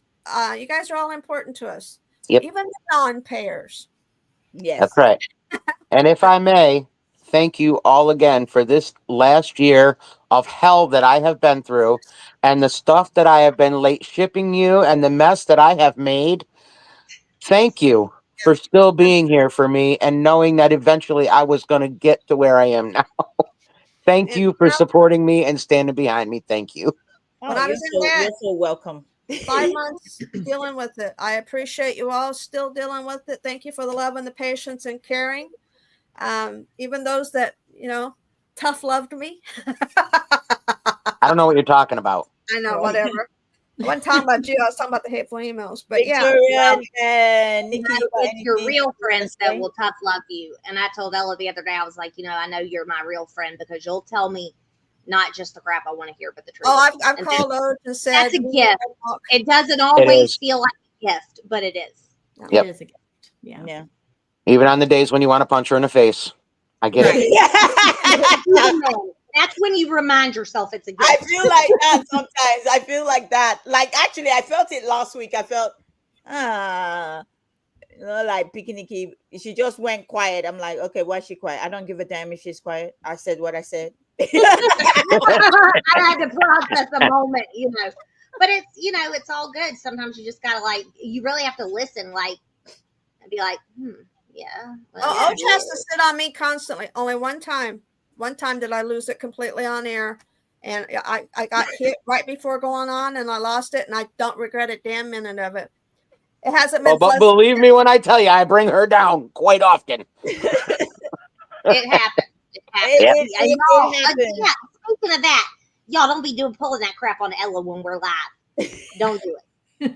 you guys are all important to us. Yep. Even the non-payers. Yes. That's right. And if I may, thank you all again for this last year of hell that I have been through and the stuff that I have been late shipping you and the mess that I have made. Thank you for still being here for me and knowing that eventually I was going to get to where I am now. Thank And, you for supporting me and standing behind me. Thank you. When I was in that, you're so welcome. 5 months dealing with it. I appreciate you all still dealing with it. Thank you for the love and the patience and caring. Even those that, tough loved me. I don't know what you're talking about. I know, whatever. I wasn't talking about you. I was talking about the hateful emails. But yeah. Victoria and Nikki, No, you got it's your anything real you wanna friends that say? will tough love you. And I told Ella the other day, I was like, I know you're my real friend because you'll tell me not just the crap I want to hear, but the truth. Oh, I've And called those and said that's a gift. It doesn't always feel like a gift, but it is. Yep. It is a gift. Yeah. Yeah. Even on the days when you want to punch her in the face. I get it. That's when you remind yourself it's a gift. I feel like that sometimes. I feel like that. Like actually, I felt it last week. I felt, like Pikiniki. She just went quiet. I'm like, okay, why is she quiet? I don't give a damn if she's quiet. I said what I said. I had to process a moment, But it's, it's all good. Sometimes you just gotta you really have to listen, and be like, yeah. Well, Oach has to sit on me constantly. Only one time. One time did I lose it completely on air. And I got hit right before going on and I lost it. And I don't regret a damn minute of it. It hasn't been But believe me when I tell you, I bring her down quite often. It happened. It happened. Yeah, speaking of that, y'all don't be pulling that crap on Ella when we're live. Don't do it. I'm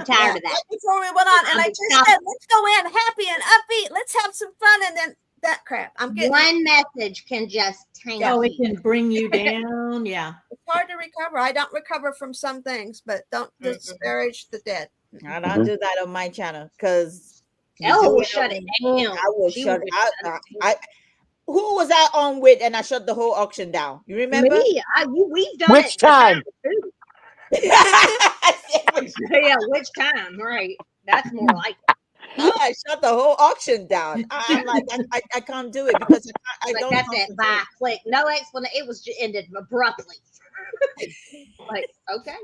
tired of that. Before we went on, and I just said, let's go in happy and upbeat. Let's have some fun. And then that crap. I'm getting one message can just tank. Oh, it can bring you down. Yeah. It's hard to recover. I don't recover from some things, but don't disparage the dead. I don't do that on my channel because Ella will shut it down. I will shut it. Who was I on with and I shut the whole auction down? You remember? Me. We've done Which it. time? Yeah, which time? Right. That's more like it. I shut the whole auction down. I'm like, I can't do it because I don't. That's it. Bye. Click. No explanation. It was just ended abruptly. Okay.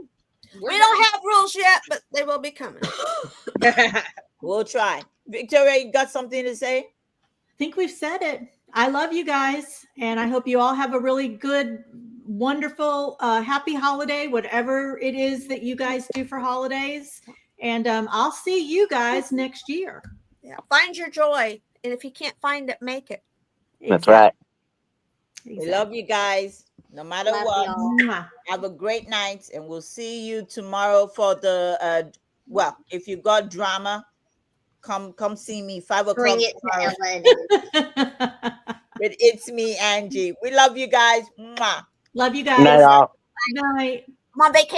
We don't have rules yet, but they will be coming. We'll try. Victoria, you got something to say? I think we've said it. I love you guys, and I hope you all have a really good, wonderful, happy holiday, whatever it is that you guys do for holidays. And I'll see you guys next year. Yeah, find your joy, and if you can't find it, make it. That's right. We love you guys, no matter Love what. y'all. Have a great night, and we'll see you tomorrow for the. Well, if you got drama, come see me 5 o'clock. Bring it to Ellen. It's me, Angie. We love you guys. Mwah. Love you guys. Good night, all. Good night. I'm on vacation.